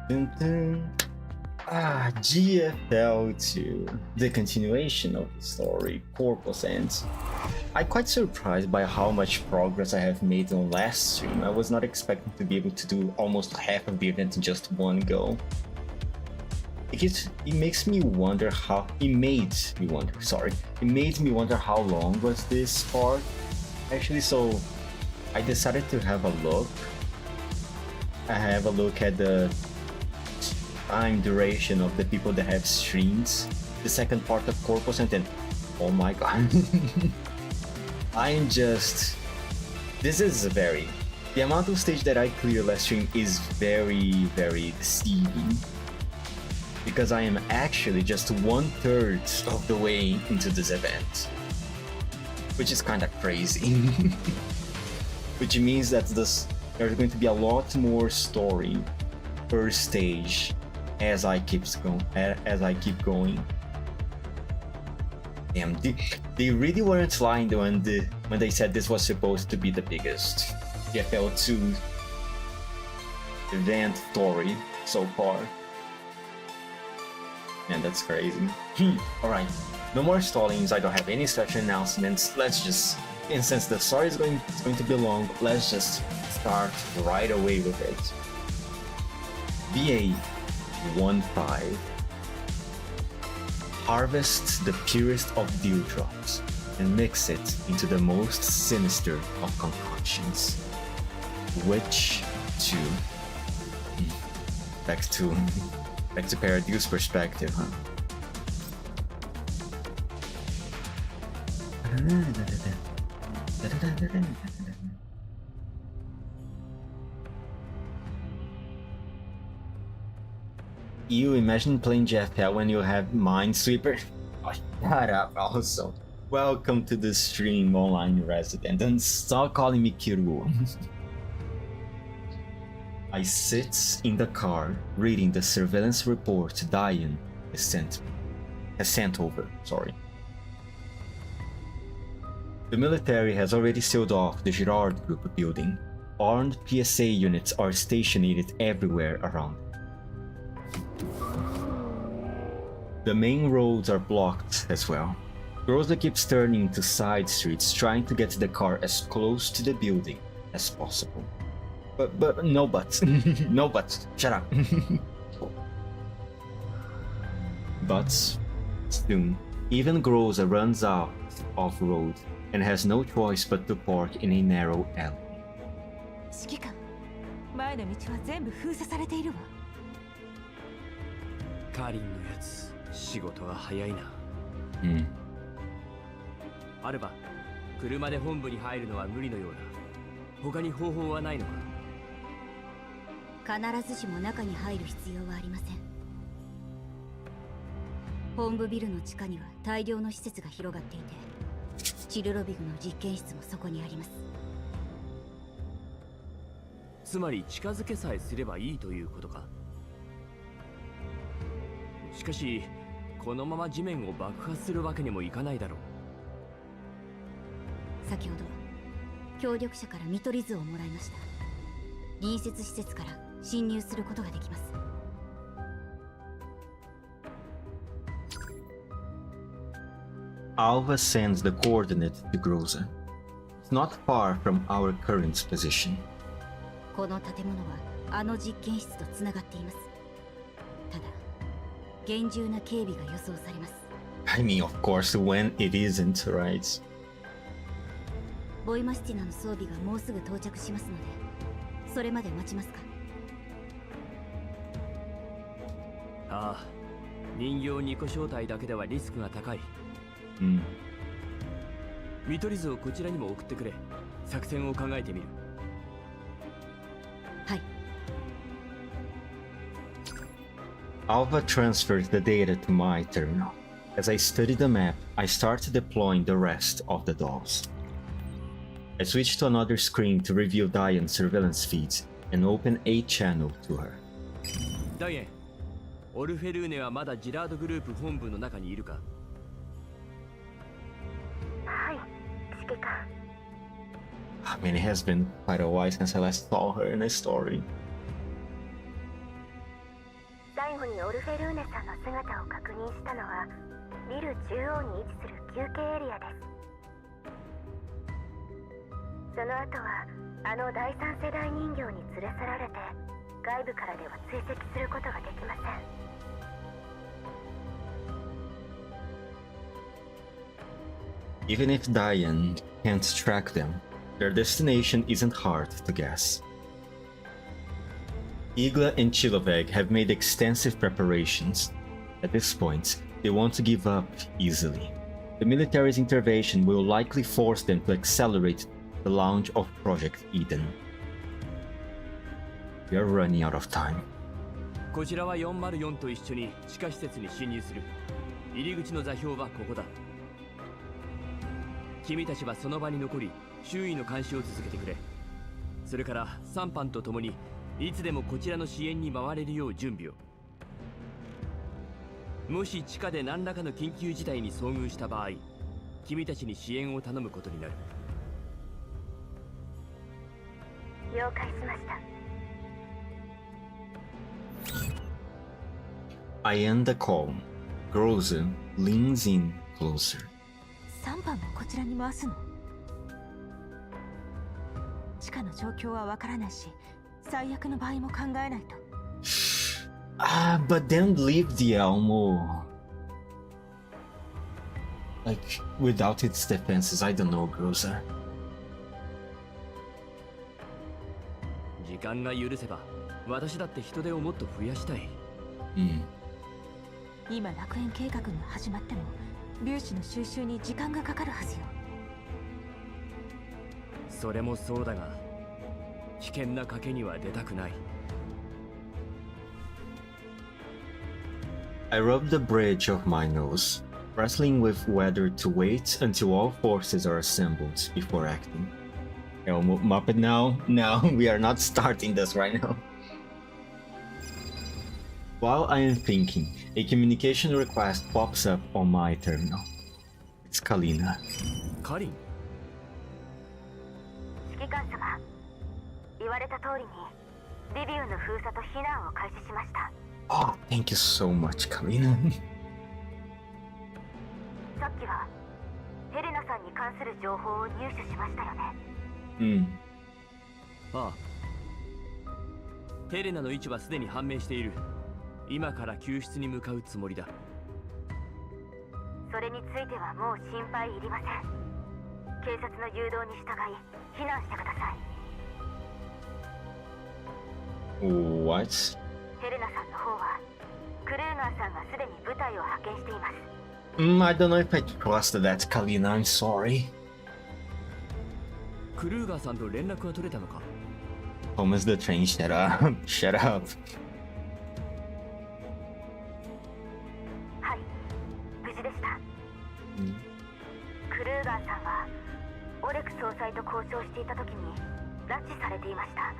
Dun, dun. GFL2, the continuation of the story, Corposant. I'm quite surprised by how much progress I have made on last stream. I was not expecting to be able to do almost half of the event in just one go. It makes me wonder how... It made me wonder how long was this part? Actually, so I decided to have a look. I have a look at the time duration of the people that have streams, the second part of Corposant, and oh my god. The amount of stage that I clear last stream is very deceiving, because I am actually just 1/3 of the way into this event, which is kinda crazy. Which means that there's going to be a lot more story per stage as I keep going. Damn, they really weren't lying when they said this was supposed to be the biggest GFL2 event story so far. Man, that's crazy. Alright, no more stallings. I don't have any special announcements. Let's just, and since the story is going to be long, let's just start right away with it. VA 1-5. Harvest the purest of dewdrops and mix it into the most sinister of concoctions. Which to back to Paradu's perspective, huh? You imagine playing GFL when you have Minesweeper? Oh, shut up also. Welcome to the stream, online resident, and stop calling me Kiru. I sit in the car reading the surveillance report Diane has sent over. The military has already sealed off the Girard Group building. Armed PSA units are stationed everywhere around. The main roads are blocked as well. Rosa keeps turning to side streets, trying to get the car as close to the building as possible. But no buts. No buts. Shut up. But soon, even Groza runs out of road and has no choice but to park in a narrow alley. 指揮官、前の道は全部封鎖されているわ。カリンのやつ、仕事が早いな。アルバ、車で本部に入るのは無理のようだ。他に方法はないのか？必ずしも中に入る必要はありません。本部ビルの地下には大量の施設が広がっていて、チルロビグの実験室もそこにあります。つまり近づけさえすればいいということか。しかしこのまま地面を爆破するわけにもいかないだろう。先ほど協力者から見取り図をもらいました。隣接施設から侵入することができます。Alva sends the coordinate to Groza. It's not far from our current position. この建物はあの実験室とつながっています。ただ厳重な警備が予想されます。I mean, of course, when it isn't, right? ボイマスティナの装備がもうすぐ到着しますので、それまで待ちますか？ああ、人形2個招待だけではリスクが高い。見取り図をこちらにも送ってくれ。作戦を考えてみる。はい。Alva transfers the data to my terminal. As I study the map, I start deploying the rest of the dolls. I switch to another screen to review Diane's surveillance feeds and open a channel to her. ダイエン、オルフェルーネはまだジラードグループ本部の中にいるか？はい、指揮官。I mean, it has been quite a while since I last saw her in a story. 最後にオルフェルーネさんの姿を確認したのはビル中央に位置する休憩エリアです。その後はあの第三世代人形に連れ去られて外部からでは追跡することができません。Even if Diane can't track them, their destination isn't hard to guess. Igla and Chiloveg have made extensive preparations. At this point, they won't give up easily. The military's intervention will likely force them to accelerate the launch of Project Eden. We are running out of time. こちらは404と一緒に地下施設に侵入する。入り口の座標はここだ。君たちはその場に残り、周囲の監視を続けてくれ。それから3班と共にいつでもこちらの支援に回れるよう準備を。もし地下で何らかの緊急事態に遭遇した場合、君たちに支援を頼むことになる。了解しました。I end the call. Groza leans in closer. 3番もこちらに回すの？地下の状況はわからないし、最悪の場合も考えないと。But then leave the Elmo. Like, without its defenses, I don't know, Groza. 時間が許せば、私だって人手をもっと増やしたい。今楽園計画が始まっても粒子の収集に時間がかかるはずよ。それもそうだが、危険な賭けには出たくない。I rub the bridge of my nose, wrestling with whether to wait until all forces are assembled before acting. Elmo, Muppet now? No, we are not starting this right now. While I am thinking, a communication request pops up on my terminal. It's Kalina. カリン。指揮官様、言われた通りにリビウの封鎖と避難を開始しました。Oh, thank you so much, Kalina. さっきはヘレナさんに関する情報を入手しましたよね。ああ。ヘレナの位置はすでに判明している。今から救出に向かうつもりだ。それについてはもう心配いりません。警察の誘導に従い避難してください。 What? ヘレナさんの方はクルーガーさんがすでに部隊を派遣しています。I don't know if I trust that, Kalina. I'm sorry. クルーガーさんと連絡が取れたのか？ Thomas the Train, shut up. Shut up. はい、無事でした。クルーガーさんはオレク総裁と交渉していた時に拉致されていました。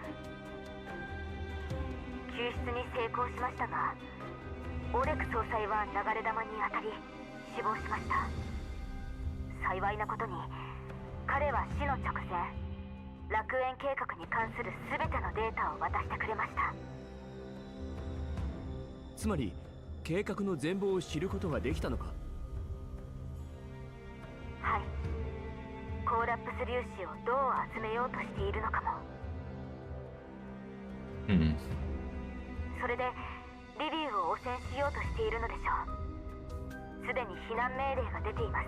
救出に成功しましたが、オレク総裁は流れ弾に当たり死亡しました。幸いなことに彼は死の直前、楽園計画に関する全てのデータを渡してくれました。つまり計画の全貌を知ることができたのか？はい、コーラップス粒子をどう集めようとしているのかも。それでリビウを汚染しようとしているのでしょう。すでに避難命令が出ています。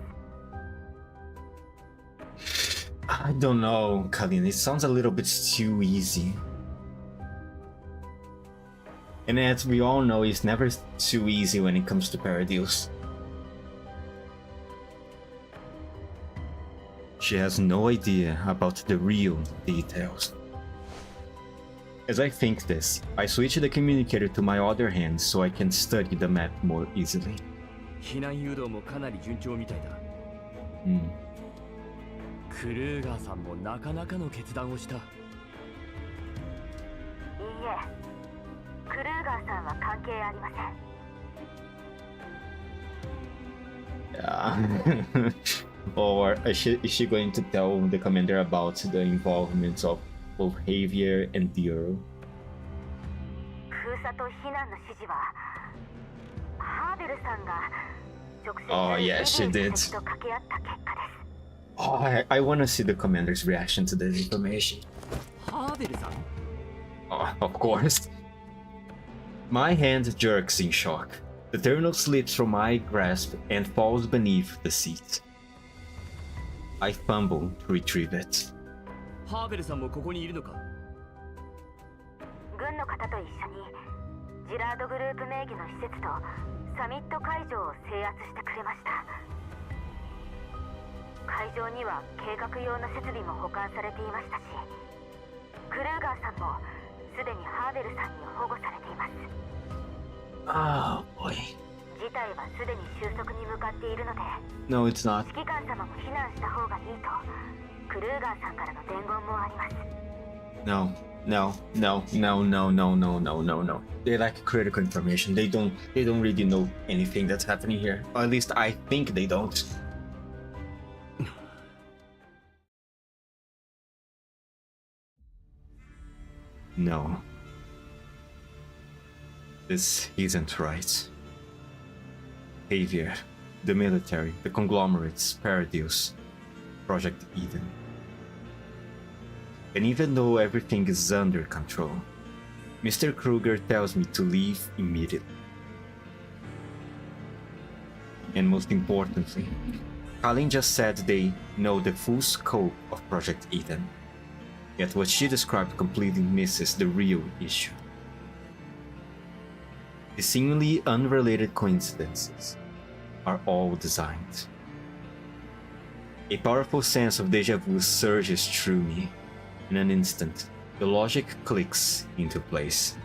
I don't know, Kalina. It sounds a little bit too easy. And as we all know, it's never too easy when it comes to Paradise. She has no idea about the real details. As I think this, I switch the communicator to my other hand so I can study the map more easily. 避難誘導もかなり順調みたいだ。クルーガーさんもなかなかの決断をした。いいえ、クルーガーさんは関係ありません。Or is she going to tell the commander about the involvement of both Javier and the Earl? ク鎖と避難の指示はハーベルさんが直接 Oh, yeah, she リリー did. 主席と掛け合った結果です。 Oh, I want to see the commander's reaction to this information. ハーベルさん Oh, of course. My hand jerks in shock. The terminal slips from my grasp and falls beneath the seat. I fumble to retrieve it. ハーベルさんもここにいるのか？軍の方と一緒にジラードグループ名義の施設とサミット会場を制圧してくれました。会場には計画用の設備も保管されていましたし、クルーガーさんもすでにハーベルさんに保護されています。 Oh boy. 事態はすでに収束に向かっているので、 No, it's not. 指揮官様も避難した方がいいとクルーガーさんからの伝言もあります。 No, no, no, no, no, no, no, no, no, no. They lack critical information. They don't really know anything that's happening here. Or at least I think they don't. No. This isn't right. Xavier, the military, the conglomerates, Paradise, Project Eden. And even though everything is under control, Mr. Kruger tells me to leave immediately. And most importantly, Colleen just said they know the full scope of Project Eden. Yet what she described completely misses the real issue. The seemingly unrelated coincidences are all designed. A powerful sense of deja vu surges through me. In an instant, the logic clicks into place.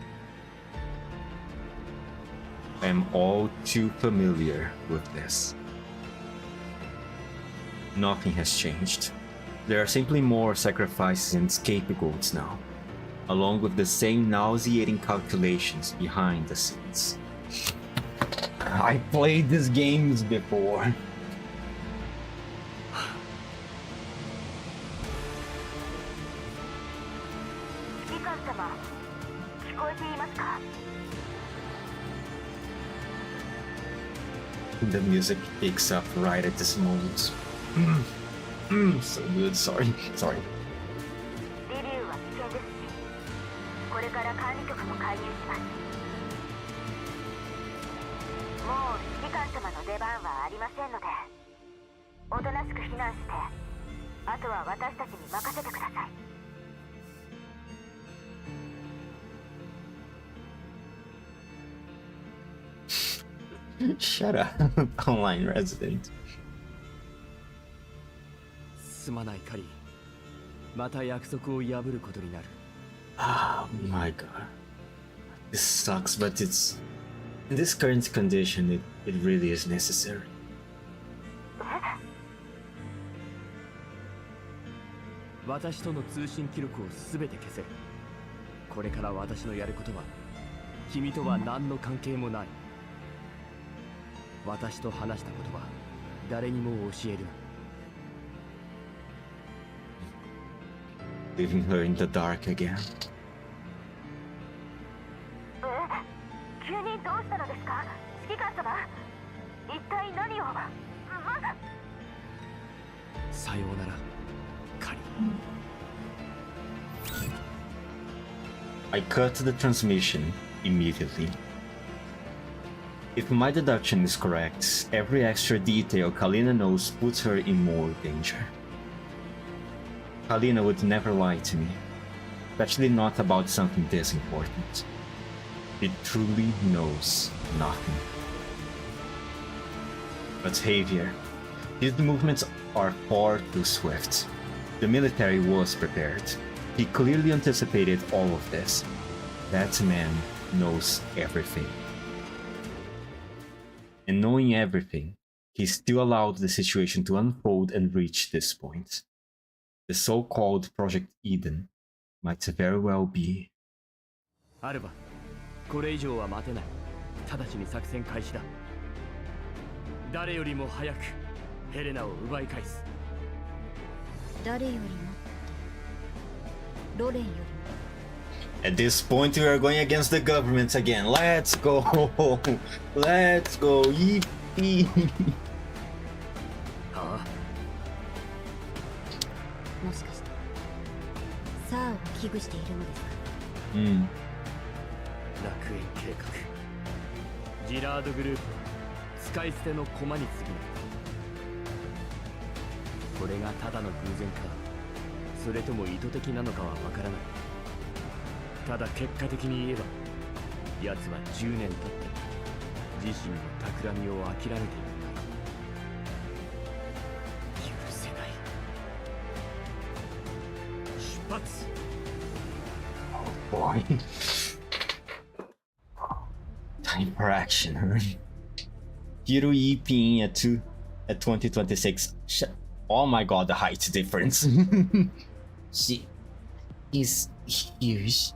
I am all too familiar with this. Nothing has changed. There are simply more sacrifices and scapegoats now, along with the same nauseating calculations behind the scenes. I played these games before. 指揮官様、聞こえていますか？ The music picks up right at this moment. So good. Sorry. リリューは危険ですし、これから管理局も介入します。もう指揮官様の出番はありませんので、おとなしく避難して、あとは私たちに任せてください。 Shut up, online resident. すまないカリー。また約束を破ることになる。Oh my god. This sucks, but it's... In this current condition, it really is necessary. 私との通信記録をすべて消せ。これから私のやることは、君とは何の関係もない。私と話したことは、誰にも教えるな。Leaving her in the dark again. 急にどうしたのですか、指揮官様。一体何を。さようなら、カリー。I cut the transmission immediately. If my deduction is correct, every extra detail Kalina knows puts her in more danger. Kalina would never lie to me, especially not about something this important. She truly knows nothing. But Xavier, his movements are far too swift. The military was prepared. He clearly anticipated all of this. That man knows everything. And knowing everything, he still allowed the situation to unfold and reach this point. The so-called Project Eden might very well be. アルバ、これ以上は待てない。直ちに作戦開始だ。誰よりも早くヘレナを奪い返す。誰よりもってロレンよりも At this point, we are going against the government again. Let's go! Let's go! Yippee! はあもしかしてサーを危惧しているのですか。楽園計画ジラードグループは使い捨ての駒に過ぎない。これがただの偶然かそれとも意図的なのかはわからない。ただ結果的に言えば奴は10年経って自身の企みを諦めているんだ。許せない。出発。 Boy. Time for action. Hiro Yipping at 2026. Oh my god, the height difference. She is huge.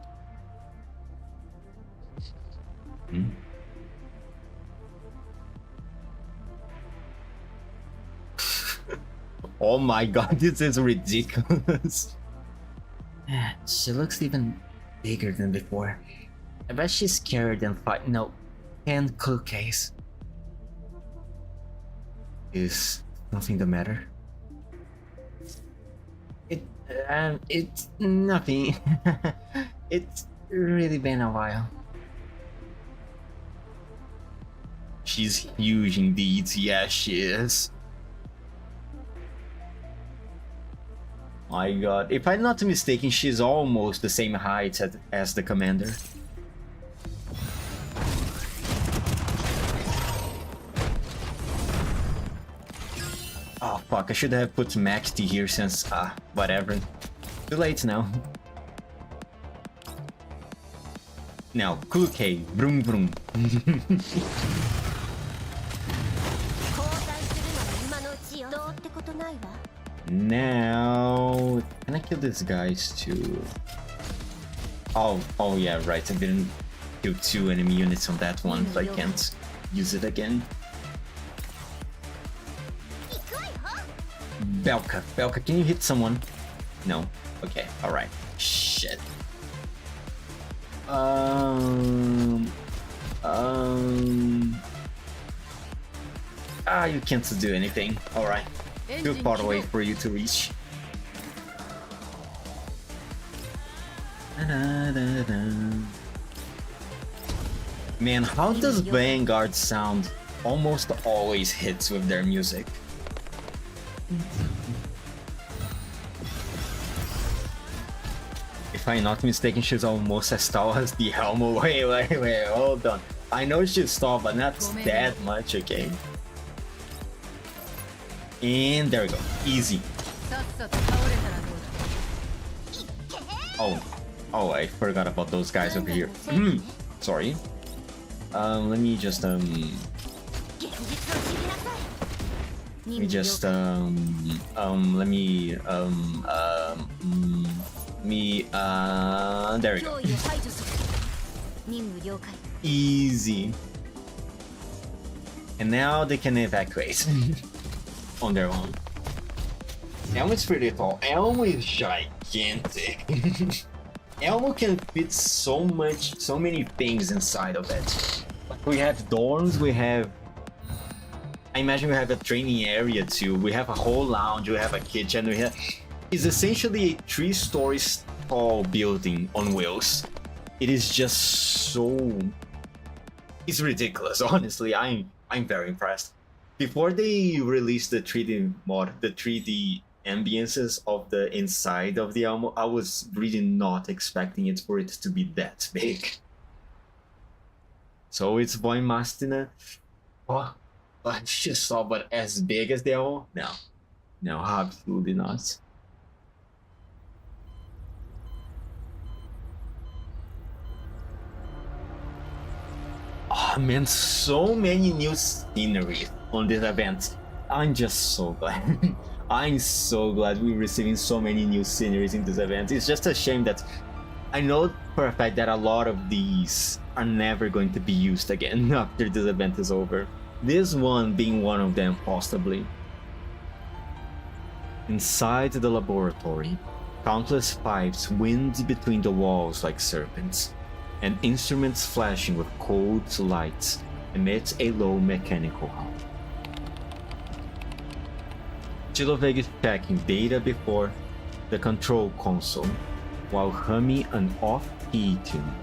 Oh my god, this is ridiculous. She looks even bigger than before. I bet she's scared and fight. No, and cookies. Is nothing the matter? It's nothing. It's really been a while. She's huge indeed. Yeah, she is. My god, if I'm not mistaken, she's almost the same height as the commander. Oh fuck, I should have put Maxty here since, whatever. Too late now. Now, Kuke, vroom vroom. Now, can I kill these guys too? Oh yeah, right. I didn't kill 2 enemy units on that one, so I can't use it again. Belka, can you hit someone? No. Okay, alright. Shit. You can't do anything. Alright. Too far away for you to reach. Man, how does Vanguard sound? Almost always hits with their music. If I'm not mistaken, she's almost as tall as the Helmo. Wait, hold on. I know she's tall, but not that much, okay? And there we go. Easy. Oh, I forgot about those guys over here. Sorry. Let me just there we go. Easy. And now they can evacuate on their own. Elmo is pretty tall. Elmo is gigantic. Elmo can fit so many things inside of it. We have dorms, we have... I imagine we have a training area too. We have a whole lounge, we have a kitchen, we have... It's essentially a 3-story tall building on wheels. It is just so... It's ridiculous, honestly. I'm very impressed. Before they released the 3D mod, the 3D ambiences of the inside of the Elmo, I was really not expecting it for it to be that big. So it's Boy Mastina. Oh, but just saw, but as big as the Elmo? No, absolutely not. Oh man, so many new scenery on this event. I'm just so glad. I'm so glad we're receiving so many new sceneries in this event. It's just a shame that I know for a fact that a lot of these are never going to be used again after this event is over. This one being one of them, possibly. Inside the laboratory, Countless pipes wind between the walls like serpents, and instruments flashing with cold lights emit a low mechanical hum. Chiloveg is checking data before the control console while humming an off-key tune.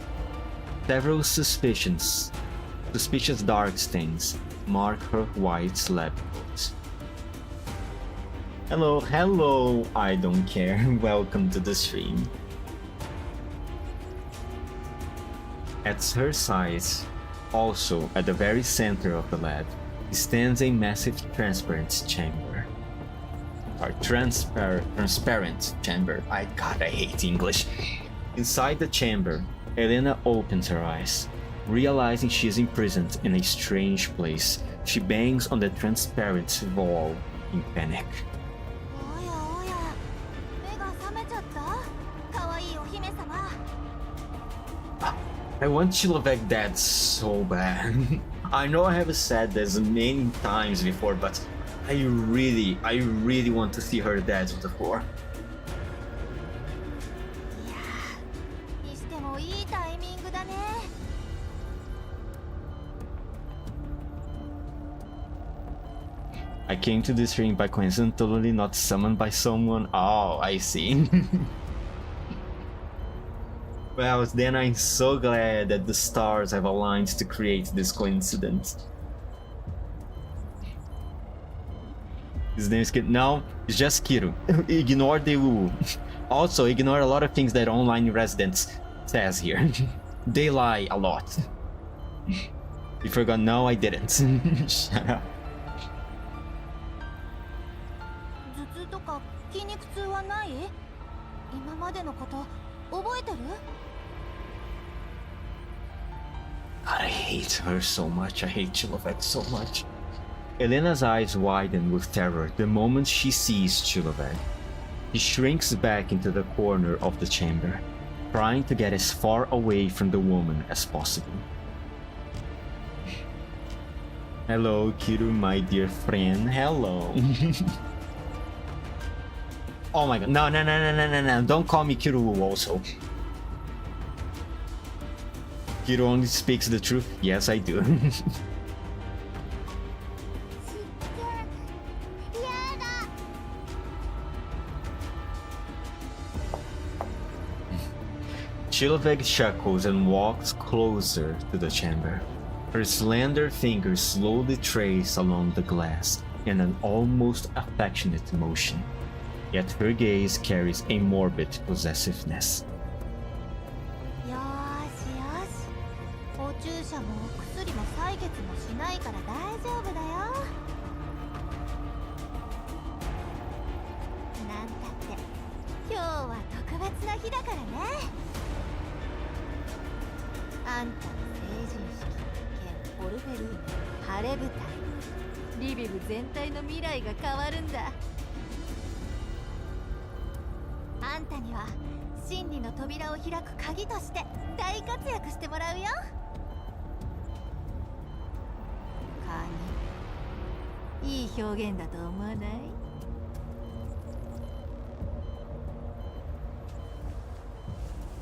Several suspicious dark stains mark her white lab coat. Hello, I don't care. Welcome to the stream. At her side, also at the very center of the lab, stands a massive transparent chamber. Transparent chamber. I hate English. Inside the chamber, Elena opens her eyes. Realizing she is imprisoned in a strange place, she bangs on the transparent wall in panic. I want Chiloveg dead so bad. I know I have said this many times before, but I really want to see her dead on the floor. I came to this ring by coincidence, totally not summoned by someone. Oh, I see. Well, then I'm so glad that the stars have aligned to create this coincidence. His name is Kiru. No, it's just Kiru. Ignore the woo. Also, ignore a lot of things that online residents says here. They lie a lot. You forgot? No, I didn't. Shut up. God, I hate her so much. I hate Chiloveg so much. Elena's eyes widen with terror the moment she sees Chiloveg. She shrinks back into the corner of the chamber, trying to get as far away from the woman as possible. Hello, Kiru, my dear friend. Hello. Oh my god. No. Don't call me Kiru also. Kiru only speaks the truth. Yes, I do. Chiloveg chuckles and walks closer to the chamber. Her slender fingers slowly trace along the glass in an almost affectionate motion. Yet her gaze carries a morbid possessiveness.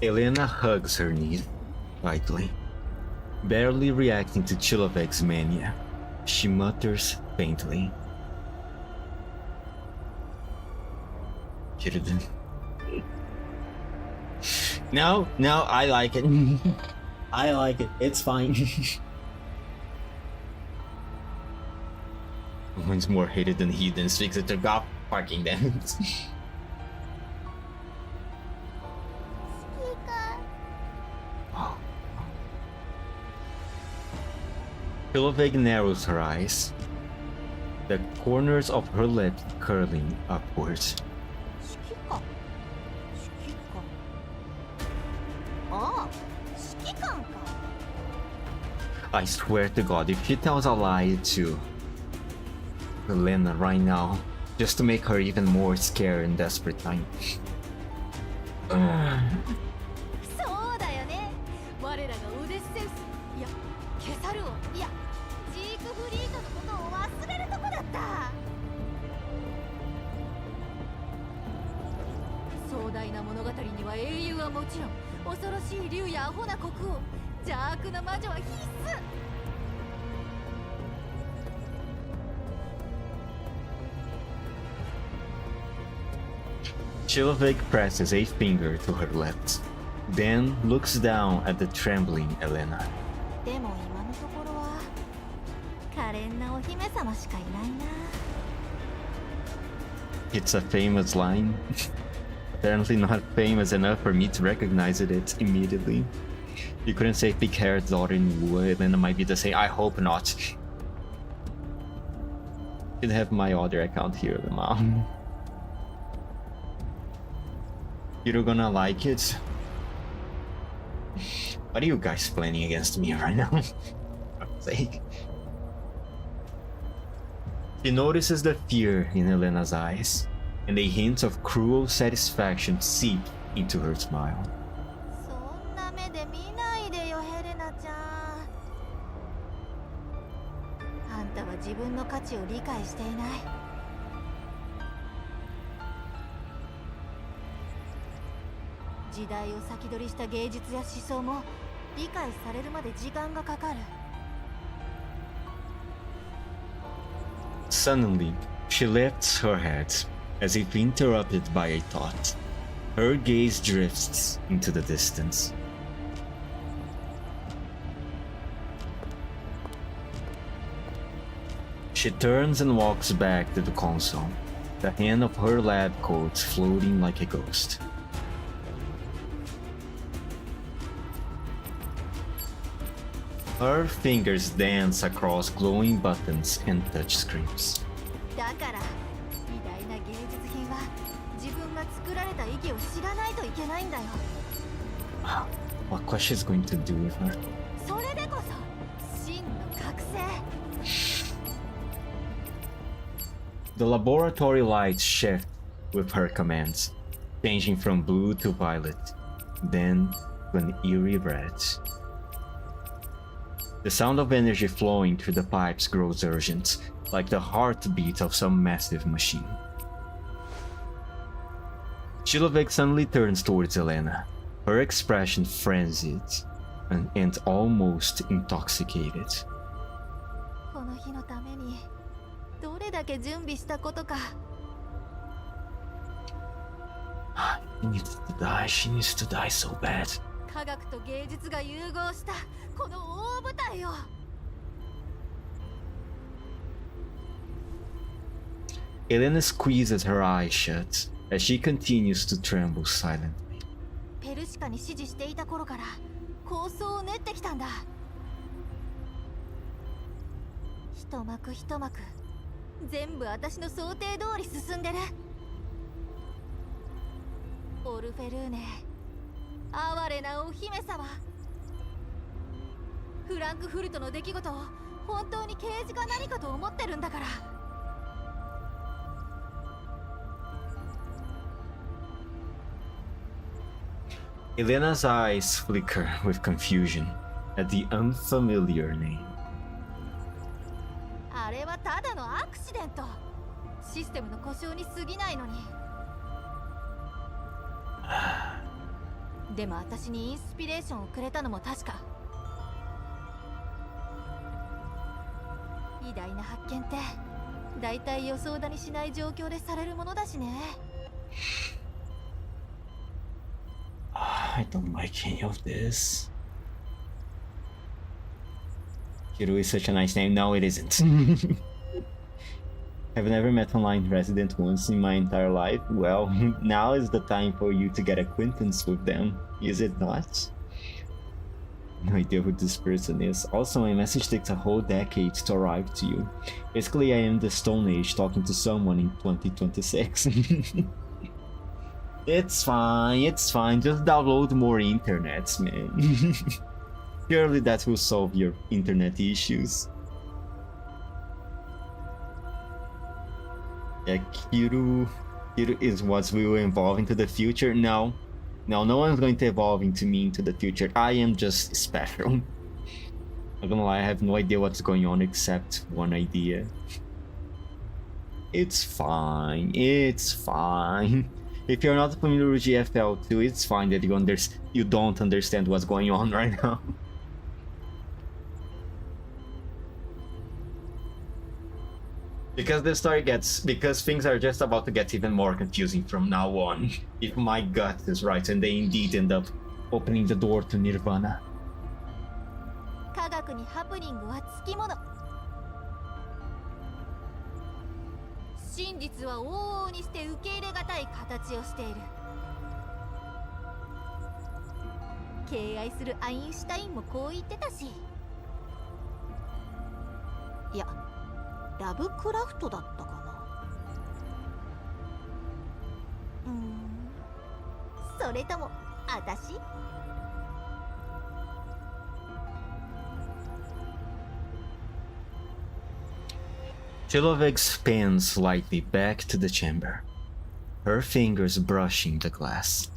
Elena hugs her knees lightly, barely reacting to Chiloveg's mania. She mutters faintly. Kiriden. No, I like it. I like it. It's fine. One's more hated than heathens. Fix it to God parking then. Wow. Chiloveg narrows her eyes, the corners of her lips curling upwards. I swear to God, if she tells a lie to Elena right now, just to make her even more scared and desperate time. 大な物語には英雄はもちろん恐ろしい竜やアホな国王、邪悪な魔女は必須。Chilovik presses a finger to her lips, then looks down at the trembling Elena. でも今のところは可憐なお姫様しかいないな。 It's a famous line. Apparently not famous enough for me to recognize it immediately. You couldn't say pig-haired daughter in wood, Elena might be the same. I hope not. Should have my other account here, Mom. You're gonna like it. What are you guys planning against me right now? For fuck's sake. She notices the fear in Elena's eyes, and a hint of cruel satisfaction seep into her smile. そんな目で見ないでよ、ヘレナちゃん。あんたは自分の価値を理解していない。時代を先取りした芸術や思想も理解されるまで時間がかかる。Suddenly, she lifts her head, as if interrupted by a thought. Her gaze drifts into the distance. She turns and walks back to the console, the hand of her lab coat floating like a ghost. Her fingers dance across glowing buttons and touchscreens. だから偉大な芸術品は自分が作られた意義を知らないといけないんだよ。 What she's going to do with her? それでこそ真の覚醒。 The laboratory lights shift with her commands, changing from blue to violet, then to an eerie red. The sound of energy flowing through the pipes grows urgent, like the heartbeat of some massive machine. Chilovik suddenly turns towards Elena, her expression frenzied and almost intoxicated. この日のためにどれだけ準備したことか。 She needs to die. She needs to die so bad. 科学と芸術が融合したこの大舞台を。 Elena squeezes her eyes shut as she continues to tremble silently. ペルシカに指示していた頃から構想を練ってきたんだ。一幕一幕全部私の想定通り進んでる。オルフェルーネ、哀れなお姫様。フランクフルトの出来事を本当に刑事か何かと思ってるんだから。 Elena's eyes flicker with confusion at the unfamiliar name. あれはただのアクシデント。システムの故障に過ぎないのに。でも私にインスピレーションをくれたのも確か。偉大な発見ってだいたい予想だにしない状況でされるものだしね。 I don't like any of this. Hiro is such a nice name. No, it isn't. I've never met online resident once in my entire life. Well, now is the time for you to get acquaintance with them, is it not? No idea who this person is. Also, my message takes a whole decade to arrive to you. Basically, I am the Stone Age talking to someone in 2026. It's fine, just download more internets, man. Surely that will solve your internet issues. Yeah, Kiru is what will evolve into the future. No, no one's going to evolve into me into the future. I am just special. Not gonna lie, I have no idea what's going on except one idea. It's fine. If you're not familiar with GFL2, it's fine that you don't understand what's going on right now. Because things are just about to get even more confusing from now on. If my gut is right, and they indeed end up opening the door to Nirvana. 科学にハプニングはつきもの。真実は往々にして受け入れがたい形をしている。敬愛するアインシュタインもこう言ってたし。いや、ラブクラフトだったかな。それとも私Chiloveg spins slightly back to the chamber, her fingers brushing the glass.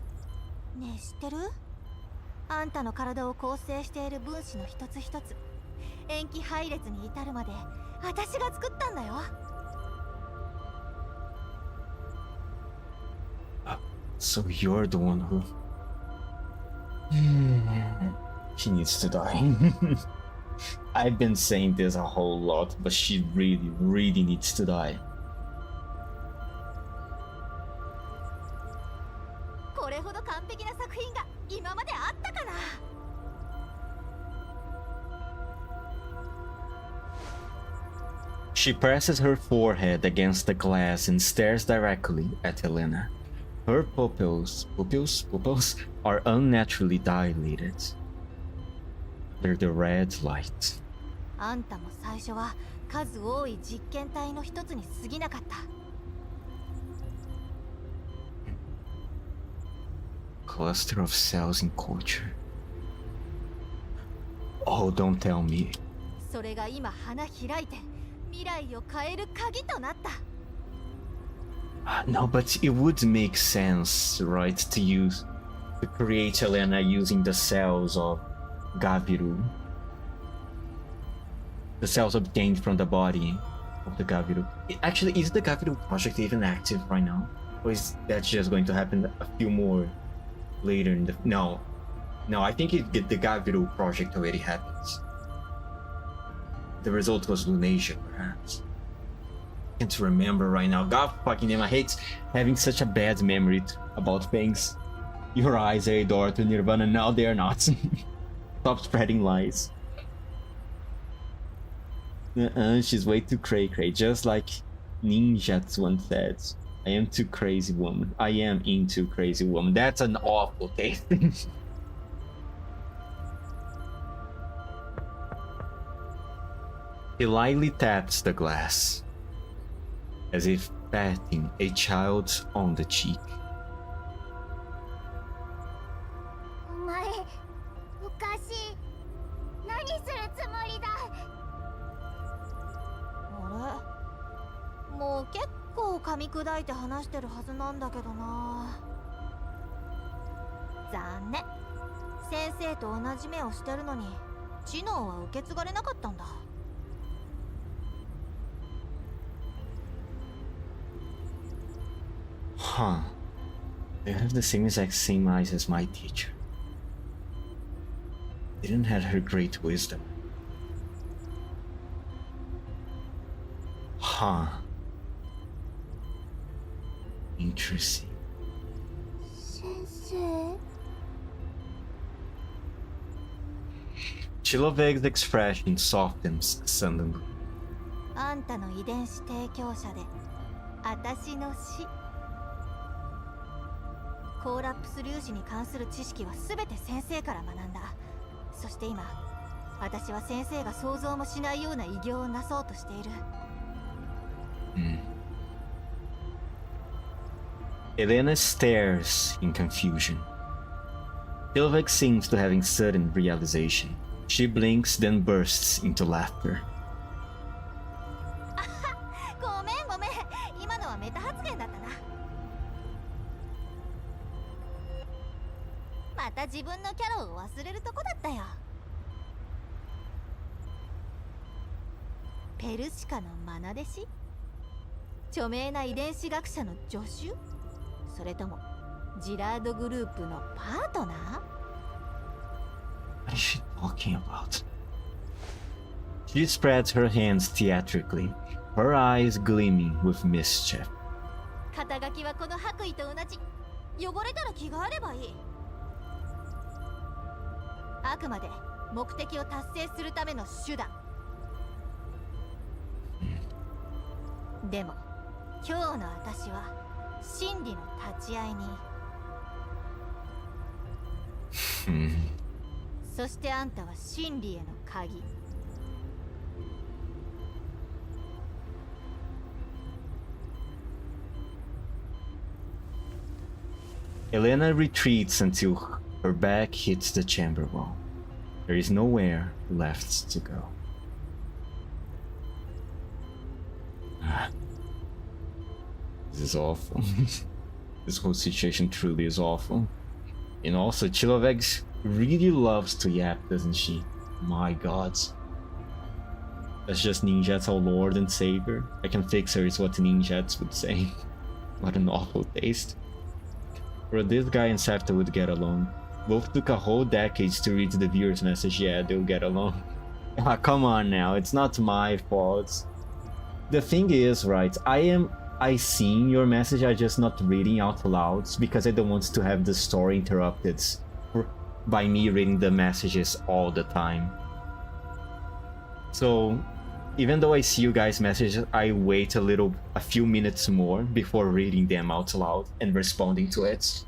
ねえ知ってる？あんたの体を構成している分子の一つ一つ、塩基配列に至るまで私が作ったんだよ。So you're the one who... She needs to die. I've been saying this a whole lot, but she really, really needs to die. これほど完璧な作品が今まであったかな。She presses her forehead against the glass and stares directly at Helena. Her pupils are unnaturally dilated. They're the red light. あんたも最初は数多い実験体の一つに過ぎなかった。Cluster of cells in culture. Oh, don't tell me. それが今花開いて未来を変える鍵となった。No, but it would make sense, right, to create Helena using the cells of Gaviru. The cells obtained from the body of the Gaviru. Actually, is the Gaviru project even active right now? Or is that just going to happen a few more later in the... No, I think the Gaviru project already happens. The result was Lunasia, perhaps. Can't remember right now. God fucking damn, I hate having such a bad memory about things. Your eyes are a door to Nirvana, now they are not. Stop spreading lies. She's way too cray-cray, just like Ninjats once said. I am too crazy woman. I am into crazy woman. That's an awful taste. He lightly taps the glass, as if patting a child on the cheek. お前おかしい。何するつもりだ。あれ？もう結構噛み砕いて話してるはずなんだけどな。残念。先生と同じ目をしてるのに知能は受け継がれなかったんだ。Huh. They have the same exact same eyes as my teacher. Didn't have her great wisdom. Huh. Interesting. 先生。Chiloveg's expression softens suddenly. あんたの遺伝子提供者で私の死。コーラップス粒子に関する知識は全て先生から学んだ。そして今私は先生が想像もしないような偉業をなそうとしている。Elena stares in confusion. Chiloveg seems to having sudden realization. She blinks, then bursts into laughter. ごめんごめん、今のはメタ発言だったな。また自分のキャラを忘れるとこだったよ。ペルシカの愛弟子？著名な遺伝子学者の助手？それともジラードグループのパートナー？ What is she talking about? She spreads her hands theatrically, her eyes gleaming with mischief. 肩書きはこの白衣と同じ。汚れたら気があればいい。あくまで目的を達成するための手段。でも今日の私は真理の立ち会いに。そしてあんたは真理への鍵。Elena retreats until her back hits the chamber wall. There is nowhere left to go. This is awful. This whole situation truly is awful. And also, Chiloveg really loves to yap, doesn't she? My god. That's just Ninjat's our lord and savior. I can fix her is what Ninjats would say. What an awful taste. Bro, this guy and Safta would get along. Both took a whole decade to read the viewer's message. Yeah, they'll get along. Ah, come on now, it's not my fault. The thing is, right, I seen your message, I'm just not reading out loud because I don't want to have the story interrupted by me reading the messages all the time. So, even though I see you guys' messages, I wait a few minutes more before reading them out loud and responding to it.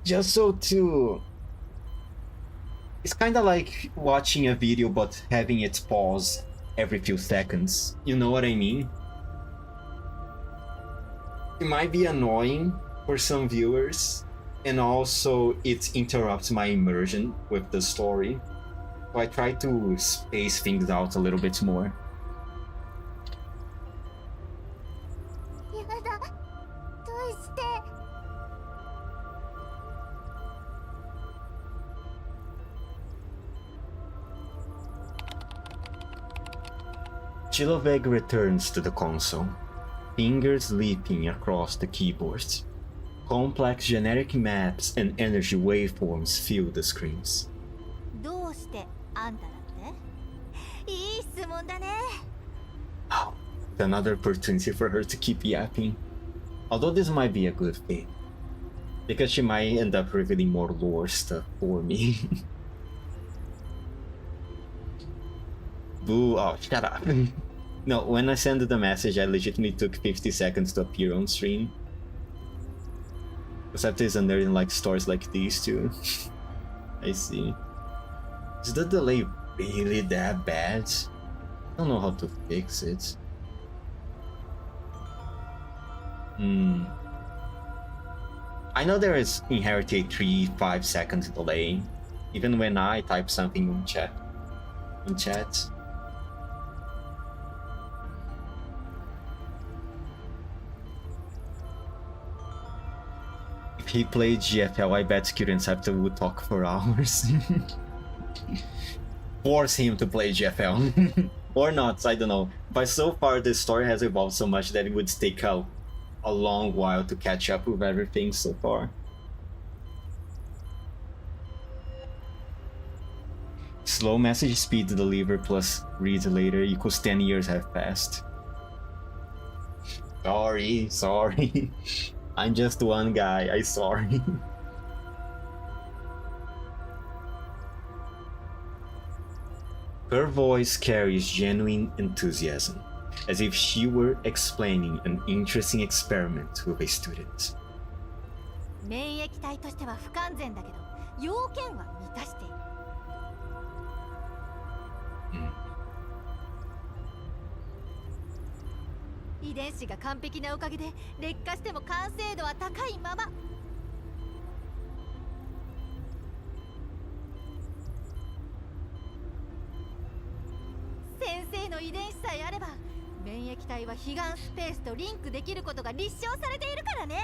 Just so to... It's kinda like watching a video but having it pause every few seconds. You know what I mean? It might be annoying for some viewers, and also it interrupts my immersion with the story. So I try to space things out a little bit more. やだ、どうして？ Chiloveg returns to the console, fingers leaping across the keyboards. Complex generic maps and energy waveforms fill the screens. どうしてあんただって？いい質問だね。 Oh, another opportunity for her to keep yapping. Although this might be a good thing, because she might end up revealing more lore stuff for me. Boo, oh, shut up. No, when I sent the message, I legitimately took 50 seconds to appear on stream. Except there's a nerd in like stories like these too. I see. Is the delay really that bad? I don't know how to fix it. I know there is inherited 3-5 seconds delay, even when I type something on chat. If he played GFL, I bet Kira and Septa would talk for hours. Force him to play GFL. Or not, I don't know. But so far the story has evolved so much that it would take a long while to catch up with everything so far. Slow message speed to deliver plus read later equals 10 years have passed. Sorry. I'm just one guy, I'm sorry. Her voice carries genuine enthusiasm, as if she were explaining an interesting experiment with a student. 免疫体としては不完全だけど、要件は満たしている。遺伝子が完璧なおかげで劣化しても完成度は高いまま。先生の遺伝子さえあれば免疫体は彼岸スペースとリンクできることが立証されているからね。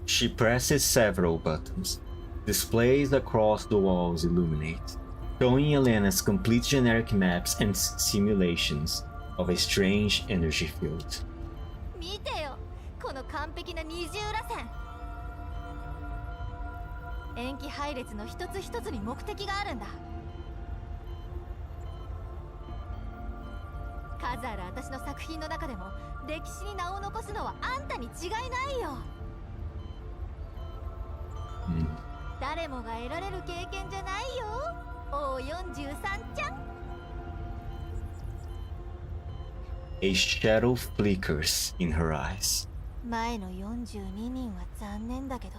She presses several buttons. Displays across the walls illuminate. showing Elena's complete generic maps and simulations of a strange energy field. 見てよ、この完璧な二重らせん。塩基配列の一つ一つに目的があるんだ。数ある私の作品の中でも歴史に名を残すのはあんたに違いないよ。誰もが得られる経験じゃないよ。O43 ちゃん。A shadow flickers in her eyes. 前の42人は残念だけど、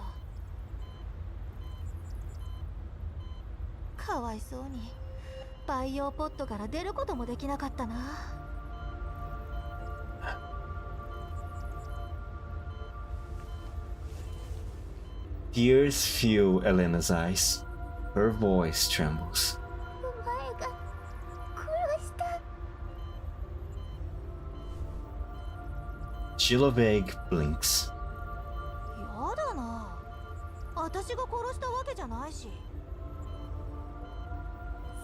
かわいそうに培養ポットから出ることもできなかったな。Tears fill Elena's eyes. Her voice trembles. お前が殺した。Chiloveg blinks. やだな。私が殺したわけじゃないし。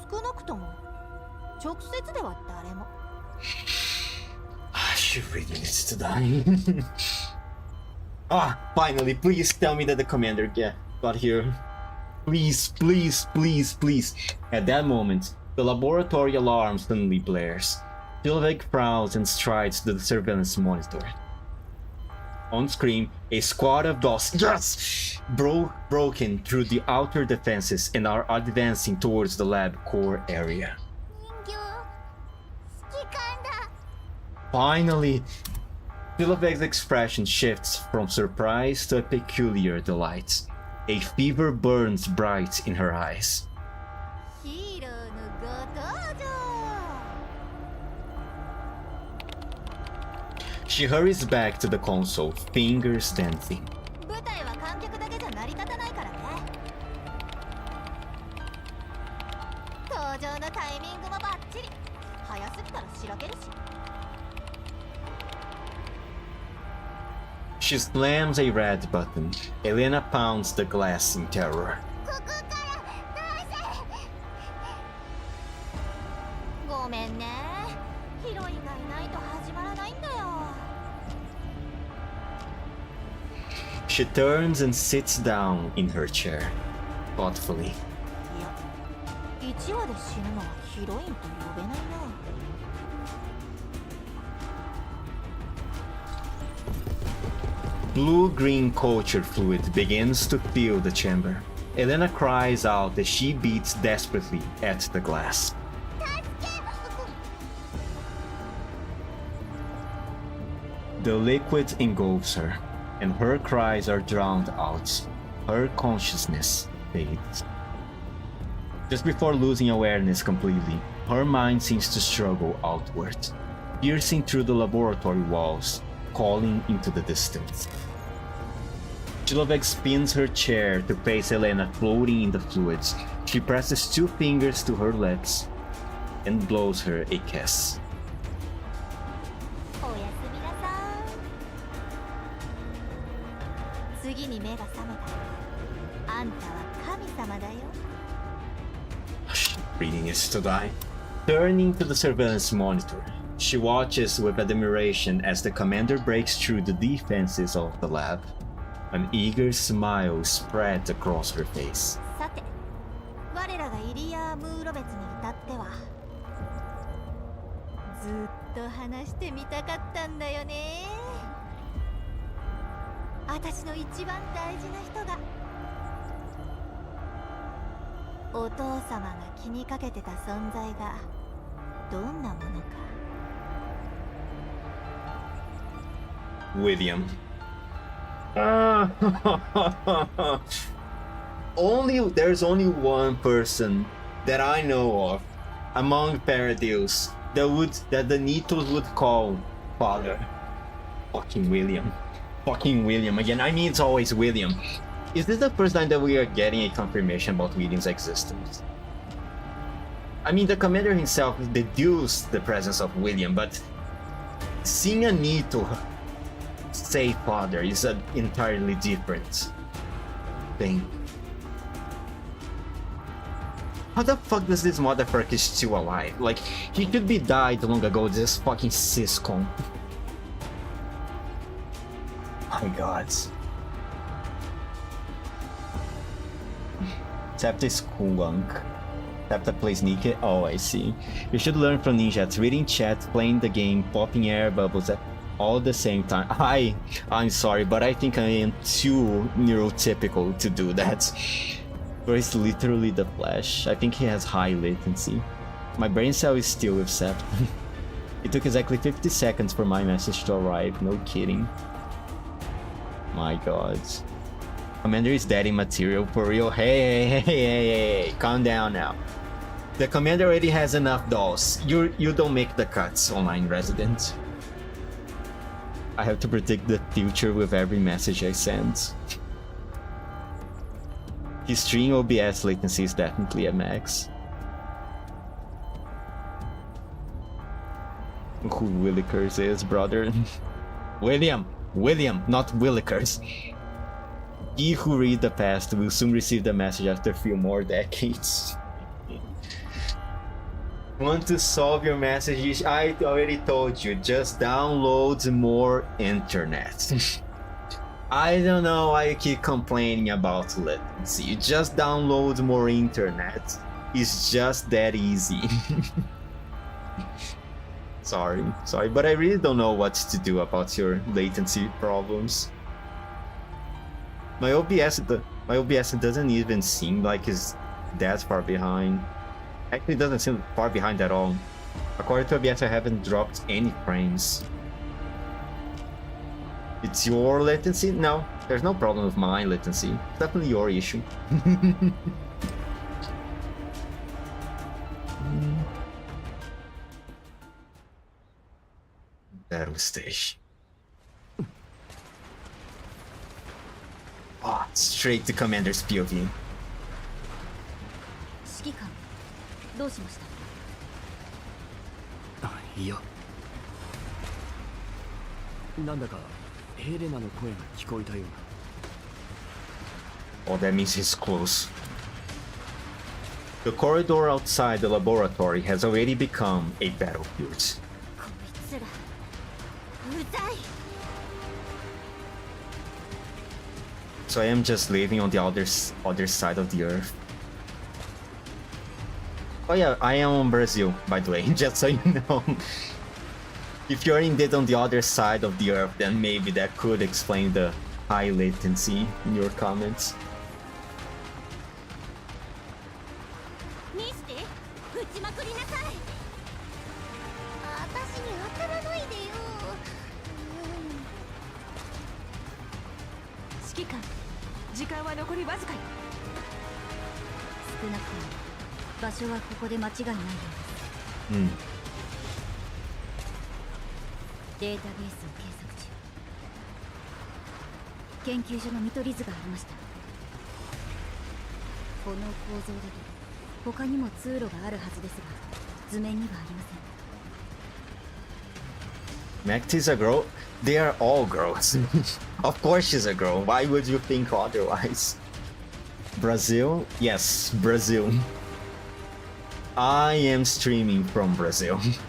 少なくとも直接では誰も。She really needs to die. Finally, please tell me that the commander got here. Please, please, please, please. At that moment, the laboratory alarm suddenly blares. Chiloveg frowns and strides to the surveillance monitor. On screen, a squad of dolls broken through the outer defenses and are advancing towards the lab core area. 人形指揮官だ。 Finally! Chiloveg's expression shifts from surprise to a peculiar delight. A fever burns bright in her eyes. ヒーローのご登場。 She hurries back to the console, fingers dancing. 舞台は観客だけじゃ成り立たないからね。登場のタイミングもバッチリ。早すぎたらしらけるし。 She slams a red button. Elena pounds the glass in terror. ここからどうせ。ごめんね。ヒロインがいないと始まらないんだよ。 She turns and sits down in her chair, thoughtfully. いや、1話で死ぬのはヒロインと呼べないな。 Blue-green culture fluid begins to fill the chamber. Elena cries out as she beats desperately at the glass. The liquid engulfs her, and her cries are drowned out. Her consciousness fades. Just before losing awareness completely, her mind seems to struggle outward, piercing through the laboratory walls, calling into the distance. Chiloveg spins her chair to face Elena floating in the fluids. She presses two fingers to her lips and blows her a kiss. おやすみなさい。次に目が覚めたら、あんたは神様だよ。 She really needs to die. Turning to the surveillance monitor, she watches with admiration as the commander breaks through the defenses of the lab. An eager smile spreads across her face. さて、我らがイリアームーロ別に至っては、ずっと話してみたかったんだよね。私の一番大事な人が、お父様が気にかけてた存在がどんなものか。 William. There's only one person that I know of among Paradils that the Nitos would call father. Fucking William. Fucking William again. I mean, it's always William. Is this the first time that we are getting a confirmation about William's existence? I mean, the commander himself deduced the presence of William, but seeing a Nito say father is an entirely different thing. How the fuck does this motherfucker still alive? Like, he should be died long ago, this fucking siscon. My god. Septa is Kulunk. Septa plays Nika. Oh, I see. You should learn from ninjas. Reading chat, playing the game, popping air bubbles at all the same time. I'm sorry, but I think I am too neurotypical to do that. But it's literally the flash. I think he has high latency. My brain cell is still with Septa. It took exactly 50 seconds for my message to arrive. No kidding. My god. Commander is daddy material for real. Hey, calm down now. The commander already has enough dolls. You don't make the cuts, online resident. I have to predict the future with every message I send. His stream OBS latency is definitely at max. Who Willikers is, brother? William, not Willikers. He who read the past will soon receive the message after a few more decades. Want to solve your messages? I already told you, just download more internet. I don't know why you keep complaining about latency. Just download more internet. It's just that easy. Sorry, but I really don't know what to do about your latency problems. My OBS doesn't even seem like it's that far behind. Actually, it doesn't seem far behind at all. According to OBS, I haven't dropped any frames. It's your latency? No, there's no problem with my latency. It's definitely your issue. Battle stage. Ah, straight to Commander's POV. 指揮官どうしました？いや、なんだかヘレナの声が聞こえたような。 Oh, that means he's close. The corridor outside the laboratory has already become a battlefield. こいつらうざい。 So I am just living on the other side of the earth. Oh yeah, I am on Brazil, by the way, just so you know. If you're indeed on the other side of the earth, then maybe that could explain the high latency in your comments. ミスティ撃ちまくりなさい。私に当たらないでよ。指揮官時間は残りわずかよ。少なくとも場所はここで間違いないようです。データベースを計測中。研究所の見取り図がありました。この構造だと他にも通路があるはずですが図面にはありません。Macti's a girl? They are all girls. Of course she's a girl. Why would you think otherwise? Brazil? Yes, Brazil. I am streaming from Brazil. 時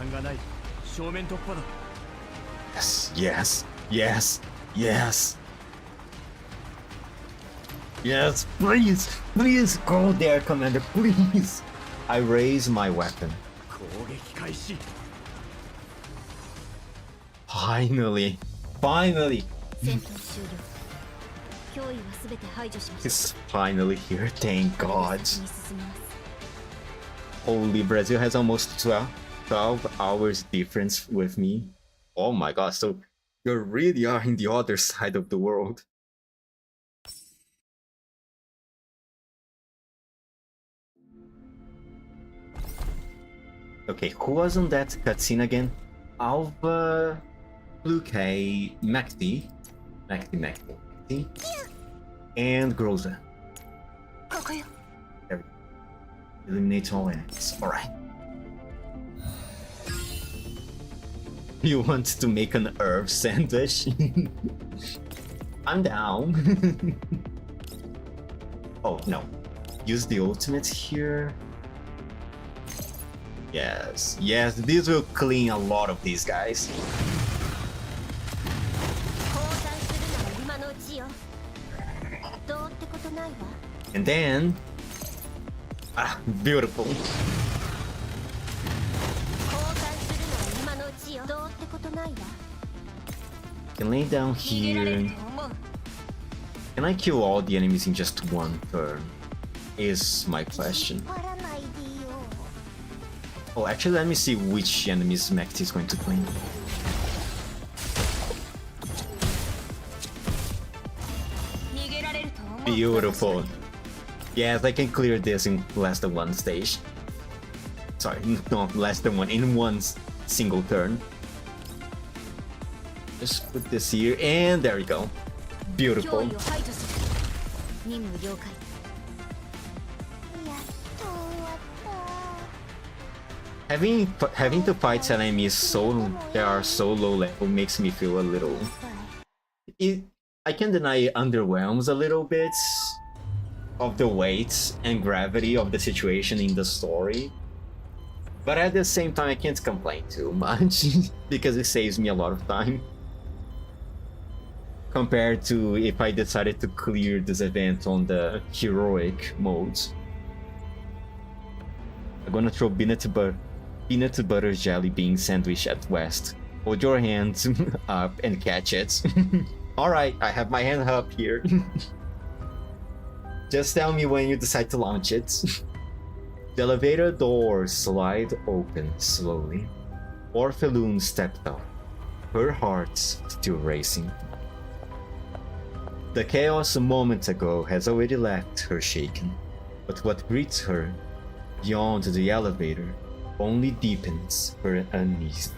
間がない。正面突破だ。Yes, yes, yes, yes. Yes, please, please go there, Commander, please. I raise my weapon. 攻撃開始。Finally, finally. 戦闘終了。脅威はすべて排除しました。 He's finally here, thank God. 先に進みます。 Holy, Brazil has almost 12 hours difference with me. Oh my god, so you really are in the other side of the world. Okay, who was on that cutscene again? Alva, Luke, Macti, and Groza. ここよ。 Eliminate all enemies. Alright. You want to make an herb sandwich? I'm down. Oh, no. Use the ultimate here. Yes, yes, this will clean a lot of these guys. 降参するなら今のうちよ。どうってことないわ。 And then... Ah, beautiful. 降参するなら今のうちよ。どうってことないわ。 Can lay down 逃げられる here. と思う。 Can I kill all the enemies in just one turn? Is my question. 引っ張らないでよ。 Oh, actually, let me see which enemies Mechty is going to clean. 逃げられると思う。 Beautiful. Yes, I can clear this in less than one stage. Sorry, not less than one, in one single turn. Just put this here, and there we go. 脅 Beautiful. 威を排除する。任務了解。やっと終わった。 Having to fight enemies that are so low level makes me feel a little. I can deny it underwhelms a little bit of the weight and gravity of the situation in the story. But at the same time, I can't complain too much because it saves me a lot of time. Compared to if I decided to clear this event on the heroic modes. I'm gonna throw peanut butter jelly bean sandwich at West. Hold your hands up and catch it. Alright, I have my hand up here. Just tell me when you decide to launch it. The elevator doors slide open slowly. Orpheloon stepped up, her heart still racing. The chaos a moment ago has already left her shaken, but what greets her beyond the elevator only deepens her unease.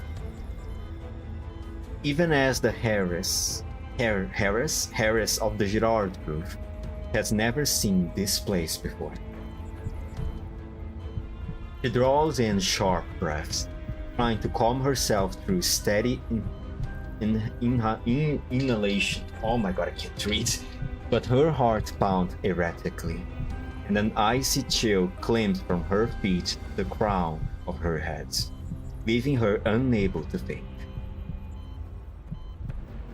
Even as the Harris of the Girard group has never seen this place before. She draws in sharp breaths, trying to calm herself through steady inhalation. Oh my god, I can't read. But her heart pounds erratically, and an icy chill climbs from her feet to the crown of her head, leaving her unable to think.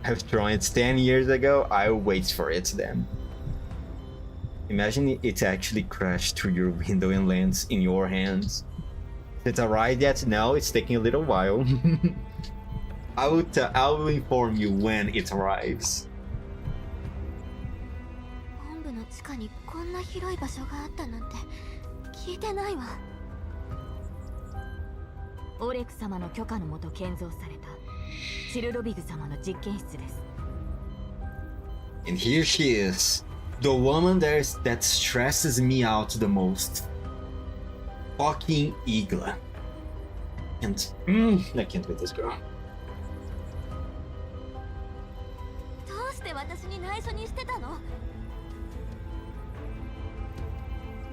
I've drawn it 10 years ago, I'll wait for it then. Imagine it actually crashed through your window and lands in your hands. Has it arrived yet? No, it's taking a little while. I will inform you when it arrives. 本部の地下にこんな広い場所があったなんて聞いてないわ。オレク様の許可のもと建造されたチルロビグ様の実験室です。 And here she is, the woman that stresses me out the most. Fucking Igla. And I can't with this girl. どうして私に内緒にしてたの？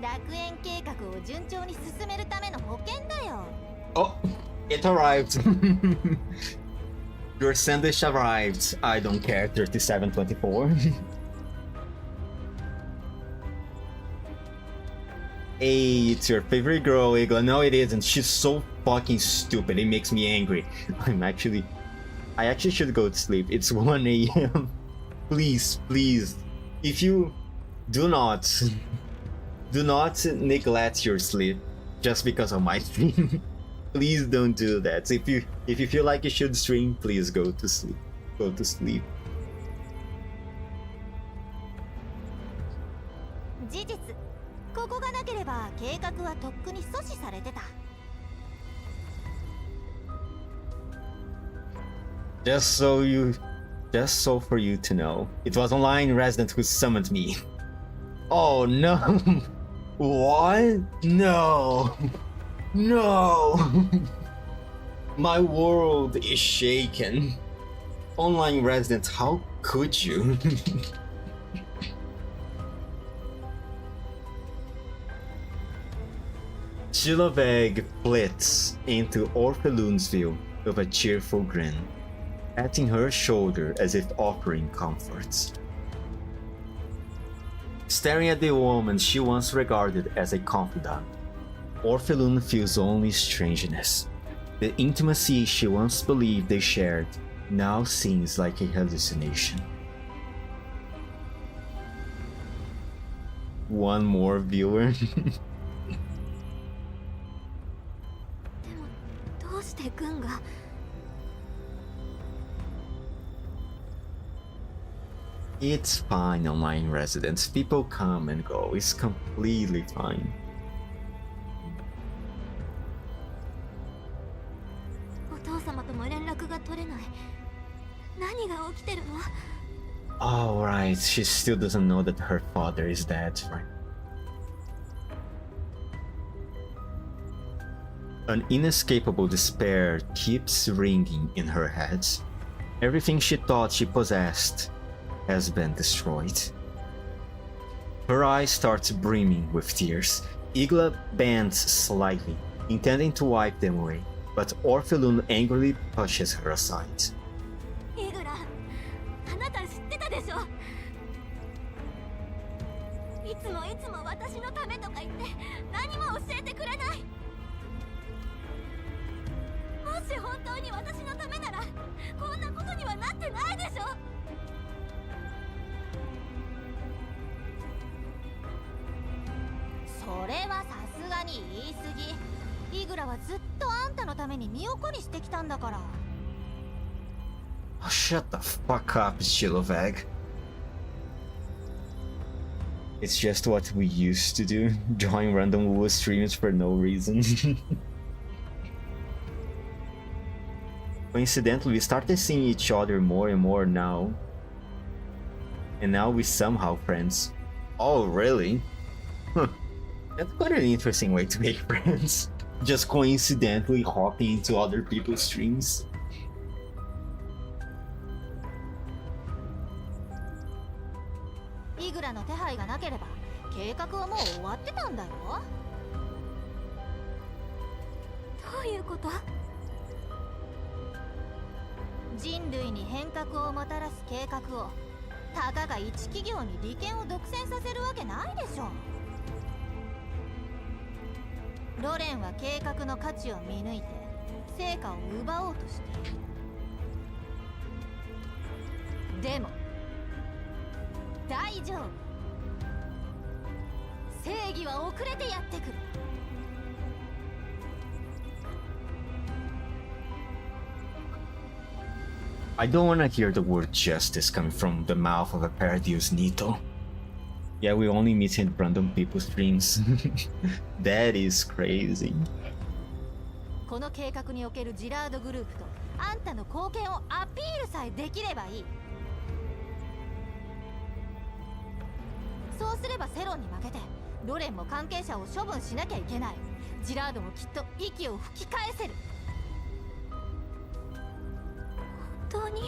楽園計画を順調に進めるための保険だよ。 Oh, it arrived. Your sandwich arrived. I don't care, 3724. Hey, it's your favorite girl, Igla. No, it isn't. She's so fucking stupid. It makes me angry. I actually should go to sleep. It's 1 a.m. Please, please. If you do not neglect your sleep just because of my stream. Please don't do that. If you feel like you should stream, please go to sleep. Go to sleep. 事実、ここがなければ計画はとっくに阻止されてた。Just so for you to know, it was online resident who summoned me. Oh no! What? No! No! My world is shaken. Online resident, how could you? Chiloveg flits into Orpheloon's view with a cheerful grin, patting her shoulder as if offering comfort. Staring at the woman she once regarded as a confidant, Orphelun feels only strangeness. The intimacy she once believed they shared now seems like a hallucination. One more viewer. でもどうして軍が It's fine, online residents. People come and go. It's completely fine. お父様とも連絡が取れない。何が起きてるの？ Alright, she still doesn't know that her father is dead, right? An inescapable despair keeps ringing in her head. Everything she thought she possessed has been destroyed. Her eyes start brimming with tears. Igla bends slightly, intending to wipe them away, but Orphelun angrily pushes her aside. イグラ、あなた知ってたでしょ。いつも私のためとか言って何も教えてくれない。もし本当に私のためならこんなことにはなってないでしょ。それはさすがに言い過ぎ。イグラはずっとあんたのために身を粉にしてきたんだから。Oh, shut the fuck up, Chilovag. It's just what we used to do, join random Woo streams for no reason. Coincidentally, we started seeing each other more and more now. And now we somehow friends. Oh, really? Huh. That's quite an interesting way to make friends. Just coincidentally hopping into other people's streams. イグラの手配がなければ計画はもう終わってたんだよ。どういうこと？人類に変革をもたらす計画をたかが一企業に利権を独占させるわけないでしょ。ロレンは計画の価値を見抜いて成果を奪おうとしている。でも大丈夫。正義は遅れてやってくる。I don't want to hear the word justice coming from the mouth of a Paradius Nito. Yeah, we only meet in random people's streams. That is crazy. この計画におけるジラードグループとあんたの貢献をアピールさえできればいい。そうすればセロンに負けてロレンも関係者を処分しなきゃいけない。ジラードもきっと息を吹き返せる。本当に？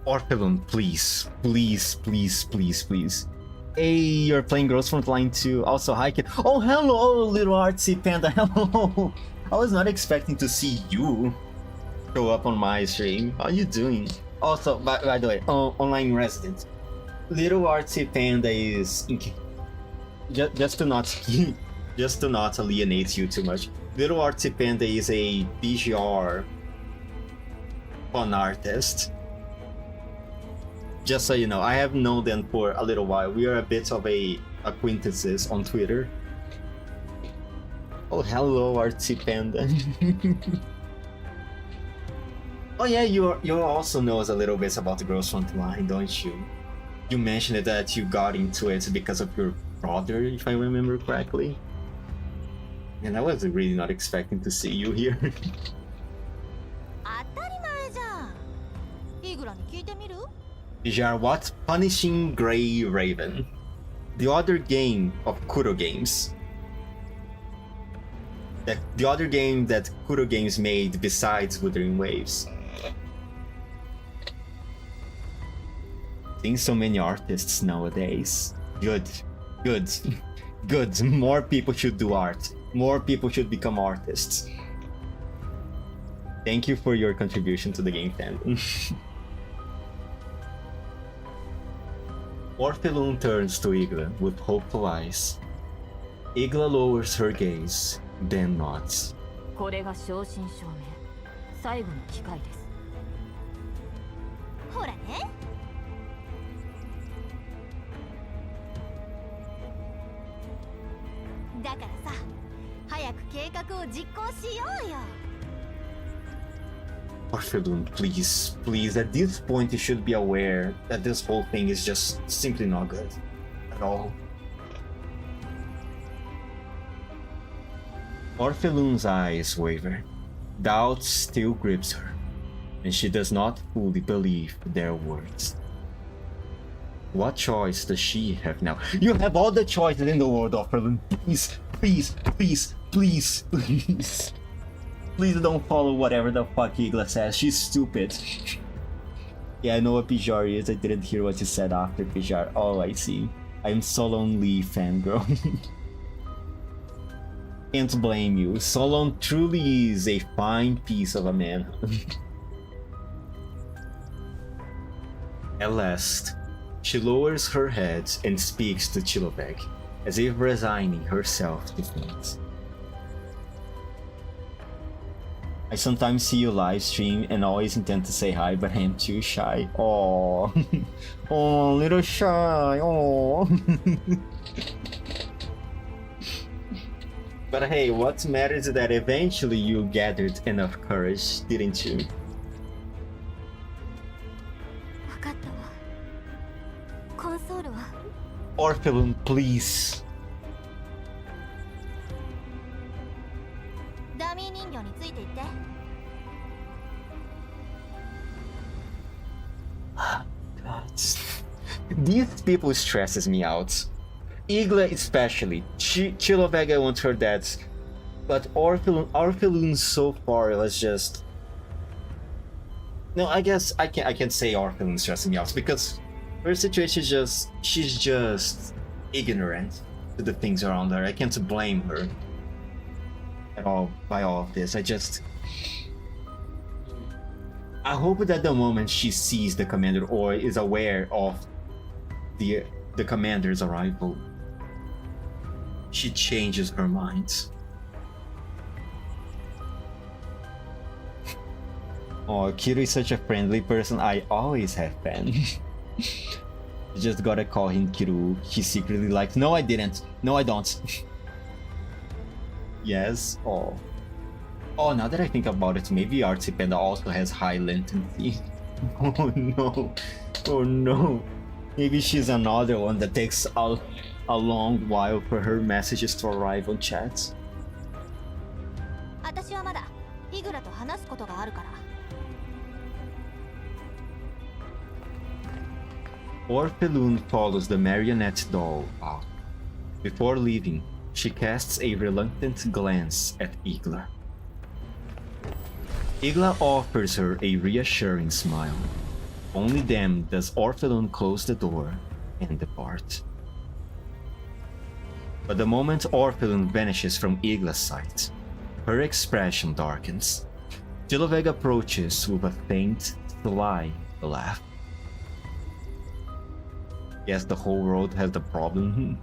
Orphelon, please. Please, please, please, please. Hey, you're playing Girls Frontline 2. Also, hi kid. Oh, hello, little artsy panda. Hello. I was not expecting to see you show up on my stream. How you doing? Also, by the way, online resident. Little artsy panda is just to not just to not alienate you too much. Little artsy panda is a BGR fun artist. Just so you know, I have known them for a little while. We are a bit of acquaintances on Twitter. Oh, hello, artsy panda. Oh yeah, you also know a little bit about the Girls Frontline, don't you? You mentioned that you got into it because of your brother, if I remember correctly. And I was really not expecting to see you here. 当たり前じゃん。イグラに聞いてみるJar, what? Punishing Grey Raven. The other game of Kuro Games. The other game that Kuro Games made besides Wuthering Waves. Seeing so many artists nowadays. Good. Good. Good. More people should do art. More people should become artists. Thank you for your contribution to the game fandom. Orphelum turns to Igla with hopeful eyes. Igla lowers her gaze, then nods. これが正真正銘最後の機会です。ほらね。だからさ、早く計画を実行しようよ。Orphelum, please, please, at this point you should be aware that this whole thing is just simply not good at all. Orphelum's eyes waver. Doubt still grips her, and she does not fully believe their words. What choice does she have now? You have all the choices in the world, Orphelum. Please, please, please, please, please. Please don't follow whatever the fuck Igla says. She's stupid. Yeah, I know what Pijar is. I didn't hear what you said after Pijar. Oh, I see. I'm Solon Lee fangirl. Can't blame you. Solon truly is a fine piece of a man. At last, she lowers her head and speaks to Chilovek, as if resigning herself to fate. I sometimes see you live stream and always intend to say hi, but I am too shy. Oh, oh, little shy. Oh. But hey, what matters is that eventually you gathered enough courage, didn't you? 分かったわ。コンソールは Orphelum, please. ダミー人形についていって。These people stresses me out. Igla especially. Chilovega wants her dead. But Orphelum so far was just... No, I guess I can't say Orphelum stressing me out because her situation is just... She's just ignorant to the things around her. I can't blame her at all by all of this. I hope that the moment she sees the commander or is aware of the commander's arrival, she changes her mind. Oh, Kiru is such a friendly person. I always have been. You just gotta call him Kiru. He secretly likes. No, I didn't. No, I don't. Yes. Oh. Oh, now that I think about it, maybe Artipenda also has high latency. Oh no. Oh no. Maybe she's another one that takes a long while for her messages to arrive on chats. 私はまだイグラと話すことがあるから。Orphelum follows the marionette doll out. Before leaving, she casts a reluctant glance at Igla. Igla offers her a reassuring smile. Only then does Orphelum close the door and depart. But the moment Orphelum vanishes from Igla's sight, her expression darkens. Chiloveg approaches with a faint, sly laugh. Yes, the whole world has the problem,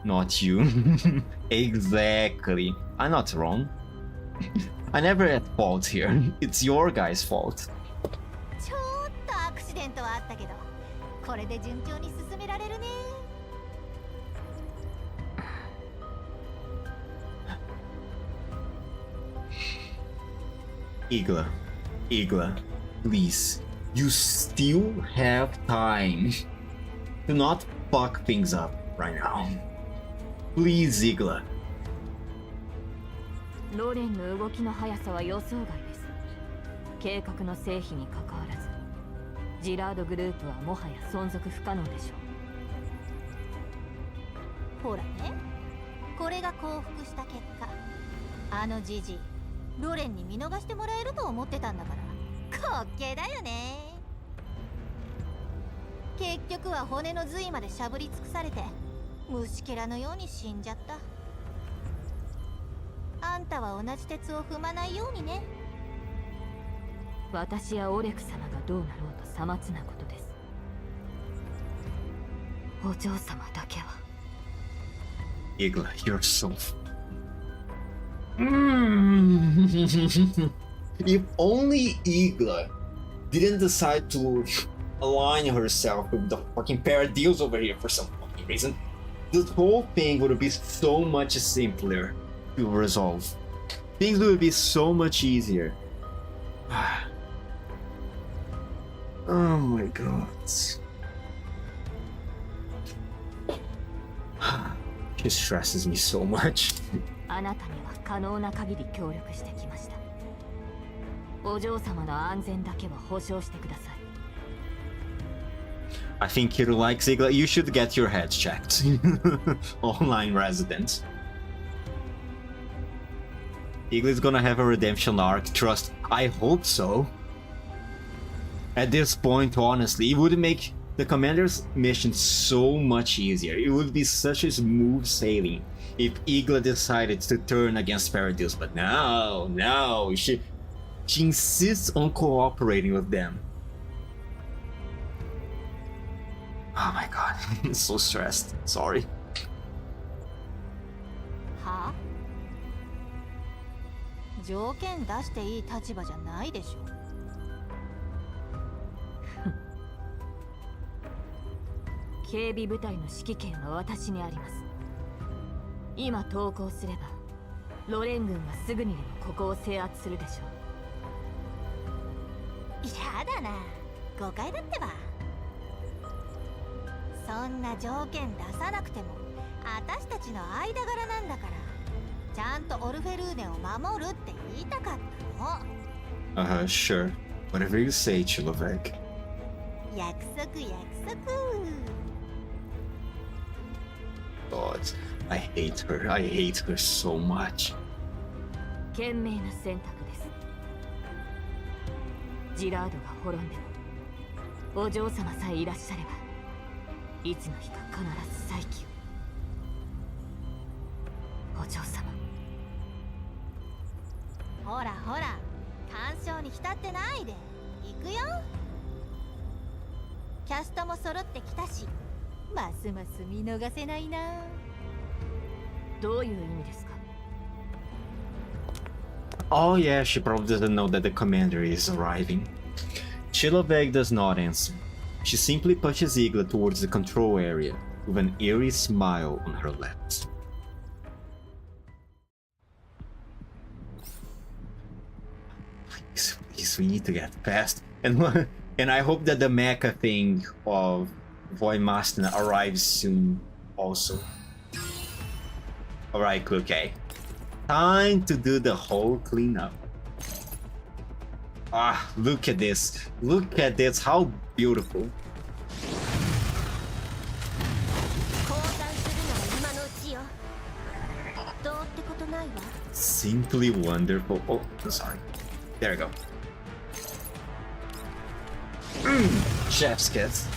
not you. Exactly. I'm not wrong. I'm never at fault here. It's your guys' fault. ちょっとアクシデントはあったけど、これで順調に進められるね。Igla, please. You still have time. Do not fuck things up right now. Please, Igla. ロレンの動きの速さは予想外です。計画の成否にかかわらず、ジラードグループはもはや存続不可能でしょう。ほらね、これが降伏した結果、あのジジイ、ロレンに見逃してもらえると思ってたんだから、滑稽だよね。結局は骨の髄までしゃぶり尽くされて、虫けらのように死んじゃった。あんたは同じ鉄を踏まないようにね。私やオレク様がどうなろうとさまつなことです。お嬢様だけは Igla, you're so. If only Igla didn't decide to align herself with the fucking Paradeals over here for some fucking reason, this whole thing would be so much simpler to resolve. Things would be so much easier. Oh my god. She stresses me so much. あなたには可能な限り協力してきました。お嬢様の安全だけは保証してください。I think Kiro likes Igla. You should get your head checked. Online resident. Igla is gonna have a redemption arc. Trust. I hope so. At this point, honestly, it would make the commander's mission so much easier. It would be such a smooth sailing if Igla decided to turn against Paradise, but no, she insists on cooperating with them. Oh my god, I'm so stressed. Sorry. はあ？条件出していい立場じゃないでしょ。警備部隊の指揮権は私にあります。今投降すればロレン軍はすぐにでもここを制圧するでしょう。やだな、誤解だってば。そんな条件出さなくても私たちの間柄なんだから、ちゃんとオルフェルーネを守るって言いたかったの。Sure. Whatever you say, Chilovek. 約束約束。God, I hate her. I hate her so much. 賢明な選択です。ジラードが滅んでもお嬢様さえいらっしゃればいつの日か必ず再起を。お嬢様。ほらほら、干渉に浸ってないで。行くよ。キャストも揃ってきたし、ますます見逃せないな。どういう意味ですか？ Oh yeah, she probably doesn't know that the commander is arriving. Chilovek does not answer. She simply pushes Igla towards the control area with an eerie smile on her lips. Please, we need to get past. And I hope that the mecha thing of Voimasten arrives soon also. Alright, Kluke. Time to do the whole cleanup. Ah, look at this. Look at this. How beautiful. Simply wonderful. Oh, sorry. There we go. Chef's kiss.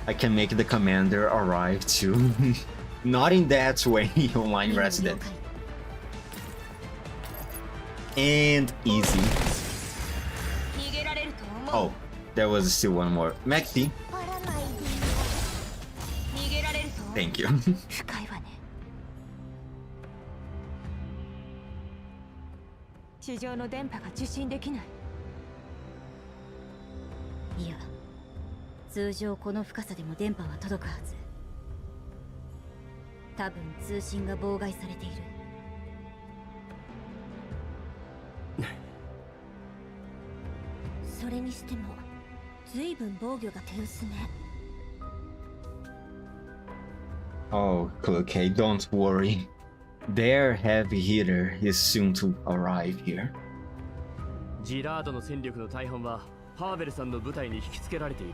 I can make the commander arrive too. Not in that way, online resident. And easy. Oh, there was still one more. Mekti. Thank you. 深いわね。地上の電波が受信できない。いや、通常この深さでも電波は届くはず。多分通信が妨害されている。それにしても随分防御が手薄ね。Oh, okay, don't worry. Their heavy hitter is soon to arrive here. ジラードの戦力の大半はハーベルさんの部隊に引きつけられている。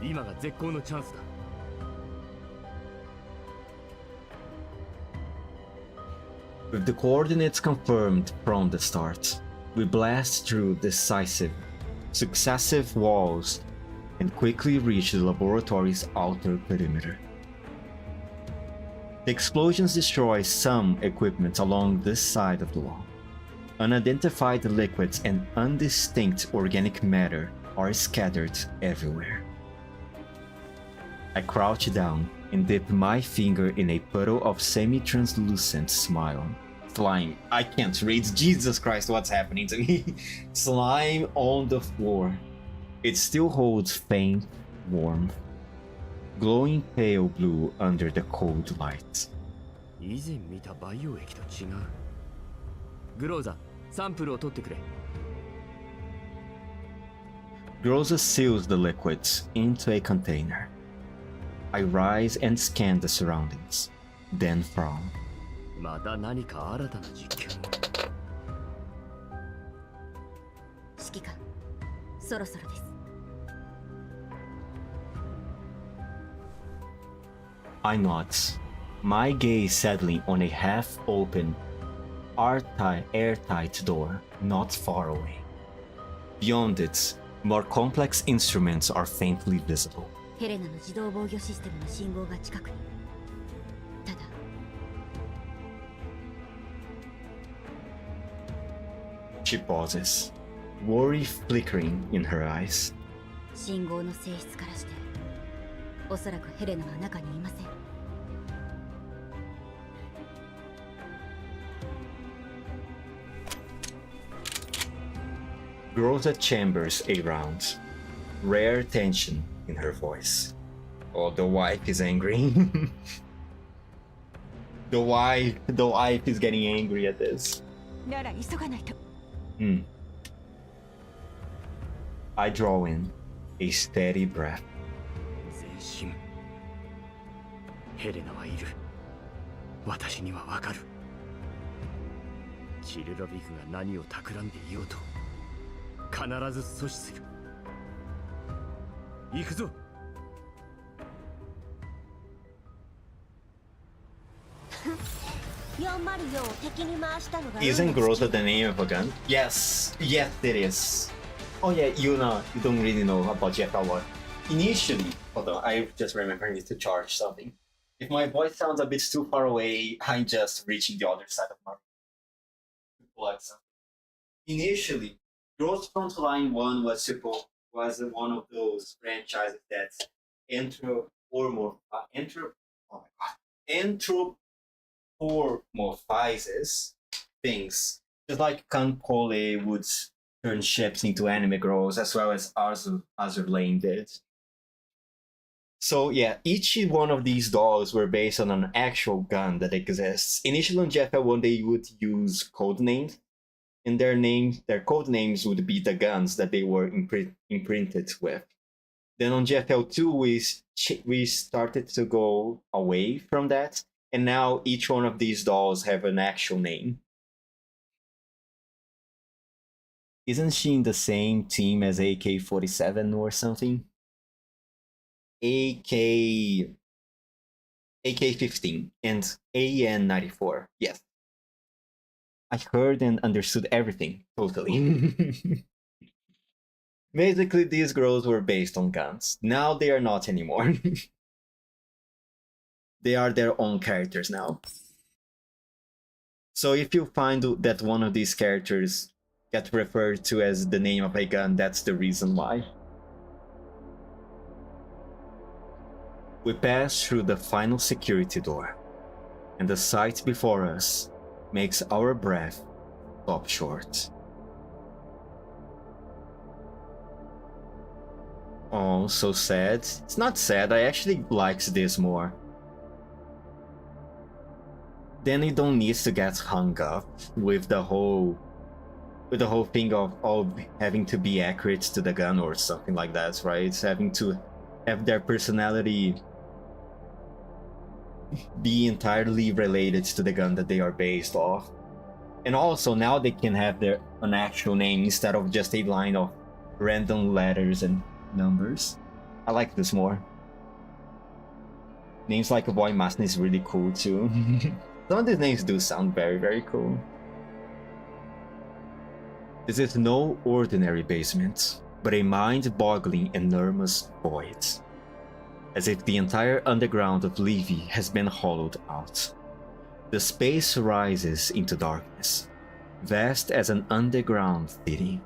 今が絶好のチャンスだ。With the coordinates confirmed from the start, we blast through successive walls and quickly reach the laboratory's outer perimeter. The explosions destroy some equipment along this side of the wall. Unidentified liquids and undistinct organic matter are scattered everywhere. I crouch down and dip my finger in a puddle of semi-translucent slime. I can't read. Jesus Christ, what's happening to me? Slime on the floor. It still holds faint warmth, glowing pale blue under the cold light. 以前見た培養液と違う。グローザ、サンプルを取ってくれ。Groza seals the liquids into a container. I rise and scan the surroundings, then frown. また何か新たな実験を。指揮官、そろそろです。I nod, my gaze settling on a half-open, airtight door not far away. Beyond it, more complex instruments are faintly visible. ヘレナの自動防御システムの信号が近くに。ただ、She pauses, worry flickering in her eyes. 信号の性質からして、おそらくヘレナは中にいません。Groza chambers around, rare tension in her voice. Oh, the wife is angry. the wife is getting angry at this. なら急がないと。I draw in a steady breath. 全身。ヘレナはいる。私にはわかる。チルラビクが何を企んでいようと、必ず阻止する。行くぞ。404を敵に回したのが。Isn't Groza the name of a gun? Yes, yes, it is. Oh yeah, you don't really know about GFL1. Initially, hold on, I just remember I need to charge something. If my voice sounds a bit too far away, I'm just reaching the other side of my room. Plug something. Initially, Groza Frontline 1 was one of those franchises that anthropomorphizes things, just like Kankole would turn ships into anime girls, as well as Azur Lane did. So yeah, each one of these dolls were based on an actual gun that exists. Initially on GFL1, they would use code names, and their code names would be the guns that they were imprinted with. Then on GFL2, we started to go away from that, and now each one of these dolls have an actual name. Isn't she in the same team as AK-47 or something? AK-15 and AN-94, yes. I heard and understood everything, totally. Basically, these girls were based on guns. Now they are not anymore. They are their own characters now. So if you find that one of these characters get referred to as the name of a gun, that's the reason why. We pass through the final security door, and the sight before us makes our breath stop short. Oh, so sad. It's not sad, I actually like this more. Then you don't need to get hung up with the whole thing of having to be accurate to the gun or something like that, right? Having to have their personality be entirely related to the gun that they are based off. And also now they can have an actual name instead of just a line of random letters and numbers. I like this more. Names like Boy Masten is really cool too. Some of these names do sound very, very cool. This is no ordinary basement, but a mind-boggling enormous void. As if the entire underground of Levy has been hollowed out. The space rises into darkness, vast as an underground city,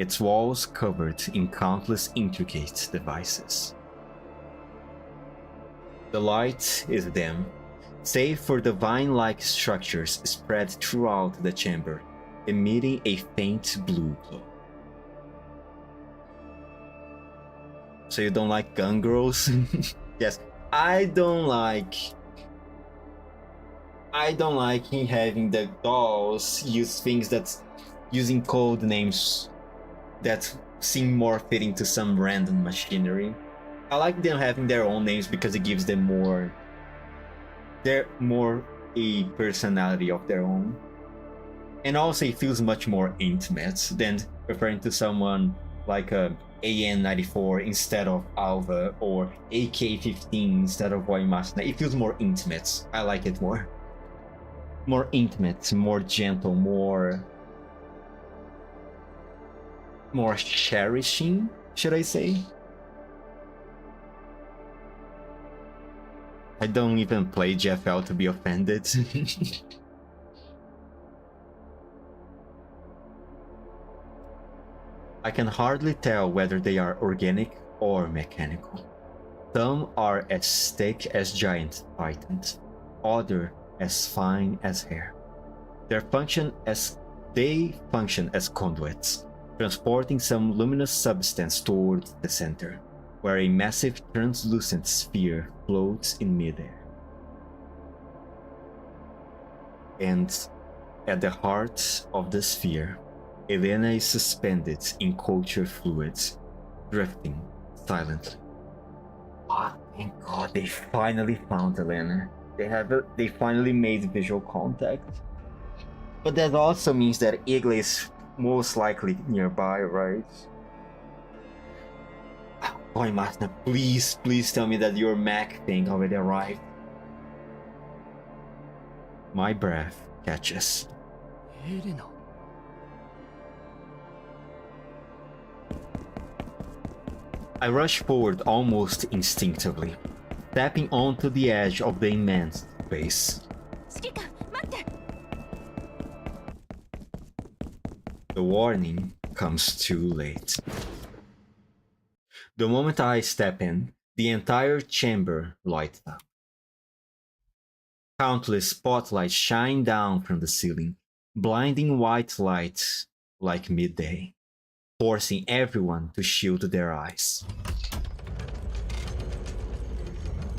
its walls covered in countless intricate devices. The light is dim, save for the vine-like structures spread throughout the chamber, emitting a faint blue glow. So you don't like gun girls? Yes, I don't like having the dolls use things that's using code names that seem more fitting to some random machinery. I like them having their own names because it gives them they're more a personality of their own. And also it feels much more intimate than referring to someone like a AN-94 instead of Alva or AK-15 instead of Waimasna. It feels more intimate. I like it more. More intimate, more gentle, more cherishing, should I say? I don't even play GFL to be offended. I can hardly tell whether they are organic or mechanical. Some are as thick as giant pythons, others as fine as hair. They function as conduits, transporting some luminous substance towards the center, where a massive translucent sphere floats in midair. And at the heart of the sphere, Elena is suspended in culture fluids, drifting silently. Oh, thank God, they finally found Elena. They finally made visual contact. But that also means that Igla is most likely nearby, right? Boy, Master, please tell me that your Mac thing already arrived. My breath catches. Elena. I rush forward almost instinctively, stepping onto the edge of the immense space. The warning comes too late. The moment I step in, the entire chamber lights up. Countless spotlights shine down from the ceiling, blinding white light like midday, forcing everyone to shield their eyes.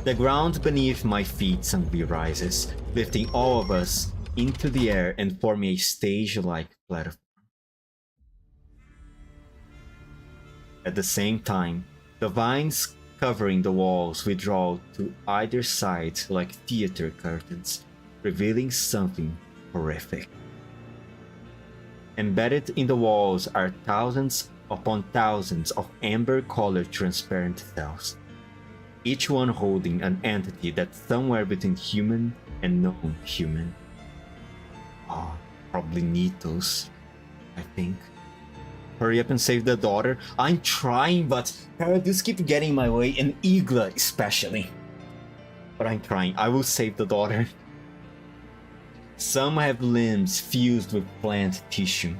The ground beneath my feet suddenly rises, lifting all of us into the air and forming a stage-like platform. At the same time, the vines covering the walls withdraw to either side like theater curtains, revealing something horrific. Embedded in the walls are thousands upon thousands of amber-colored transparent cells, each one holding an entity that's somewhere between human and non-human. Oh, probably Nitos, I think. Hurry up and save the daughter. I'm trying, but just keep getting in my way, and Igla especially. But I'm trying. I will save the daughter. Some have limbs fused with plant tissue.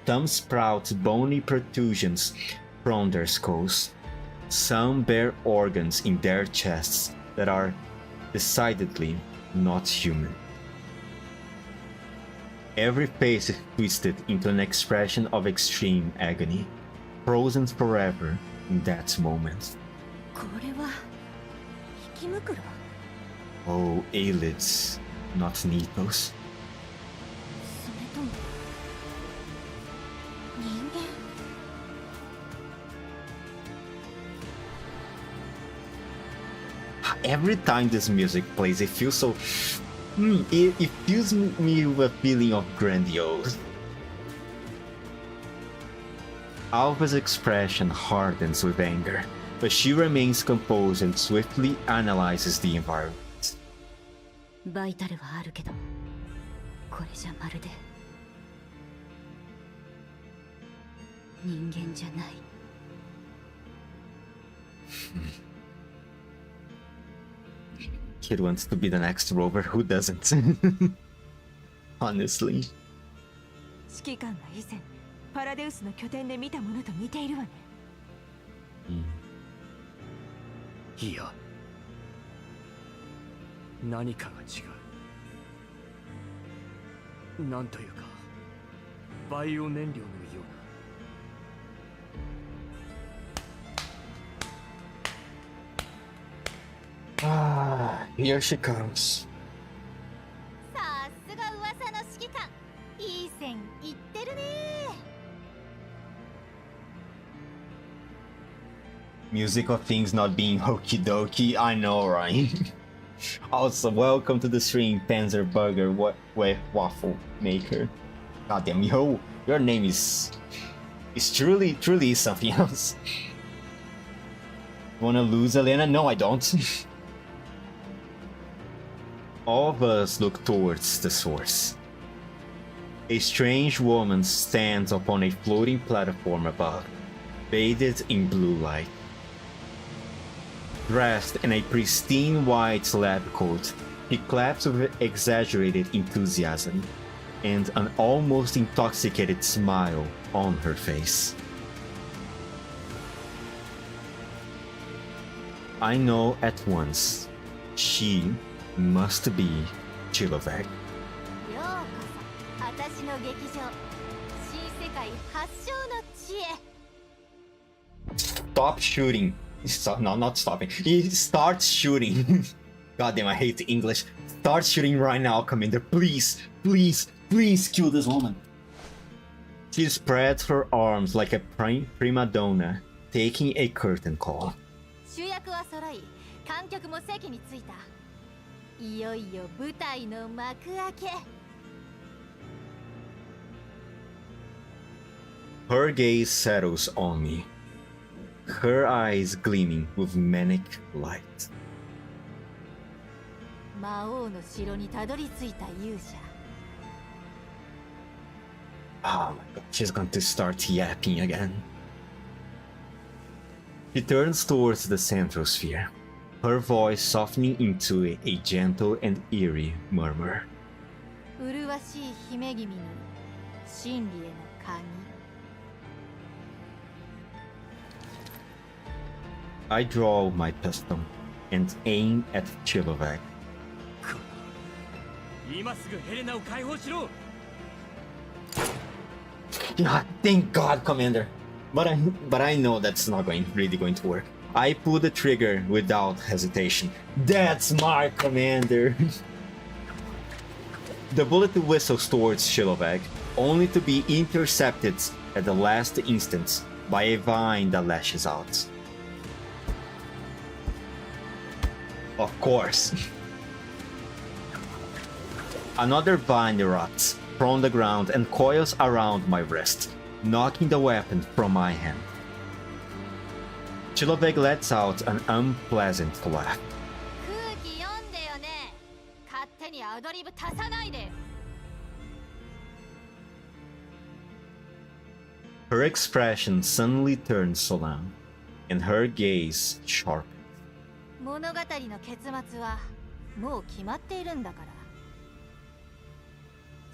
Some sprout bony protrusions from their skulls. Some bear organs in their chests that are decidedly not human. Every face is twisted into an expression of extreme agony, frozen forever in that moment. Oh, eyelids, not Nitos. Every time this music plays, it feels so... It fills me with a feeling of grandiose. Alva's expression hardens with anger, but she remains composed and swiftly analyzes the environment. バイタルはあるけど、これじゃまるで人間じゃない。Kid wants to be the next rover, who doesn't? Honestly. 指揮官が以前パラデウスの拠点で見たものと似ているわね。いや、何かが違う。なんというかバイオ燃料のような。Here she comes. さすが噂の指揮官、いい線いってるね。Music of things not being okie dokie. I know, right? Also, welcome to the stream, Panzer Burger Waffle Maker. Goddamn, yo, your name is truly something else. Wanna lose, Elena? No, I don't. All of us look towards the source. A strange woman stands upon a floating platform above, bathed in blue light. Dressed in a pristine white lab coat, he claps with exaggerated enthusiasm and an almost intoxicated smile on her face. I know at once, she must be Chilovek. ようこそ私の劇場、新世界発祥の地へ。 Stop shooting. No, not stopping. He starts shooting. God damn, I hate English. Start shooting right now, Commander. Please, please, please kill this woman. She spreads her arms like a prima donna, taking a curtain call. 主役は揃い、観客も席に着いた。いよいよ舞台の幕開け。Her gaze settles on me, her eyes gleaming with manic light. 魔王の城にたどり着いた勇者。 Oh my god, she's going to start yapping again. She turns towards the central sphere, her voice softening into a gentle and eerie murmur. 麗しい姫君の真理への鍵。 I draw my pistol and aim at Chilovek. 今すぐヘレナを解放しろ。 God, thank God, Commander. But I know that's not really going to work. I pull the trigger without hesitation. That's smart, Commander. The bullet whistles towards Chilovek, only to be intercepted at the last instant by a vine that lashes out. Of course. Another vine erupts from the ground and coils around my wrist, knocking the weapon from my hand. Chilovek lets out an unpleasant laugh. 空気読んでよね。勝手にアドリブ足さないで。 Her expression suddenly turns solemn, and her gaze sharpens. 物語の結末はもう決まっているんだから。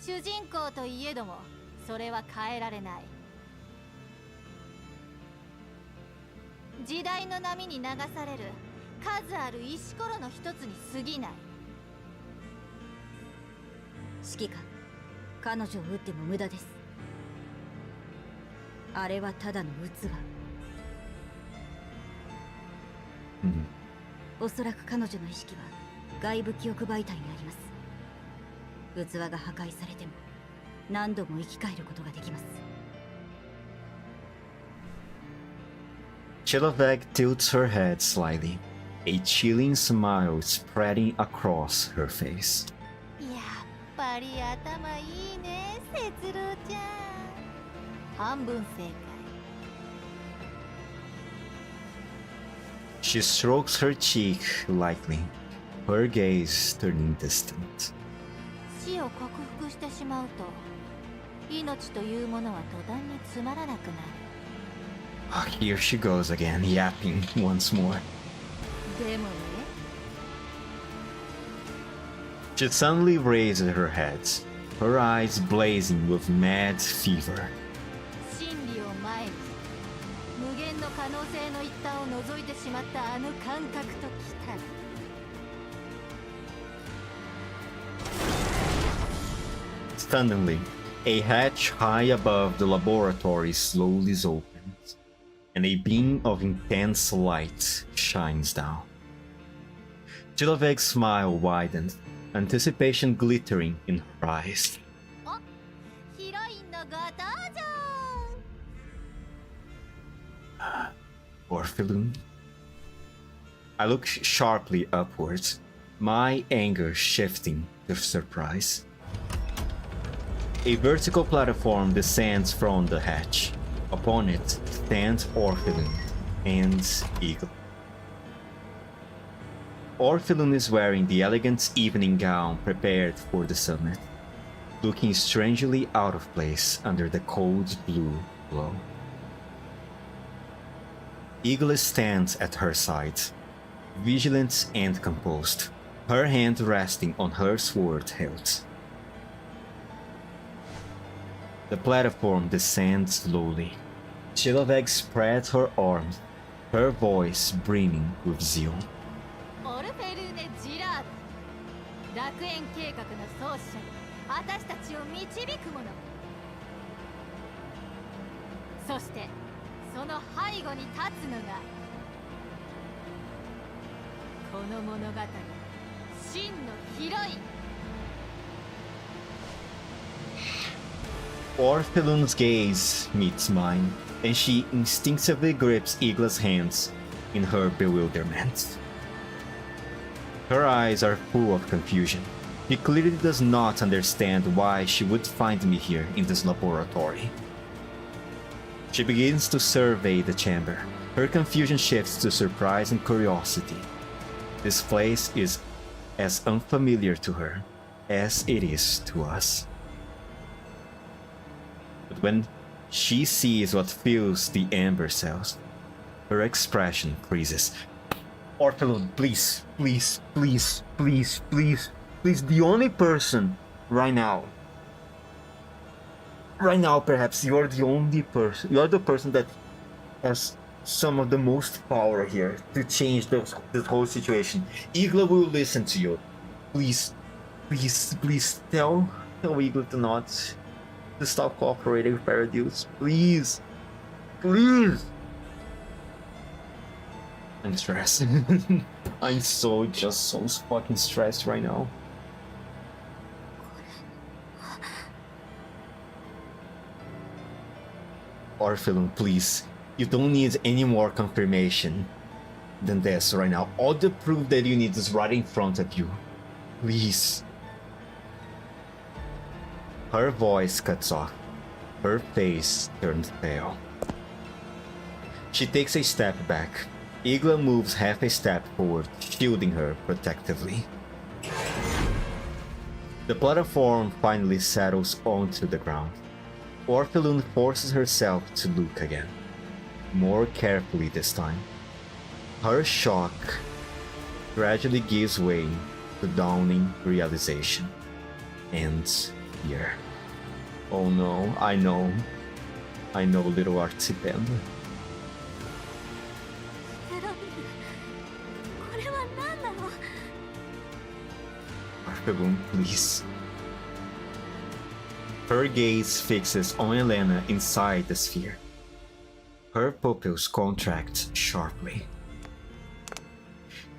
主人公といえどもそれは変えられない。時代の波に流される数ある石ころの一つに過ぎない。指揮官、彼女を撃っても無駄です。あれはただの器。おそらく彼女の意識は外部記憶媒体にあります。器が破壊されても何度も生き返ることができます。 Chilovek tilts her head slightly, a chilling smile spreading across her face. やっぱり頭いいね、節郎ちゃん。半分正解。 She strokes her cheek lightly, her gaze turning distant. 死を克服してしまうと命というものは途端につまらなくなる。 Here she goes again, yapping once more. でもね、 She suddenly raises her head, her eyes blazing with mad fever. 前に無限の可能性の一端を覗いてしまったあの感覚ときたら、Stunningly, a hatch high above the laboratory slowly opens, and a beam of intense light shines down. Chiloveg's smile widened, anticipation glittering in her eyes. ヒロインのご登場。 Orphelin? I look sharply upwards, my anger shifting to surprise. A vertical platform descends from the hatch. Upon it stands Orphelin and Eagle. Orphelin is wearing the elegant evening gown prepared for the summit, looking strangely out of place under the cold blue glow. Eagle stands at her side, vigilant and composed, her hand resting on her sword hilt. The platform descends slowly. Chiloveg spreads her arms, her voice brimming with zeal. オルフェルーネ・ジラード、楽園計画の創始者に私たちを導く者。そしてその背後に立つのがこの物語真のヒロイン。 Orphelun's gaze meets mine, and she instinctively grips Igla's hands in her bewilderment. Her eyes are full of confusion. She clearly does not understand why she would find me here in this laboratory. She begins to survey the chamber. Her confusion shifts to surprise and curiosity. This place is as unfamiliar to her as it is to us. But when she sees what fills the amber cells, her expression freezes. Orphelin, please, please, please, please, please, please, the only person right now, perhaps you're the only person, you're the person that has some of the most power here to change this whole situation. Igla will listen to you. Please, please, please tell Igla to stop cooperating with Paradise. Please. Please. I'm stressed. I'm so fucking stressed right now. Orphelin, please. You don't need any more confirmation than this right now. All the proof that you need is right in front of you. Please. Her voice cuts off. Her face turns pale. She takes a step back. Igla moves half a step forward, shielding her protectively. The platform finally settles onto the ground. Orphelin forces herself to look again, more carefully this time. Her shock gradually gives way to dawning realization and fear. Oh no, I know, little Artipen. ヘロビル、これは何なの？ Orphelin, please. Her gaze fixes on Elena inside the sphere. Her pupils contract sharply.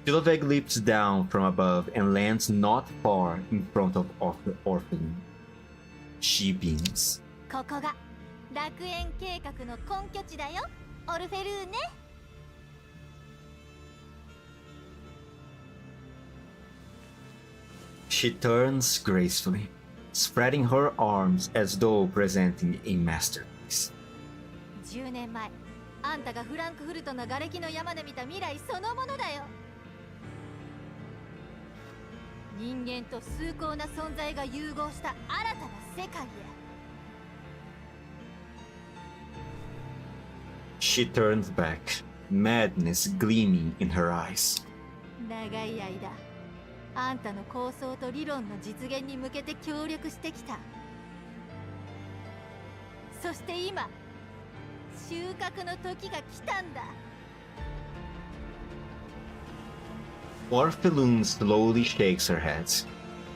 Chiloveg leaps down from above and lands not far in front of Orphelin. She beams. ここが楽園計画の根拠地だよ、オルフェルーネ。She turns gracefully, spreading her arms as though presenting a masterpiece. 10年前、あんたがフランクフルトの瓦礫の山で見た未来そのものだよ。人間と崇高な存在が融合した新たな世界へ。She turns back, madness gleaming in her eyes. 長い間、あんたの構想と理論の実現に向けて協力してきた。そして今、収穫の時が来たんだ。 Orphelum slowly shakes her head.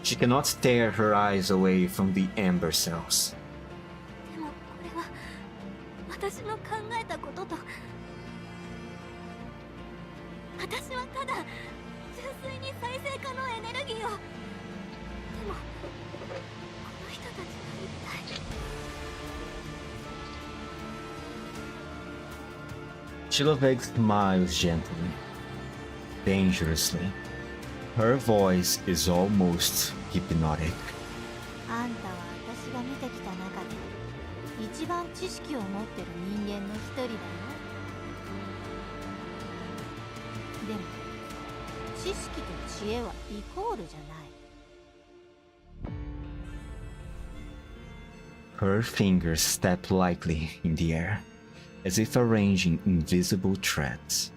She cannot tear her eyes away from the amber cells. でもこれは私の考えたことと、私はただ純粋に再生可能エネルギーを。でもこの人たちは一体。 Chiloveg smiles gently, dangerously. Her voice is almost hypnotic. あんたは私が見てきた中で一番知識を持ってる人間の一人だよ。でも知識と知恵はイコールじゃない。 Her fingers step lightly in the air, as if arranging invisible threads.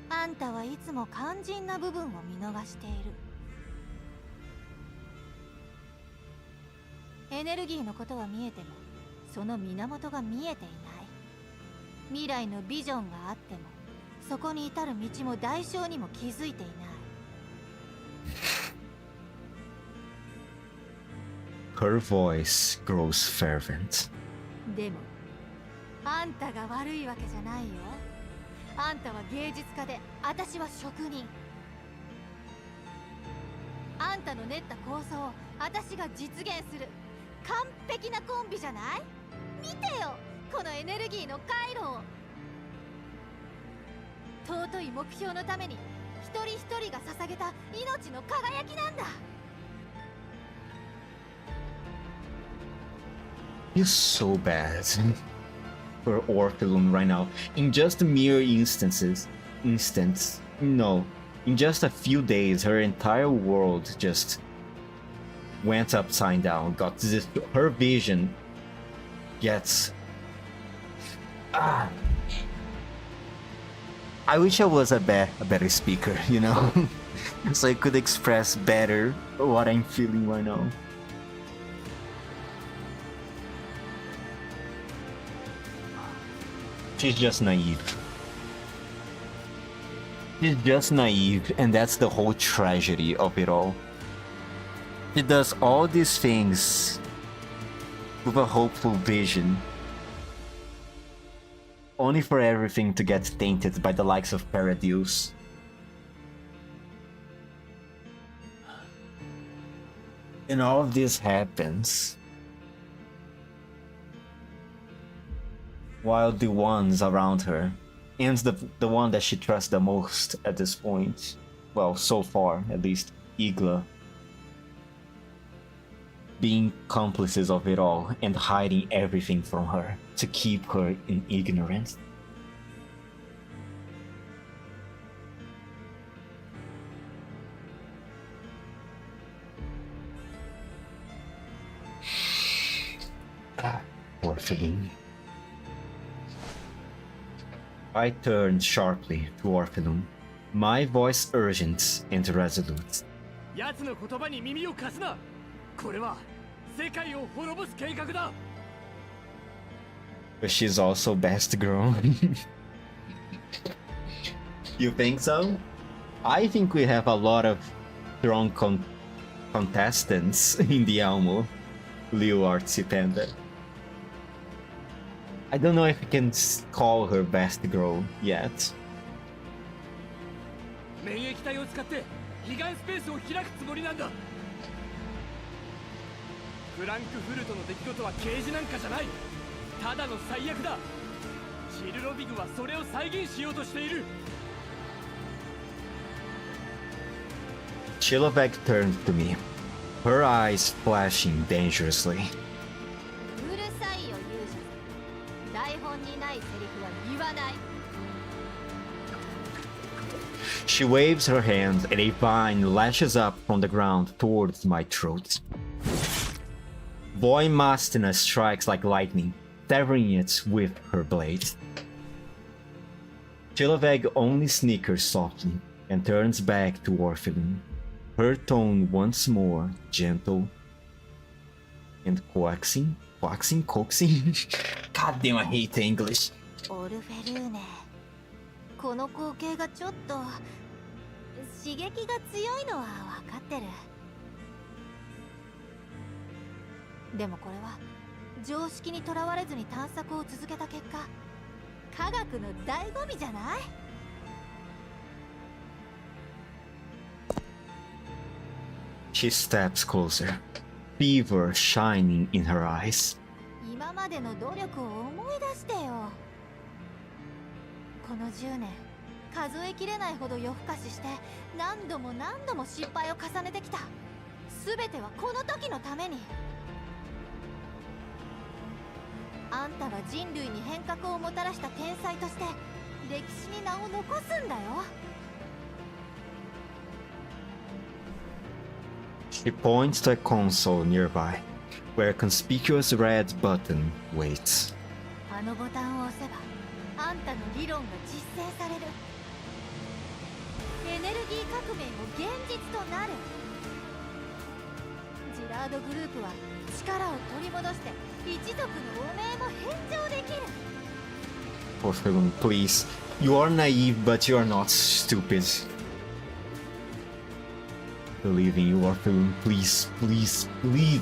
あんたはいつも肝心な部分を見逃している。エネルギーのことは見えてもその源が見えていない。未来のビジョンがあってもそこに至る道も代償にも気づいていない。 Her voice grows fervent. でもあんたが悪いわけじゃないよ。あんたは芸術家で私は職人。あんたの練った構想を私が実現する完璧なコンビじゃない？見てよこのエネルギーの回路を。尊い目標のために一人一人が捧げた命の輝きなんだ。 You're so bad for Orphelum right now. In just mere instance, in just a few days, her entire world just went upside down. Got this, her vision gets. I wish I was a better speaker, you know, so I could express better what I'm feeling right now. She's just naive. She's just naive, and that's the whole tragedy of it all. She does all these things with a hopeful vision, only for everything to get tainted by the likes of Paradise. And all of this happens while the ones around her, and the one that she trusts the most at this point, well, so far at least, Igla, being accomplices of it all and hiding everything from her to keep her in ignorance. Poor thing. I turned sharply to Orphelum, my voice urgent and resolute. 奴の言葉に耳を貸すな。これは世界を滅ぼす計画だ。 But she's also best grown. You think so? I think we have a lot of strong contestants in the Elmo, Liu Artsy Panda. I don't know if we can call her best girl yet. 免疫体を使って彼岸スペースを開くつもりなんだ。フランクフルトの出来事は刑事なんかじゃない。ただの最悪だ。チルロビグはそれを再現しようとしている。 Chilovec turned to me, her eyes flashing dangerously. うるさいよ勇者。台本にないセリフは言わない。 She waves her hand and a vine lashes up from the ground towards my throat. Boy Mastina strikes like lightning, severing it with her blade. Chiloveg only snickers softly and turns back to Orphelum, her tone once more gentle and coaxing? God damn, I hate English. オルフェルーネ、この光景がちょっと刺激が強いのは分かってる。でもこれは常識にとらわれずに探索を続けた結果、科学の醍醐味じゃない？She steps closer, fever shining in her eyes. 今までの努力を思い出してよ。この10年、数えきれないほど夜更かしして何度も何度も失敗を重ねてきた。全てはこの時のために。あんたは人類に変革をもたらした天才として歴史に名を残すんだよ。She points to a console nearby, where a conspicuous red button waits. あのボタンを押せばあんたの理論が実践される。エネルギー革命も現実となる。ジラードグループは力を取り戻して一族の汚名も返上できる。 Orpheum, please. You are naive, but you are not stupid. Believe in you, Orpheum. Please, please, please.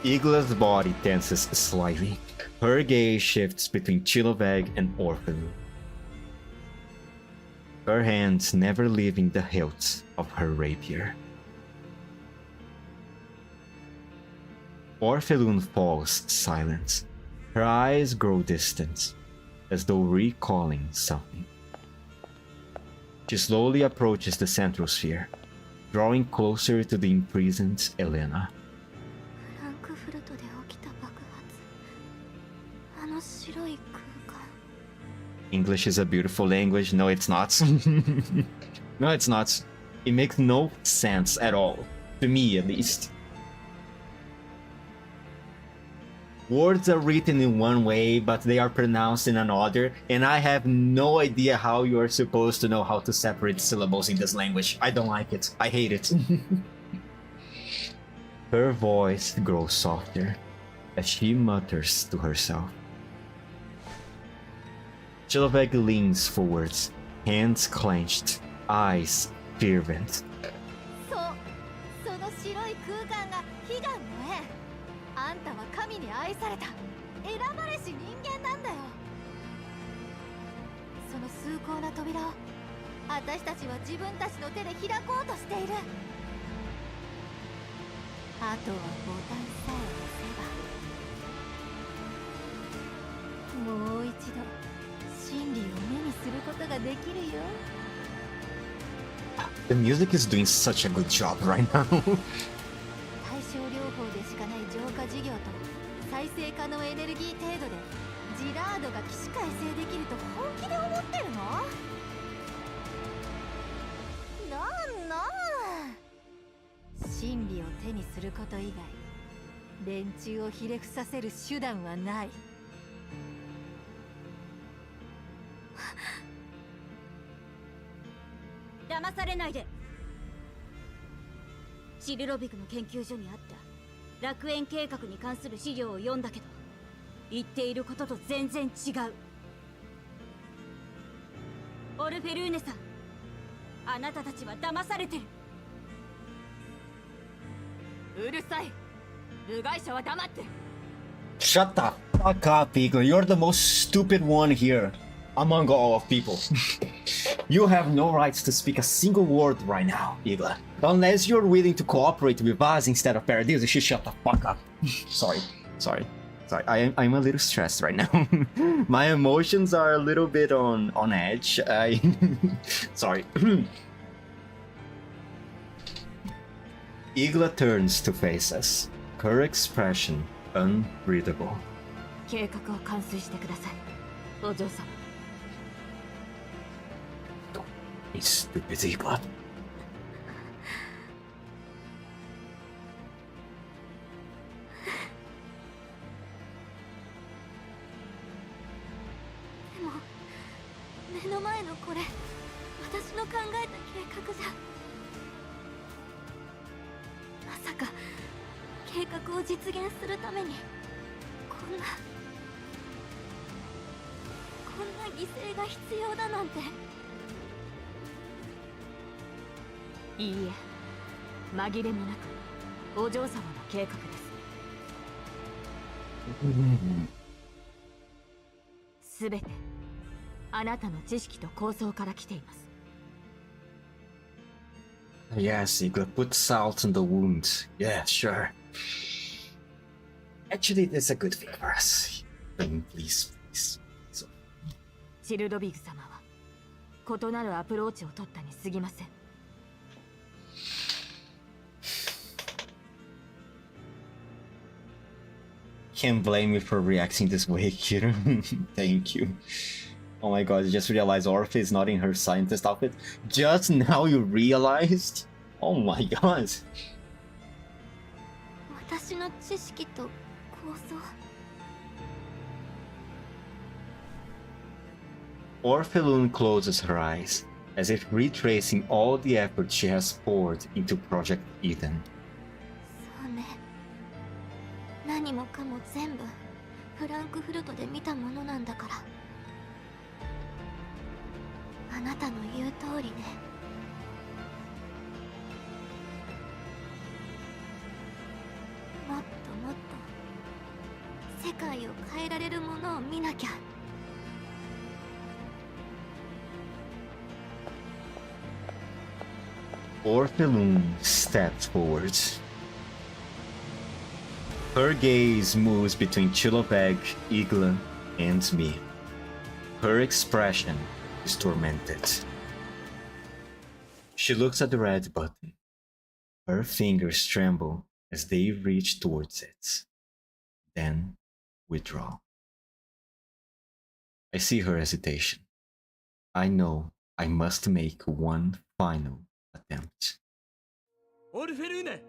Igla's body tenses slightly. Her gaze shifts between Chilovag and Orpheum. Her hands never leaving the hilt of her rapier. Orpheum falls silent. Her eyes grow distant, as though recalling something. She slowly approaches the central sphere, drawing closer to the imprisoned Elena. フランクフルトで起きた爆発。あの白い空間。 English is a beautiful language. No, it's not. No, it's not. It makes no sense at all. To me, at least. Words are written in one way, but they are pronounced in another, and I have no idea how you are supposed to know how to separate syllables in this language. I don't like it. I hate it. Her voice grows softer as she mutters to herself. Chilovag leans forwards, hands clenched, eyes fervent. そう、その白い空間が悲願の縁。あんたは神に愛された選ばれし人間なんだよ。その崇高な扉を私たちは自分たちの手で開こうとしている。あとはボタンさえ押せば、もう一度真理を目にすることができるよ。 The music is doing such a good job right now. 対症療法でしかない浄化事業と再生可能エネルギー程度でジラードが起死回生できると本気で思ってるの？なん真理を手にすること以外連中をひれ伏させる手段はない。騙されないで。シルロビクの研究所にあった楽園計画に関する資料を読んだけど、言っていることと全然違う。オルフェルーネさん、あなたたちは騙されてる。うるさい。部外者は黙って。 Shut the fuck up, Igla. You're the most stupid one here among all of people. You have no rights to speak a single word right now, Igla. Unless you're willing to cooperate with us instead of Paradise, you should shut the fuck up. Sorry. I'm a little stressed right now. My emotions are a little bit on edge. Sorry. Igla turns to face us, her expression unreadable. 計画を完遂してください、お嬢様。 Stupid Igla. でも目の前のこれ私の考えた計画じゃ。まさか計画を実現するためにこんな犠牲が必要だなんて。いいえ、紛れもなくお嬢様の計画です。すべてあなたの知識と構想から来ています。Yes, you could put salt in the wound. Yeah, sure. Actually, that's a good thing for us. Please. So. チルドビグ様は異なるアプローチを取ったに過ぎません。Can't blame you for reacting this way, Kira. Thank you. Oh my god, I just realized Orphe is not in her scientist outfit. Just now you realized? Oh my god. 私の知識と構想。Orphelune closes her eyes, as if retracing all the effort she has poured into Project Eden. そうね。何もかも全部フランクフルトで見たものなんだから。あなたの言う通りね。もっともっと世界を変えられるものを見なきゃ。Orphelune steps forward. Her gaze moves between Chiloveg, Igla, and me. Her expression is tormented. She looks at the red button. Her fingers tremble as they reach towards it, then withdraw. I see her hesitation. I know I must make one final attempt. オルフェルーネ、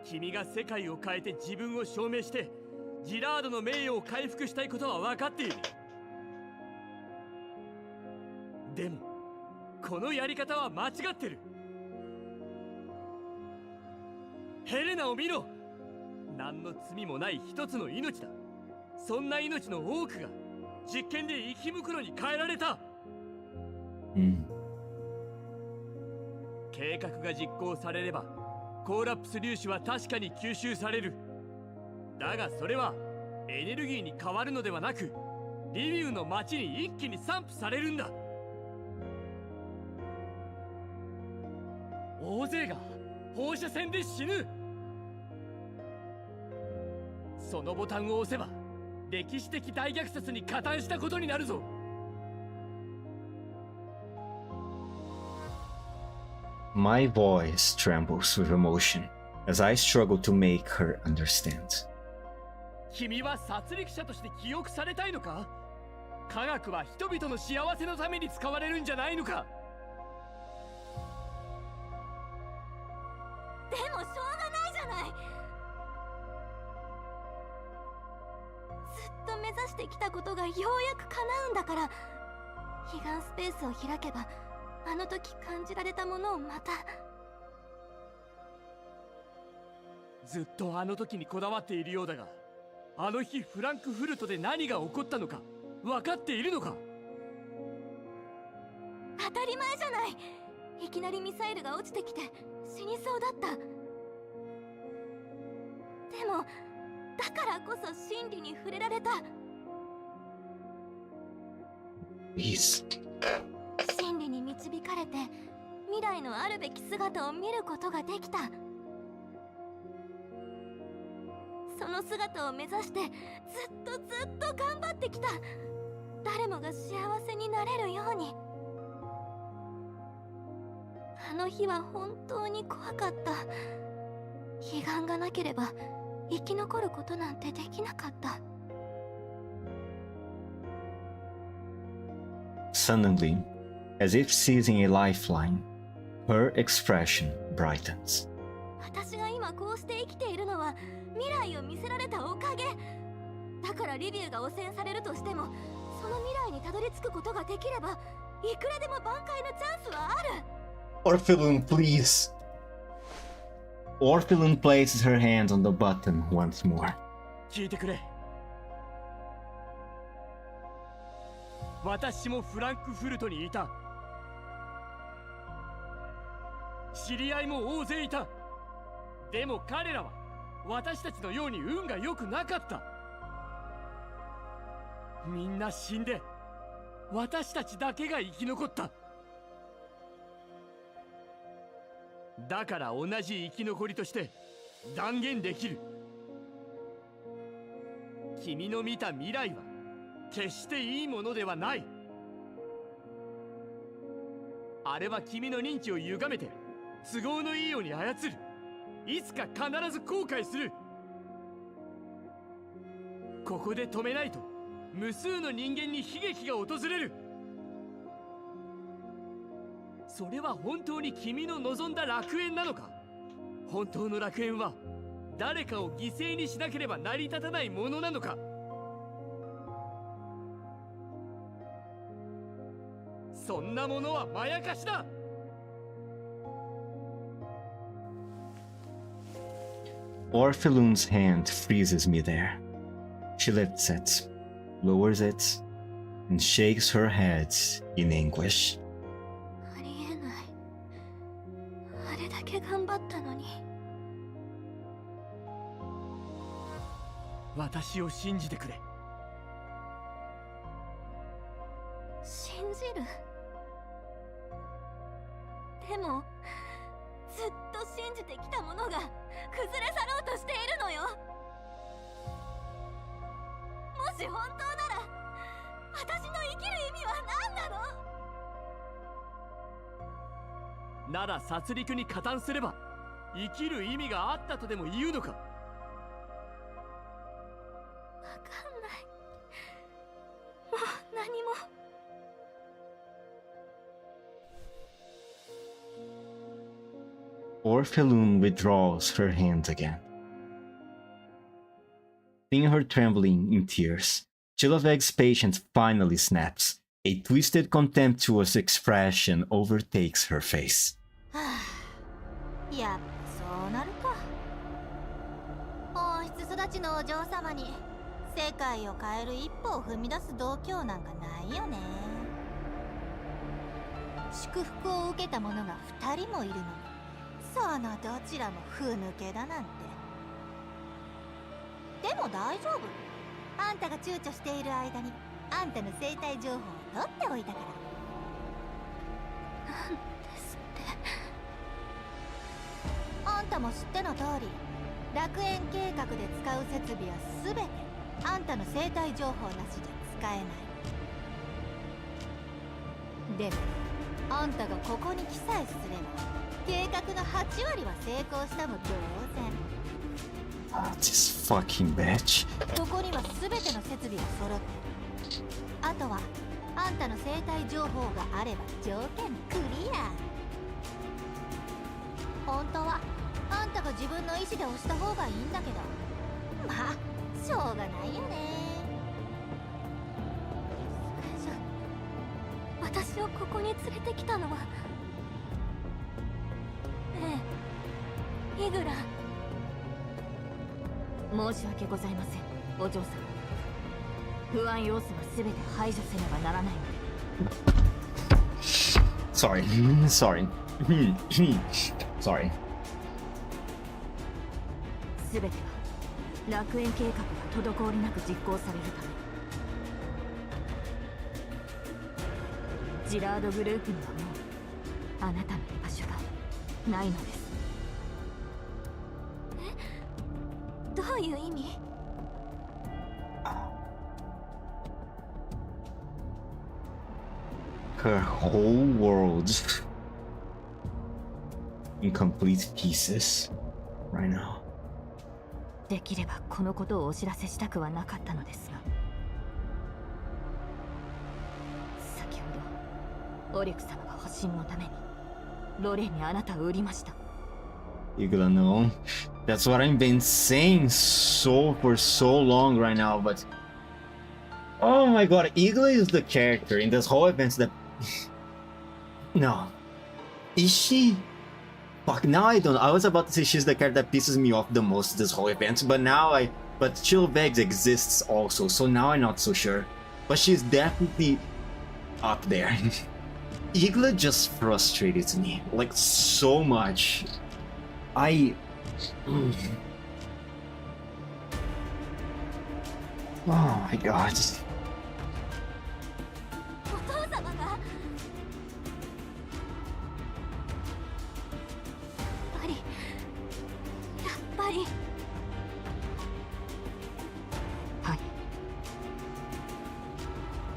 君が世界を変えて自分を証明してジラードの名誉を回復したいことは分かっている。でもこのやり方は間違ってる。ヘレナを見ろ。何の罪もない一つの命だ。そんな命の多くが実験で生き袋に変えられた。計画が実行されればコーラプス粒子は確かに吸収される。だがそれはエネルギーに変わるのではなく、リビウの町に一気に散布されるんだ。大勢が放射線で死ぬ。そのボタンを押せば歴史的大虐殺に加担したことになるぞ。My voice trembles with emotion as I struggle to make her understand. 君は殺戮者として記憶されたいのか？科学は人々の幸せのために使われるんじゃないのか？でもしょうがないじゃない。ずっと目指してきたことがようやく叶うんだから。彼岸スペースを開けばあの時感じられたものをまた。ずっとあの時にこだわっているようだが、あの日フランクフルトで何が起こったのか分かっているのか？当たり前じゃない。いきなりミサイルが落ちてきて死にそうだった。でもだからこそ真理に触れられた。Please. 真理に導かれて未来のあるべき姿を見ることができた。その姿を目指してずっと頑張ってきた。誰もが幸せになれるように。あの日は本当に怖かった。彼岸がなければ生き残ることなんてできなかった。Suddenly, as if seizing a lifeline, her expression brightens. 私が今こうして生きているのは未来を見せられたおかげだから。リビューが汚染されるとしてもその未来にたどり着くことができればいくらでも挽回のチャンスはある。Orphelune, please. Orphelune places her hand on the button once more. 聞いてくれ。私もフランクフルトにいた。知り合いも大勢いた。でも彼らは私たちのように運が良くなかった。みんな死んで私たちだけが生き残った。だから同じ生き残りとして断言できる。君の見た未来は決していいものではない。あれは君の認知を歪めて都合のいいように操る。いつか必ず後悔する。ここで止めないと無数の人間に悲劇が訪れる。それは本当に君の望んだ楽園なのか。本当の楽園は誰かを犠牲にしなければ成り立たないものなのか。そんなものはまやかしだ。Orphelun's hand freezes me there. She lifts it, lowers it, and shakes her head in anguish. ありえない。あれだけ頑張ったのに。私を信じてくれ。信じる。でもずっと信じてきたものが崩れ去ろうとしているのよ。もし本当なら私の生きる意味は何なの。なら殺戮に加担すれば生きる意味があったとでも言うのか。わかんない。もう何も。Orphelun withdraws her hand again. Seeing her trembling in tears, Chiloveg's patience finally snaps. A twisted, contemptuous expression overtakes her face. やっぱそうなるか。温室育ちのお嬢様に世界を変える一歩を踏み出す度胸なんかないよね。祝福を受けた者が2人もいるのに、そのどちらもふぬけだなんて。でも大丈夫。あんたが躊躇している間にあんたの生態情報を取っておいたから。なんですって。あんたも知っての通り、楽園計画で使う設備は全てあんたの生態情報なしで使えない。でもあんたがここに来さえすれば計画の8割は成功したも同然。This fucking bitch. ここには全ての設備が揃ってる。あとはあんたの生態情報があれば条件クリア。本当はあんたが自分の意思で押した方がいいんだけど、まあしょうがないよね。それじゃ私をここに連れてきたのは、イグラ。申し訳ございません、お嬢様。不安要素は全て排除せねばならないので。Sorry. Sorry. Sorry. 全ては楽園計画が滞りなく実行されるため。ジラードグループにはもうあなたの居場所がないのです。どういう意味？Her whole world in complete pieces right now. できればこのことをお知らせしたくはなかったのですが、先ほどオリク様が保身のためにロレンにあなたを売りました。 Igla, no. That's what I've been saying for so long right now, but oh my god, Igla is the character in this whole event that no. Is she? Fuck, now I don't know. I was about to say she's the character that pisses me off the most this whole event, but now I But Chillvegs exists also, so now I'm not so sure. But she's definitely up there. Igla just frustrated me, like, so much. Oh my god. お父様がやっぱりはい。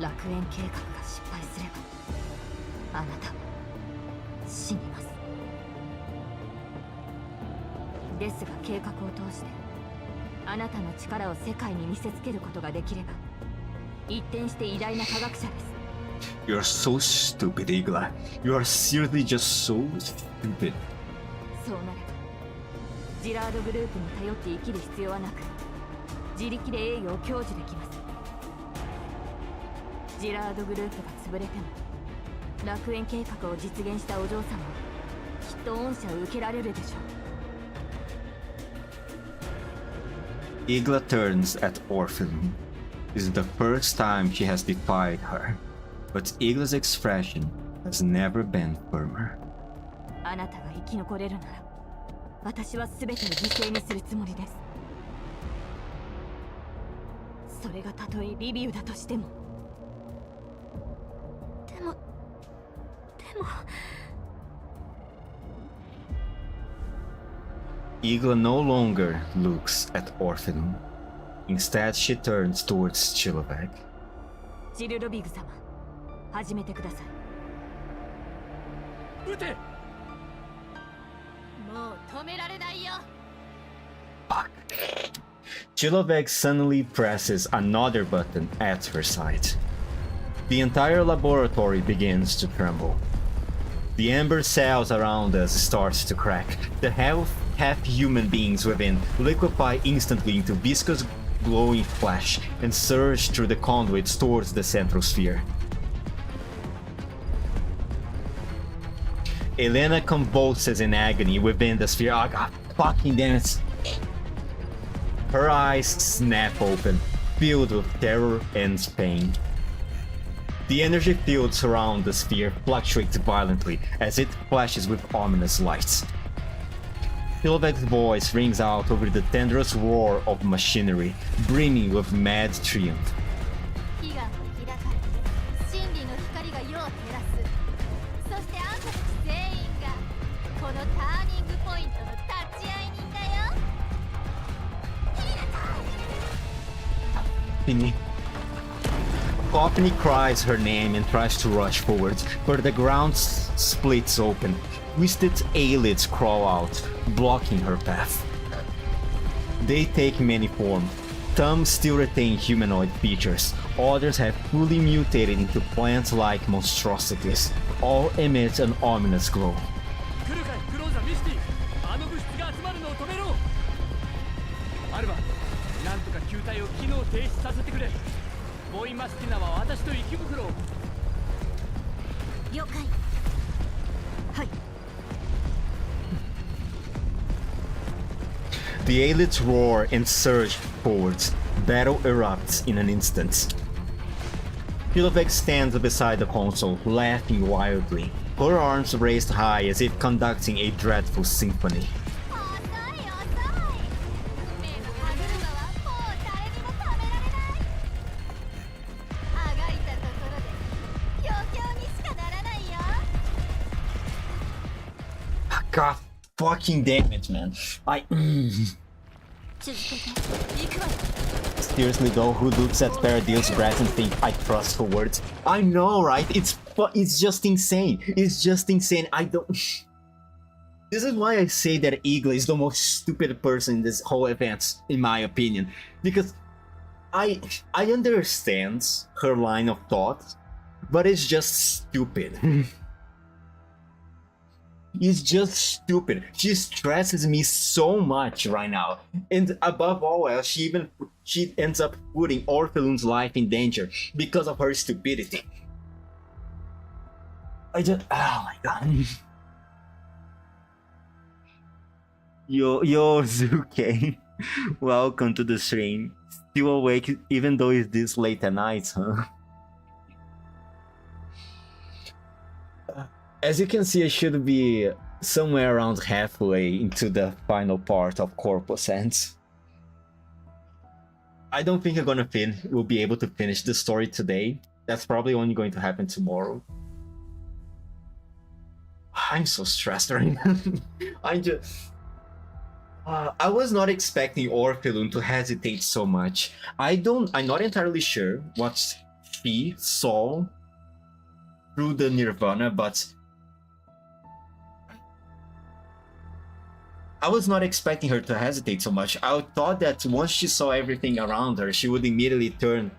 楽園計画が失敗すればあなたは死にます。ですが計画を通してあなたの力を世界に見せつけることができれば一転して偉大な科学者です。 You're so stupid, Igla. You are seriously just so stupid. そうなればジラードグループに頼って生きる必要はなく自力で栄誉を享受できます。ジラードグループが潰れても楽園計画を実現したお嬢様はきっと恩赦を受けられるでしょう。 Igla turns at Orphan. This is the first time she has defied her, but Igla's expression has never been firmer. あなたが生き残れるなら私は全てを犠牲にするつもりです。それがたとえリビウだとしても。でも Igla no longer looks at Orphan. Instead, she turns towards Chillovek. ジルロビグ様、始めてください。撃て。もう止められないよ。 Chillovek suddenly presses another button at her side. The entire laboratory begins to tremble. The amber cells around us start to crack. The half-human beings within liquefy instantly into viscous glowing flesh and surge through the conduits towards the central sphere. Elena convulses in agony within the sphere. Oh god, fucking damn it. Her eyes snap open, filled with terror and pain. The energy fields around the sphere fluctuates violently as it flashes with ominous lights. Chillovek's voice rings out over the thunderous roar of machinery, brimming with mad triumph. 悲願は開かれ、真理の光が世を照らす。そしてあんたたち全員がこのターニングポイントの立ち会い人だよ。 Finny. Coffiny cries her name and tries to rush forward, but the ground splits open. Twisted eyelids crawl out, blocking her path. They take many forms. Some still retain humanoid features, others have fully mutated into plant-like monstrosities. All emit an ominous glow. 来るかいクローザーミスティ。あの物質が集まるのを止めろ。アルバ、なんとか球体を機能停止させてくれ。ボーイマスティナは私と息袋を。了解。はい。 The eyelids roar and surge forwards. Battle erupts in an instant. Chillovek stands beside the console, laughing wildly, her arms raised high as if conducting a dreadful symphony. 遅い遅い。目の歯車はもう誰にも止められない。あがいたところで強強にしかならないよ。 God fucking damn it, man. 続けて。行くわよ。 Seriously though, who looks at Paradil's breath and think I trust her words? I know, right? It's just insane. It's just insane. I don't... This is why I say that Igla is the most stupid person in this whole event, in my opinion. Because I understand her line of thought, but it's just stupid. It's just stupid. She stresses me so much right now. And above all else, she ends up putting Orphelun's life in danger because of her stupidity. Oh my god. Yo, Zuke. Welcome to the stream. Still awake even though it's this late at night, huh? As you can see, I should be somewhere around halfway into the final part of Corposant. I don't think we'll be able to finish the story today. That's probably only going to happen tomorrow. I'm so stressed right now. I was not expecting Orphelum to hesitate so much. I'm not entirely sure what she saw through the Nirvana, but I was not expecting her to hesitate so much. I thought that once she saw everything around her, she would immediately turn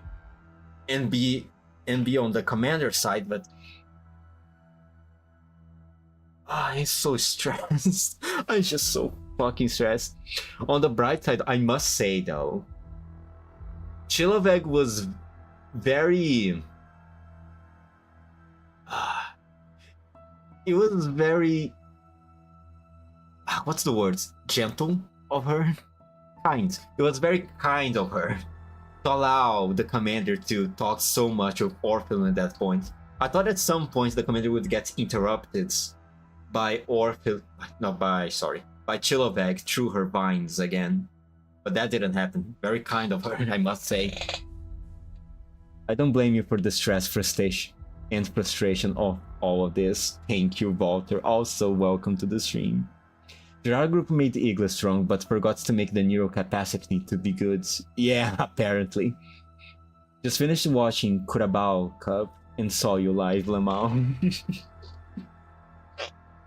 and be on the commander side, but I'm so stressed. I'm just so fucking stressed. On the bright side, I must say though, Chiloveg was very... it was very... what's the word? Gentle of her? Kind. It was very kind of her to allow the commander to talk so much of Orphelum at that point. I thought at some point the commander would get interrupted by Chiloveg through her vines again. But that didn't happen. Very kind of her, I must say. I don't blame you for the stress, frustration of all of this. Thank you, Walter. Also, welcome to the stream. Gerard Group made Igla strong, but forgot to make the neural capacity to be good. Yeah, apparently. Just finished watching Curabao Cup and saw you live, Lamau.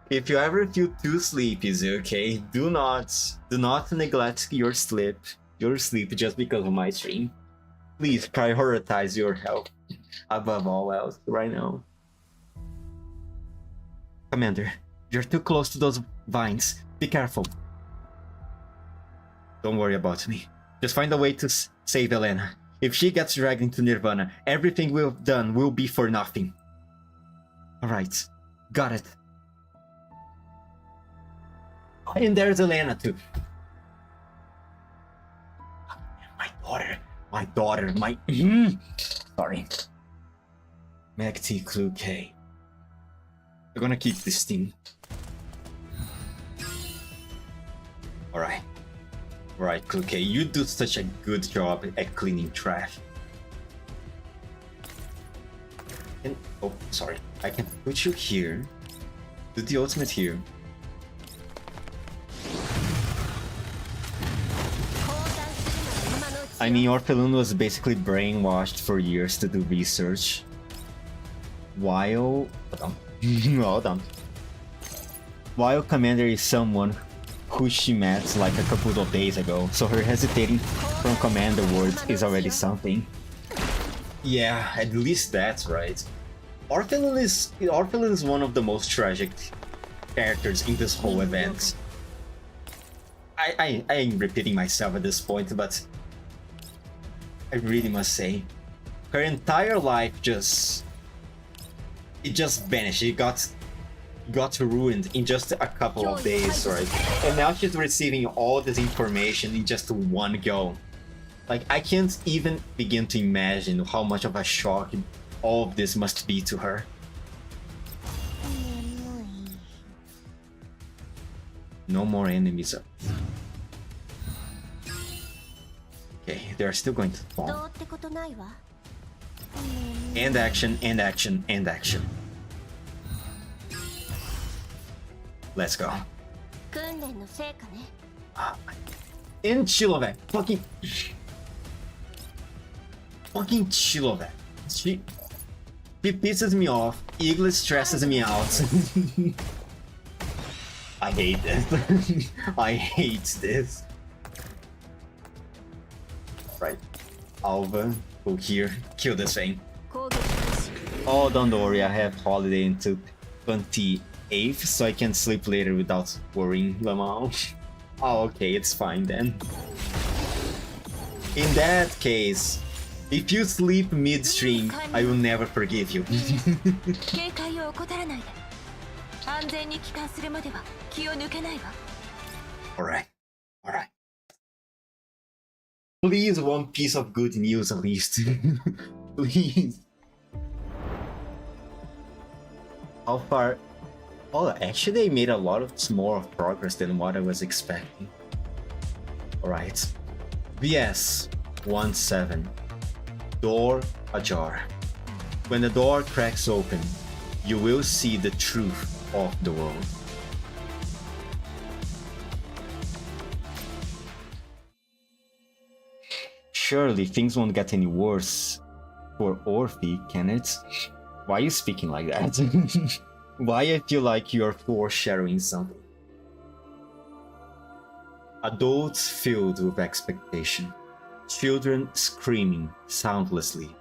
If you ever feel too sleepy, okay, do not neglect your sleep just because of my stream. Please prioritize your health above all else right now. Commander, you're too close to those vines. Be careful. Don't worry about me. Just find a way to save Elena. If she gets dragged into Nirvana, everything we've done will be for nothing. Alright, got it. And there's Elena too. My daughter, sorry. Magti Clue K. We're gonna keep this thing. Alright, Clue K, you do such a good job at cleaning trash. And, oh, sorry. I can put you here. Do the ultimate here. I mean, Orphelum was basically brainwashed for years to do research. While... hold on. While Commander is someone who she met like a couple of days ago, so her hesitating from Commander words is already something. Yeah, at least that's right. Orphelum is one of the most tragic characters in this whole event. I'm repeating myself at this point, but I really must say, her entire life just vanished. It got ruined in just a couple of days, right? And now she's receiving all this information in just one go. Like, I can't even begin to imagine how much of a shock all of this must be to her. No more enemies. Okay, they're still going to fall. End action, end action, end action. Let's go. In Chilovec. Fucking Chilovec. She pisses me off. Igla stresses me out. I hate this. I hate this. Right. Alva, go here. Kill this thing. Oh, don't worry. I have holiday until 28th, so I can sleep later without worrying, Lamau. Oh, okay. It's fine then. In that case, if you sleep midstream, I will never forgive you. Alright. Alright. Please, one piece of good news at least. Please. How far? Oh, actually, I made a lot of more progress than what I was expecting. Alright. VS 17. Door ajar. When the door cracks open, you will see the truth of the world. Surely things won't get any worse for Orphe, can it? Why are you speaking like that? Why I feel like you're foreshadowing something? Adults filled with expectation, children screaming soundlessly,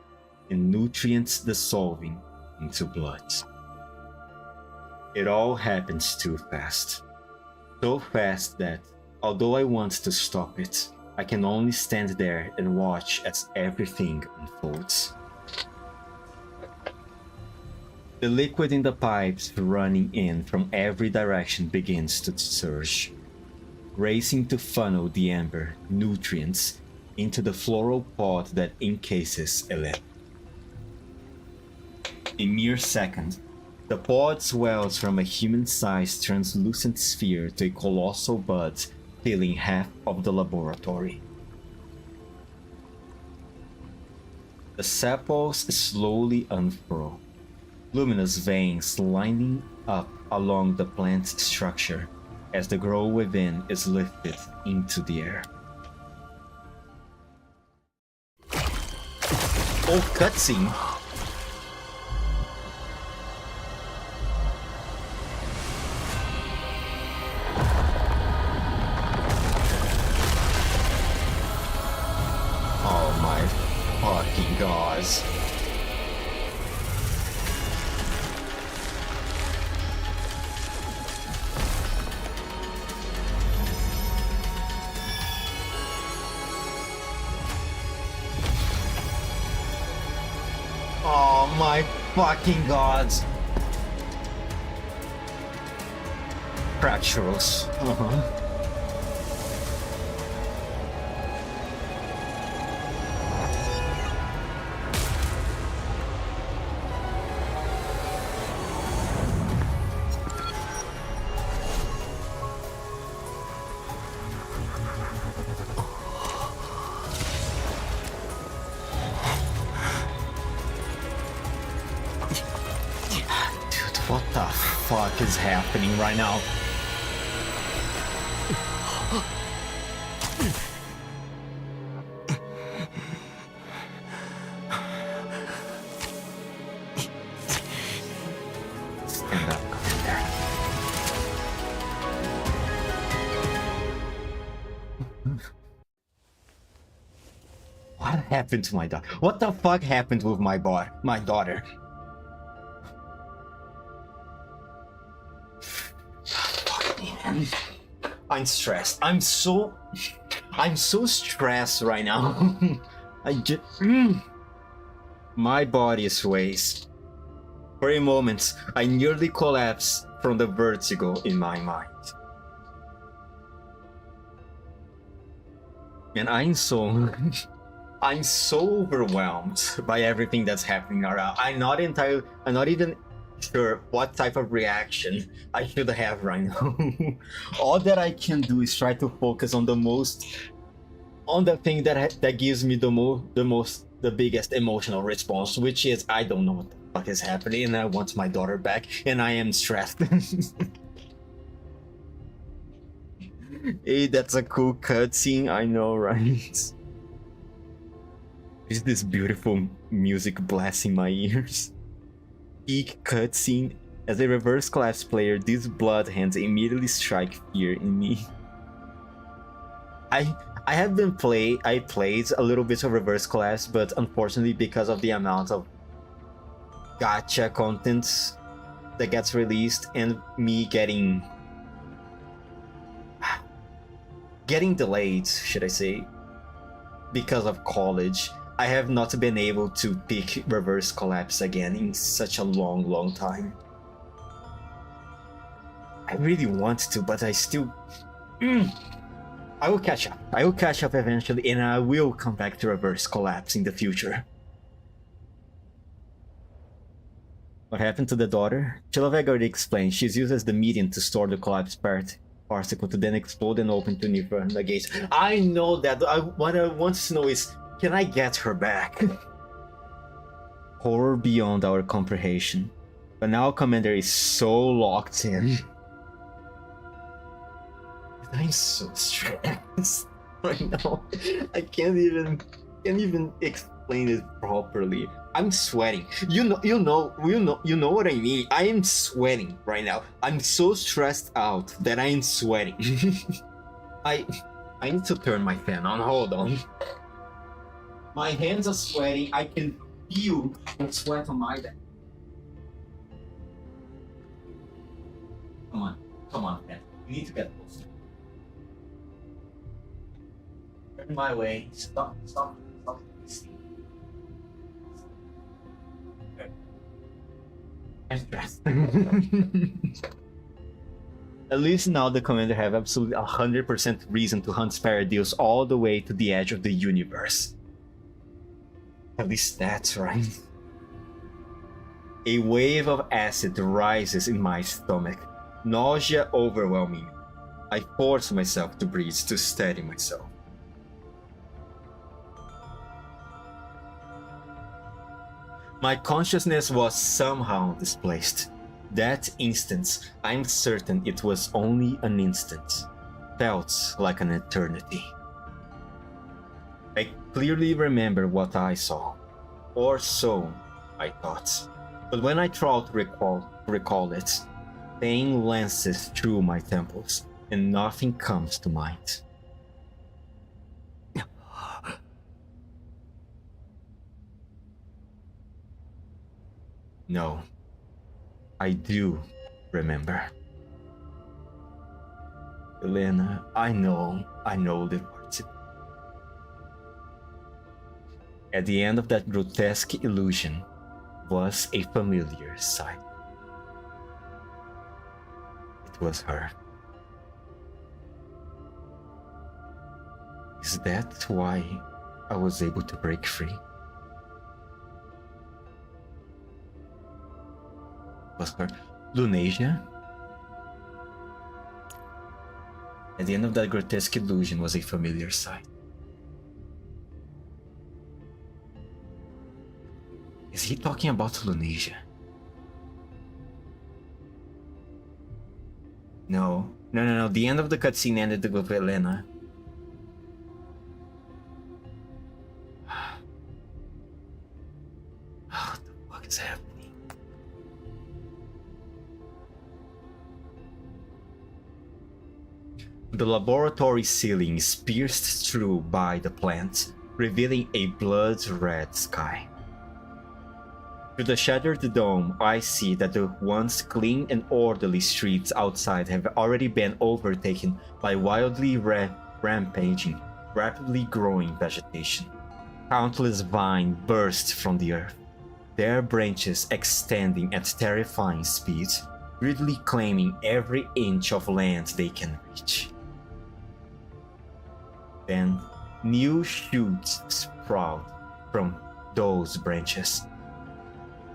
and nutrients dissolving into blood. It all happens too fast. So fast that, although I want to stop it, I can only stand there and watch as everything unfolds. The liquid in the pipes running in from every direction begins to surge, racing to funnel the amber nutrients into the floral pod that encases Elep. In mere second, the pod swells from a human-sized translucent sphere to a colossal bud filling half of the laboratory. The sepals slowly unfurl, luminous veins lining up along the plant's structure as the growth within is lifted into the air. Oh, cutscene! Oh my fucking god. Oh my fucking god. Fracturals. What the fuck is happening right now? Stand up, come in there. What happened to my daughter? What the fuck happened with my daughter? I'm stressed. I'm so stressed right now. I just my body sways. For a moment, I nearly collapsed from the vertigo in my mind. And I'm so overwhelmed by everything that's happening around. I'm not even sure what type of reaction I should have right now. All that I can do is try to focus on the thing that gives me the biggest emotional response, which is I don't know what the fuck is happening and I want my daughter back and I am stressed. Hey, that's a cool cutscene, I know, right? Is this beautiful music blasting my ears? Peak cutscene. As a reverse class player, these blood hands immediately strike fear in me. I played a little bit of reverse class, but unfortunately because of the amount of gacha content that gets released and me getting delayed, should I say, because of college, I have not been able to pick Reverse Collapse again in such a long time. I really want to, but I still... I will catch up. I will catch up eventually, and I will come back to reverse collapse in the future. What happened to the daughter? Chiloveg already explained. She's used as the medium to store the collapsed particle to then explode and open to new the gates. I know that. What I want to know is, can I get her back? Horror beyond our comprehension. But now Commander is so locked in. I'm so stressed right now. I can't even explain it properly. I'm sweating. You know what I mean. I am sweating right now. I'm so stressed out that I am sweating. I need to turn my fan on. Hold on. My hands are sweating. I can feel the sweat on my back. Come on, man. We need to get closer. Turn my way. Stop. I'm stressed. At least now the Commander have absolutely 100% reason to hunt Sparadeus all the way to the edge of the universe. At least that's right. A wave of acid rises in my stomach. Nausea overwhelming. I force myself to breathe to steady myself. My consciousness was somehow displaced. That instant, I'm certain it was only an instant. Felt like an eternity. I clearly remember what I saw. Or so, I thought. But when I try to recall it, pain lances through my temples, and nothing comes to mind. No, I do remember. Elena, I know the parts. At the end of that grotesque illusion was a familiar sight. It was her. Is that why I was able to break free? Was her Lunasia? At the end of that grotesque illusion was a familiar sight. Is he talking about Lunasia? No. The end of the cutscene ended with Elena. What the fuck is happening? The laboratory ceiling is pierced through by the plant, revealing a blood-red sky. Through the shattered dome, I see that the once clean and orderly streets outside have already been overtaken by wildly rampaging, rapidly growing vegetation. Countless vines burst from the earth, their branches extending at terrifying speed, greedily claiming every inch of land they can reach. Then, new shoots sprout from those branches,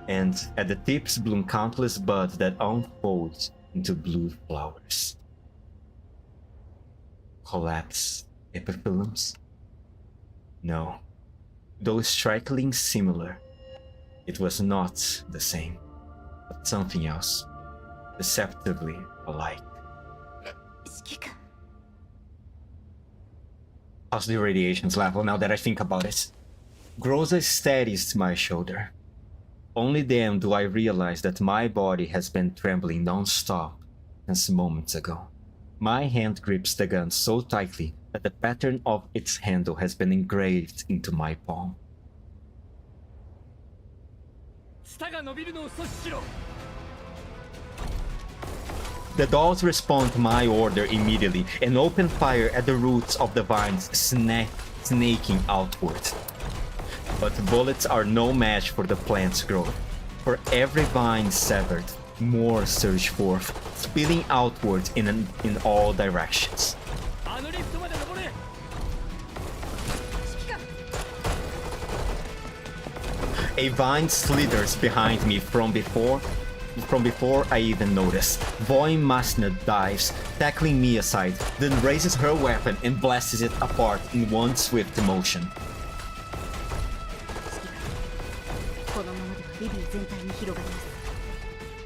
and at the tips bloom countless buds that unfold into blue flowers. Collapse epiphyllums? No, though strikingly similar, it was not the same, but something else, deceptively alike. How's the radiations level now that I think about it? Groza steadies my shoulder. Only then do I realize that my body has been trembling non-stop since moments ago. My hand grips the gun so tightly that the pattern of its handle has been engraved into my palm. The dolls respond to my order immediately and open fire at the roots of the vines snaking outward. But bullets are no match for the plant's growth. For every vine severed, more surge forth, spilling outward in all directions. A vine slithers behind me from before I even notice. Voin Masna dives, tackling me aside, then raises her weapon and blasts it apart in one swift motion. このままではリビー全体に広がります。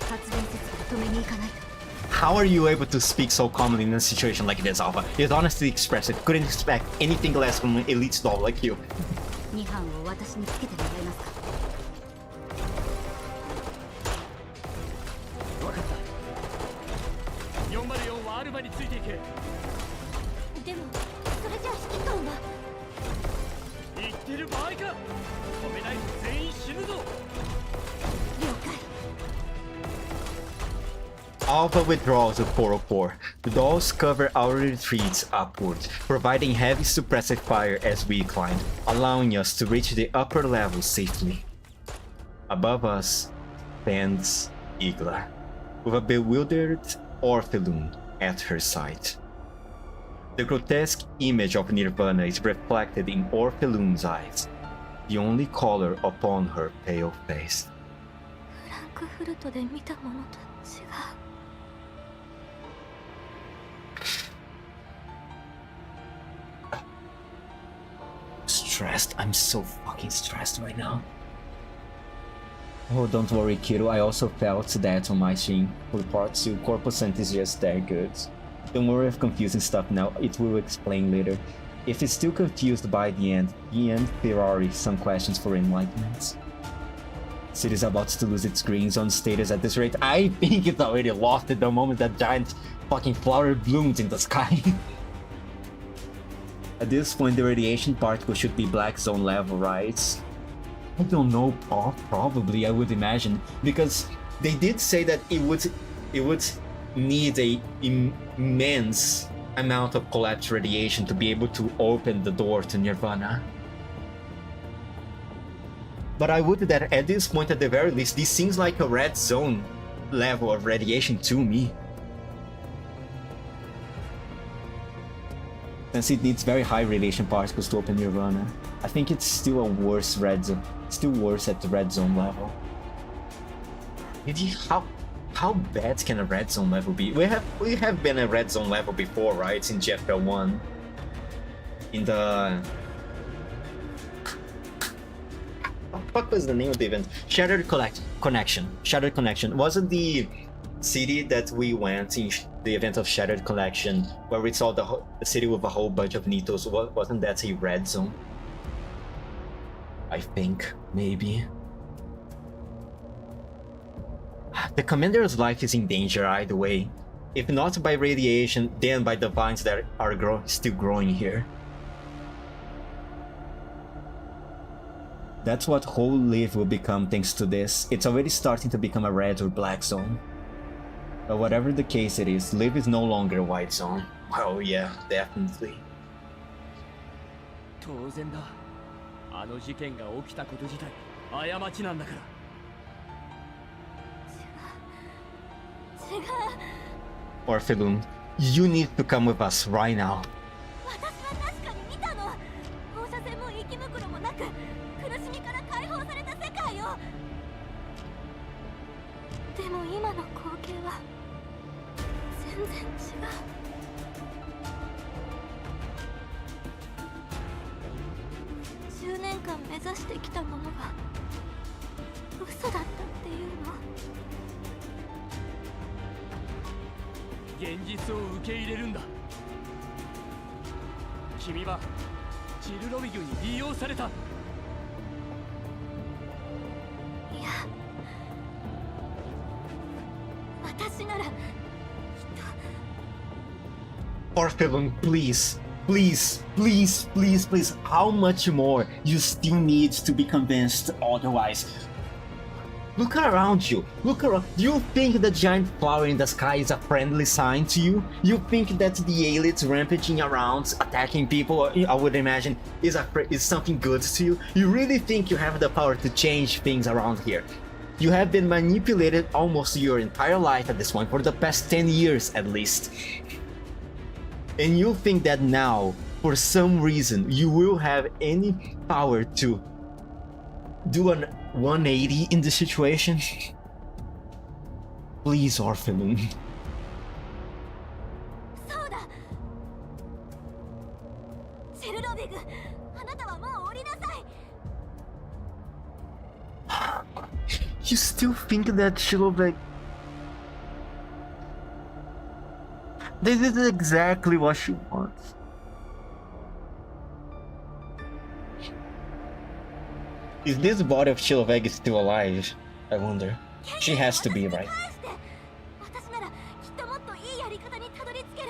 発電設備を止めに行かないと。 How are you able to speak so calmly in a situation like this, Alpha? You'd honestly express it. Couldn't expect anything less from an elite doll like you. 2班を私につけてもらえますか。分かった。404はアルバについていけ。でもそれじゃ指揮官は。言ってる場合か。止めないと全員死ぬぞ。了解。 Alpha withdraws to 404. The dolls cover our retreats upwards, providing heavy suppressive fire as we climb, allowing us to reach the upper levels safely. Above us stands Igla, with a bewildered Orphelum at her side. The grotesque image of Nirvana is reflected in Orphelum's eyes, the only color upon her pale face. フランクフルトで見たものと違う。 Stressed. I'm so fucking stressed right now. Oh, don't worry, kiddo. I also felt that on my stream. For part 2, Corposant is just that good. Don't worry if confusing stuff now. It will explain later. If it's still confused by the end, Ferrari some questions for enlightenment. City's about to lose its green zone status at this rate. I think it's already lost it the moment that giant fucking flower bloomed in the sky. At this point, the radiation particle should be black zone level, right? I don't know, probably, I would imagine, because they did say that it would need a immense amount of collapse radiation to be able to open the door to Nirvana. But I would that at this point, at the very least, this seems like a red zone level of radiation to me. Since it needs very high radiation particles to open Nirvana, I think it's still a worse red zone. Still worse at the red zone level. How bad can a red zone level be? We have been a red zone level before, right? In GFL1. In the what was the name of the event? Shattered Connection. Shattered Connection. Wasn't the city that we went in the event of Shattered Collection, where we saw the city with a whole bunch of Nitos, wasn't that a red zone? I think, maybe. The commander's life is in danger either way. If not by radiation, then by the vines that are still growing here. That's what whole Live will become thanks to this. It's already starting to become a red or black zone. But whatever the case it is, Live is no longer a white zone. Oh yeah, definitely. 当然だ。あの事件が起きたこと自体過ちなんだから。違う。 Orphelum, you need to come with us right now. 私は確かに見たの。放射線も息袋もなく、苦しみから解放された世界を。でも今の光景は全然違う。10年間目指してきたものが嘘だったっていうの。現実を受け入れるんだ。君はチルロビグに利用された。いや、私ならきっと。 Orphelum, please. Please, please, please, please. How much more you still need to be convinced otherwise? Look around you. Look around. Do you think the giant flower in the sky is a friendly sign to you? You think that the aliens rampaging around, attacking people, I would imagine, is something good to you? You really think you have the power to change things around here? You have been manipulated almost your entire life at this point, for the past 10 years at least. And you think that now, for some reason, you will have any power to do a 180 in this situation. Please, Orphelum. そうだ。チェルロビグ、あなたはもう降りなさい。 You still think that Chilovek... This is exactly what she wants. Is this body of Chilovek still alive? I wonder. She has to be, right? 私ならきっともっといいやり方にたどり着ける。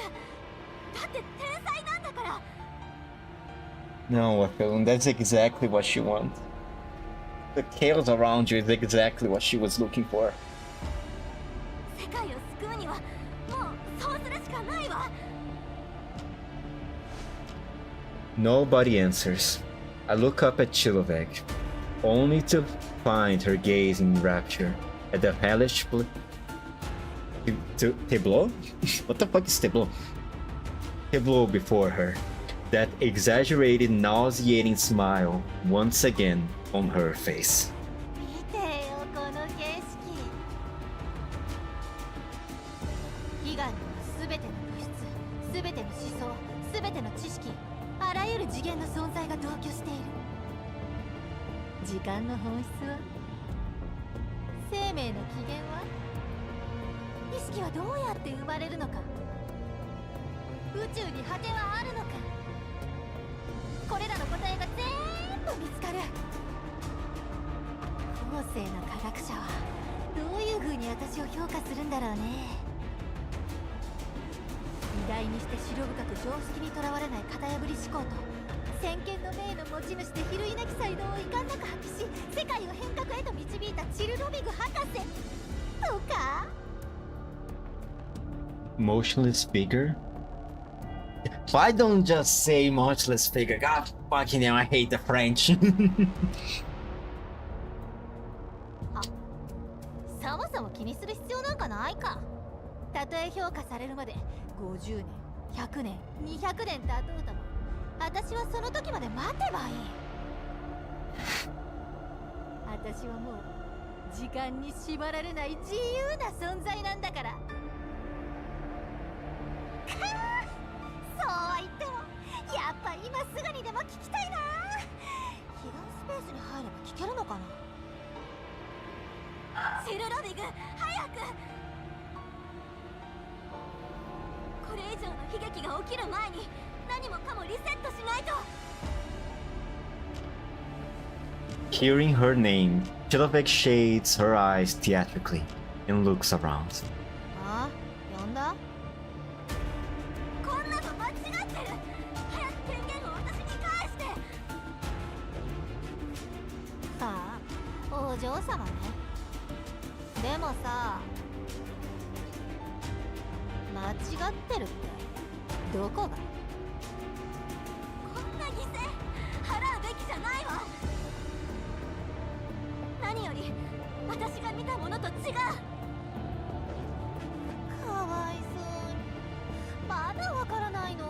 だって天才なんだから。 No, Orphelum, that's exactly what she wants. The chaos around you is exactly what she was looking for. 世界を救うにはもうそうするしかないわ。 Nobody answers. I look up at Chilovek, only to find her gaze in rapture at the hellish tableau? What the fuck is tableau? Tableau before her. That exaggerated, nauseating smile once again on her face. 見てよこの景色。悲願には全ての物質、全ての思想、全ての知識、あらゆる次元の存在が同居している。時間の本質は、生命の起源は、意識はどうやって生まれるのか、宇宙に果てはあるのか、これらの答えが全部見つかる。後世の科学者はどういう風に私を評価するんだろうね。偉大にして白深く常識にとらわれない型破り思考と先見の明の持ち主で比類なき才能を遺憾なく発揮し世界を変革へと導いたチルロビグ博士とか。 Motionless figure? Why don't just say motionless figure? God fucking hell, I hate the French. そもそも気にする必要なんかないか。たとえ評価されるまで50年、100年、200年経とうとも、私はその時まで待てばいい。私はもう時間に縛られない自由な存在なんだから。そうは言ってもやっぱ今すぐにでも聞きたいな。彼岸スペースに入れば聞けるのかな。チルロビグ、早く。これ以上の悲劇が起きる前に何もかもリセットしないと。 Hearing her name, Chilovek shades her eyes theatrically and looks around. あ、呼んだ？こんなの間違ってる。早く権限を私に返して。さあ、お嬢様ね。でもさ、間違ってるってどこが？こんな犠牲払うべきじゃないわ。何より私が見たものと違う。かわいそうに。まだわからないの？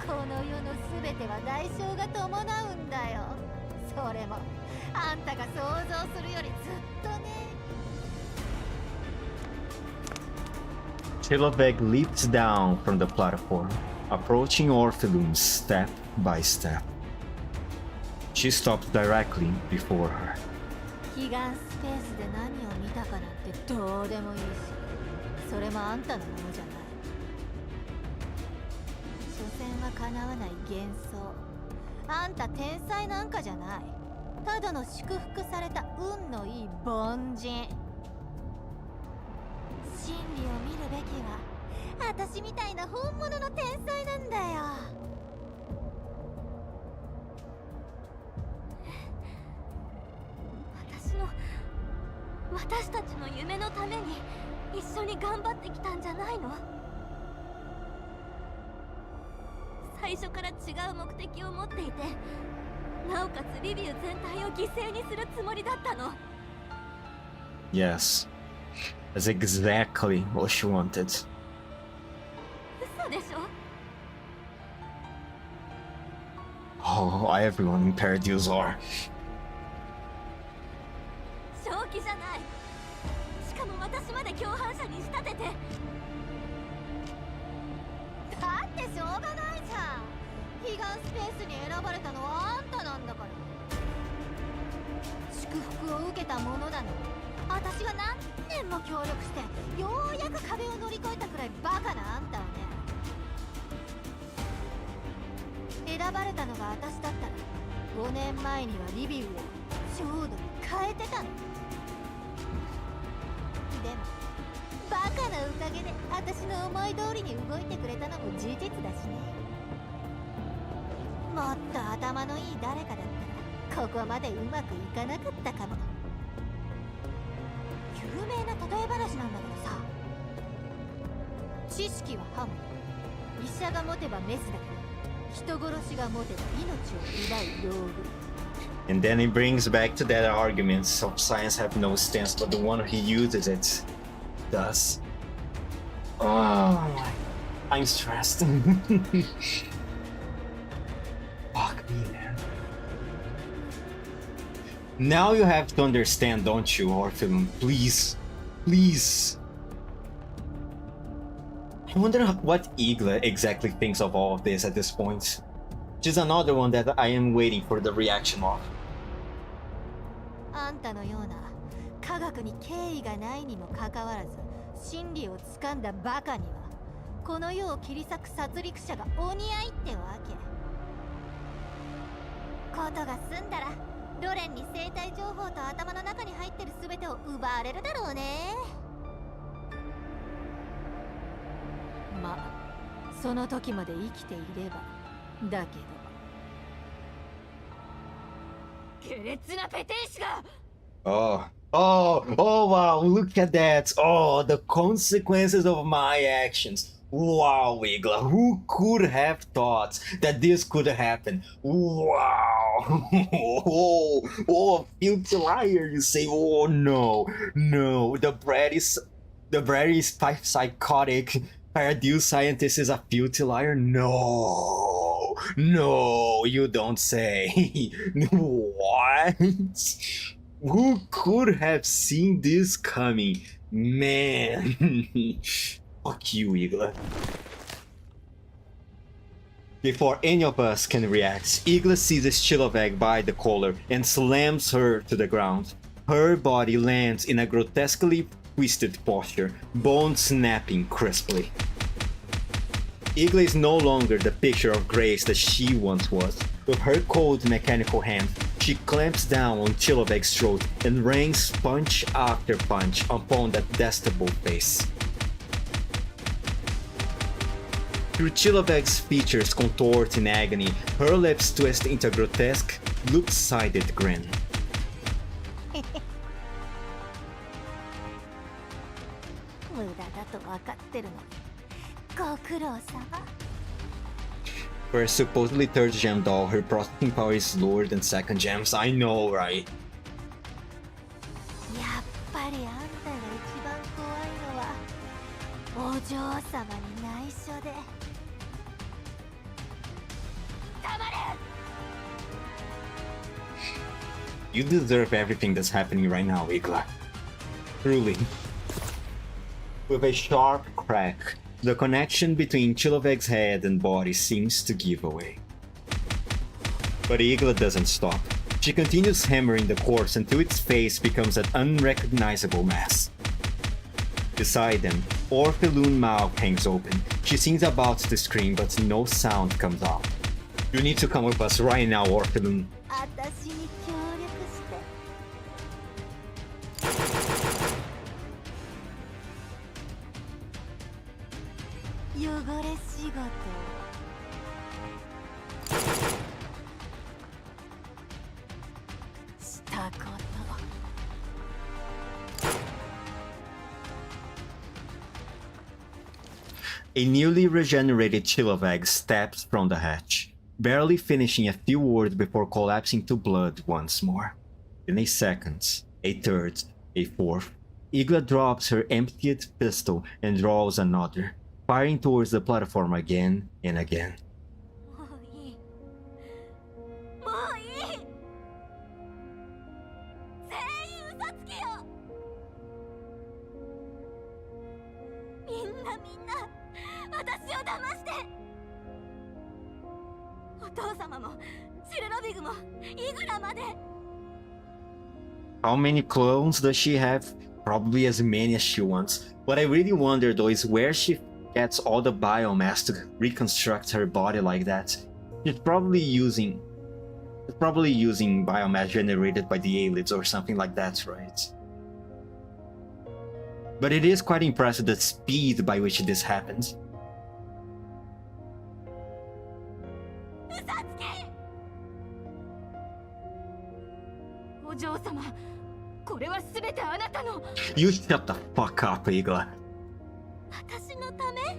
この世の全ては代償が伴うんだよ。それもあんたが想像するよりずっとね。 Chilovek leaps down from the platform, approaching Orphelum step by step. She stops directly before her. 彼岸スペースで何を見たかなんてどうでもいいし、それもあんたのものじゃない。所詮は叶わない幻想。あんた天才なんかじゃない。ただの祝福された運のいい凡人。真理を見るべきは私みたいな本物の天才なんだよ。私たちの夢のために一緒に頑張ってきたんじゃないの？最初から違う目的を持っていて、なおかつリビウ全体を犠牲にするつもりだったの。 Yes, that's exactly what she wanted. 嘘でしょ？ Oh, everyone in Paradise are. 私まで共犯者に仕立てて。だってしょうがないじゃん。彼岸スペースに選ばれたのはあんたなんだから。祝福を受けたものなのに私が何年も協力してようやく壁を乗り越えたくらいバカなあんたはね。選ばれたのが私だったら5年前にはリビウをちょうど変えてたの。でもバカな宴で私の思い通りに動いてくれたのも事実だしね。もっと頭のいい誰かだったらここまでうまくいかなかったかも。有名な例え話なんだけどさ、知識は刃物、医者が持てばメスだけど人殺しが持てば命を奪う道具。 And then it brings back to that arguments of science have no stance, but the one who uses it does. Oh, I'm stressed. Fuck me, man. Now you have to understand, don't you, Orpheum? Please. Please. I wonder what Igla exactly thinks of all of this at this point. She's another one that I am waiting for the reaction of. あんたのような科学に敬意がないにもかかわらず真理をつかんだバカにはこの世を切り裂く殺戮者がお似合いってわけ。ことが済んだらロレンに生体情報と頭の中に入ってる全てを奪われるだろうね。まあその時まで生きていればだけど。下劣なペテン師が。 Oh, wow, look at that. Oh, the consequences of my actions. Wow, Igla, who could have thought that this could happen? Wow. Oh, filthy liar, you say. Oh, no. The brat is psychotic. Paradise scientist is a filthy liar? No, you don't say. What? Who could have seen this coming? Man. Fuck you, Igla. Before any of us can react, Igla seizes Chilovag by the collar and slams her to the ground. Her body lands in a grotesquely twisted posture, bones snapping crisply. Igla is no longer the picture of grace that she once was. With her cold mechanical hand, she clamps down on Chilovag's throat and rains punch after punch upon that detestable face. Through Chilovag's features contort in agony, her lips twist into a grotesque, loop-sided grin. 無駄だと分かってるのにご苦労様。 For a supposedly third gem doll, her processing power is lower than second gems. I know, right? やっぱりあんたが一番怖いのはお嬢様に内緒で。黙れ。 You deserve everything that's happening right now, Igla. Truly. With a sharp crack, the connection between Chilovag's head and body seems to give away. But Igla doesn't stop. She continues hammering the corpse until its face becomes an unrecognizable mass. Beside them, Orpheloon's mouth hangs open. She seems about to scream, but no sound comes out. You need to come with us right now, Orpheloon. 私に協力して。汚れ仕事。したこと。 A newly regenerated Chilovag steps from the hatch, barely finishing a few words before collapsing to blood once more. In a second, a third, a fourth, Igla drops her emptied pistol and draws another, firing towards the platform again and again. もういい。もういい。全員嘘つきよ。みんな私を騙して。お父様もチルロビグもイグラまで。 How many clones does she have? Probably as many as she wants. What I really wonder though is where she gets all the biomass to reconstruct her body like that. She's probably using biomass generated by the aliens or something like that, right? But it is quite impressive the speed by which this happens. 嘘つけ。お嬢様、これはすべてあなたの。 You shut the fuck up, Igla. 私のため。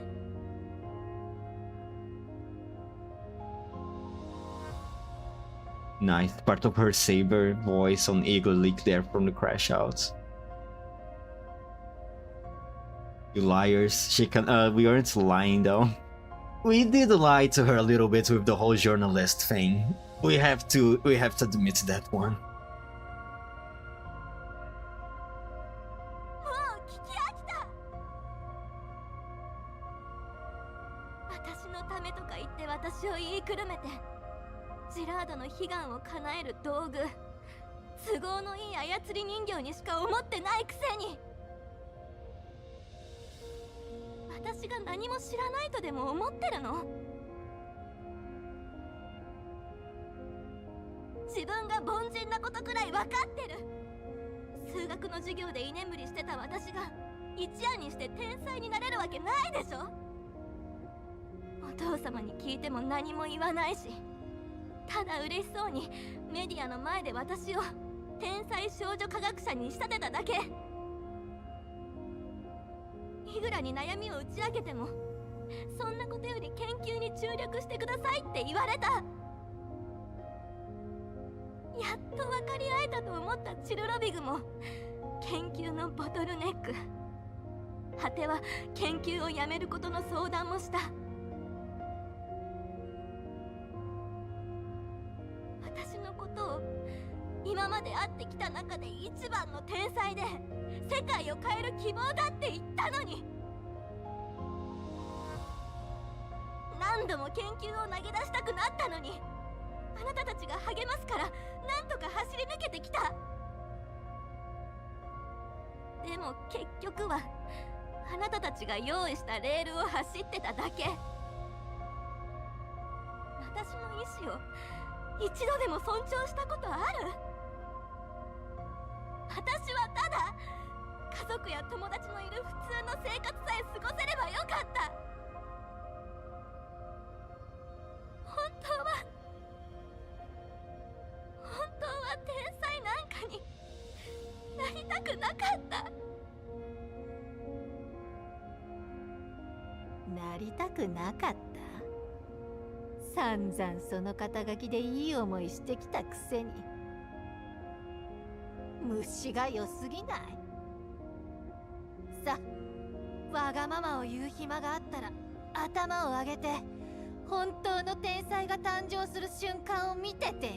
Nice. Part of her saber voice on Igla leaked there from the crash outs. You liars. We aren't lying though. We did lie to her a little bit with the whole journalist thing. We have to admit that one. もう聞き飽きた。私のためとか言って私を言いくるめて、ジラードの悲願を叶える道具、都合のいい操り人形にしか思ってないくせに。私が何も知らないとでも思ってるの？自分が凡人なことくらい分かってる。数学の授業で居眠りしてた私が一夜にして天才になれるわけないでしょ。お父様に聞いても何も言わないし、ただ嬉しそうにメディアの前で私を天才少女科学者に仕立てただけ。イグラに悩みを打ち明けても、そんなことより研究に注力してくださいって言われた。やっと分かり合えたと思ったチルロビグも研究のボトルネック、果ては研究をやめることの相談もした。私のことを今まで会ってきた中で一番の天才で世界を変える希望だって言ったのに、何度も研究を投げ出したくなったのに、あなたたちが励ますからなんとか走り抜けてきた。でも結局はあなたたちが用意したレールを走ってただけ。私の意志を一度でも尊重したことある？私はただ家族や友達のいる普通の生活さえ過ごせればよかった。本当は天才なんかになりたくなかった。なりたくなかった。散々その肩書きでいい思いしてきたくせに。虫が良すぎない？さ、わがままを言う暇があったら頭を上げて本当の天才が誕生する瞬間を見ててよ。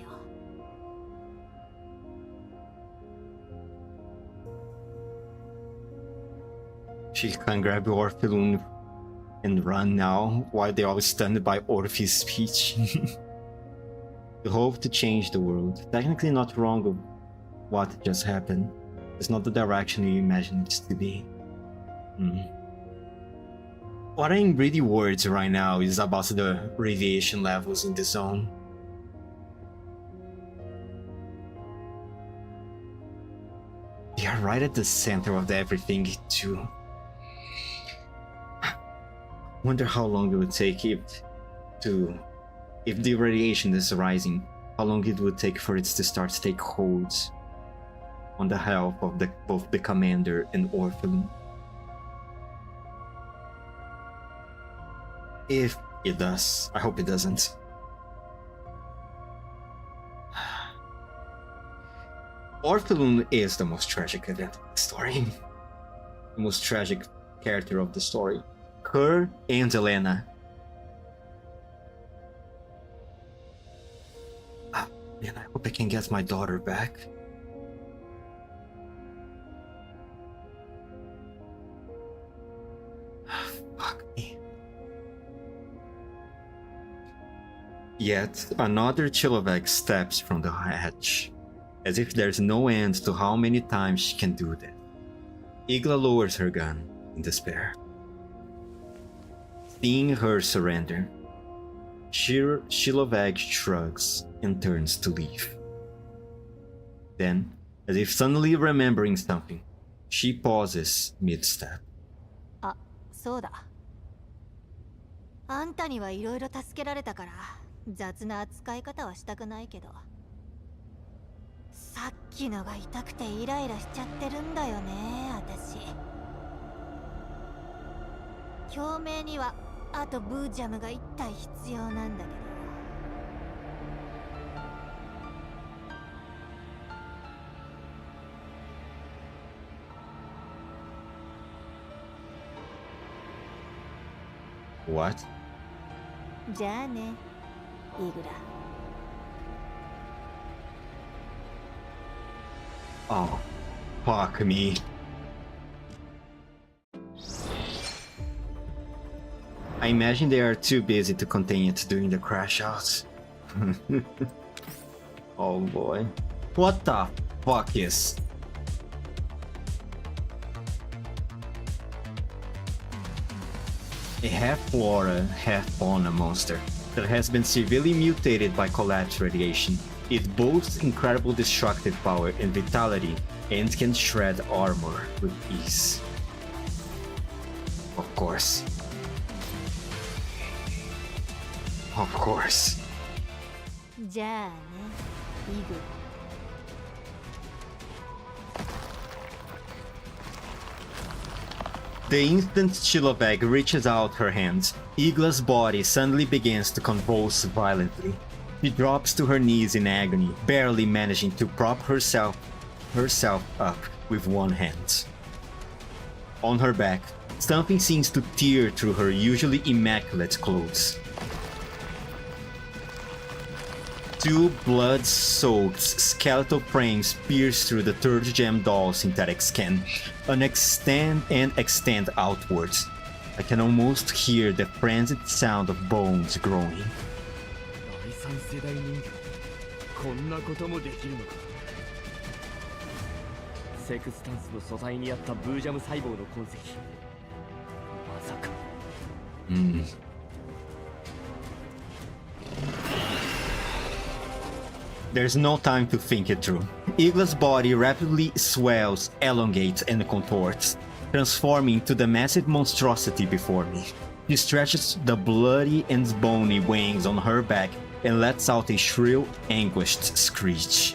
She can grab Orpheum and run now, while they're all stunned by Orpheus' speech. The hope to change the world. Technically not wrong of what just happened. It's not the direction you imagine it to be. What I'm really worried right now is about the radiation levels in the zone. They are right at the center of everything too. Wonder how long it would take if the radiation is rising, how long it would take for it to start to take hold on the health of both the commander and Orpheum. If it does, I hope it doesn't. Orpheum is the most tragic event of the story. The most tragic character of the story. Her and Elena. Man, I hope I can get my daughter back. Fuck. Yet another Chilovag steps from the hatch, as if there's no end to how many times she can do that. Igla lowers her gun in despair. Seeing her surrender, Chilovag shrugs and turns to leave. Then, as if suddenly remembering something, she pauses mid-step. あ、そうだ。あんたにはいろいろ助けられたから雑な扱い方はしたくないけど、さっきのが痛くてイライラしちゃってるんだよね、私。共鳴にはあとブージャムが1体必要なんだけど。What? じゃあね、イグラ。Oh, fuck me. I imagine they are too busy to contain it during the crash outs. Oh boy. What the fuck is? A half flora, half fauna monster that has been severely mutated by collapse radiation. It boasts incredible destructive power and vitality and can shred armor with ease. Of course. Of course. じゃあね、イグラ。The instant Chilovag reaches out her hands, Igla's body suddenly begins to convulse violently. She drops to her knees in agony, barely managing to prop herself up with one hand. On her back, something seems to tear through her usually immaculate clothes. Two blood-soaked skeletal frames pierce through the third gem doll's synthetic skin and extend outwards. I can almost hear the frenzied sound of bones growing. 第三世代人形、こんなこともできるのか。セクスタンスの素材にあったブージャム細胞の痕跡。まさか。There's no time to think it through. Igla's body rapidly swells, elongates, and contorts, transforming into the massive monstrosity before me. She stretches the bloody and bony wings on her back and lets out a shrill, anguished screech.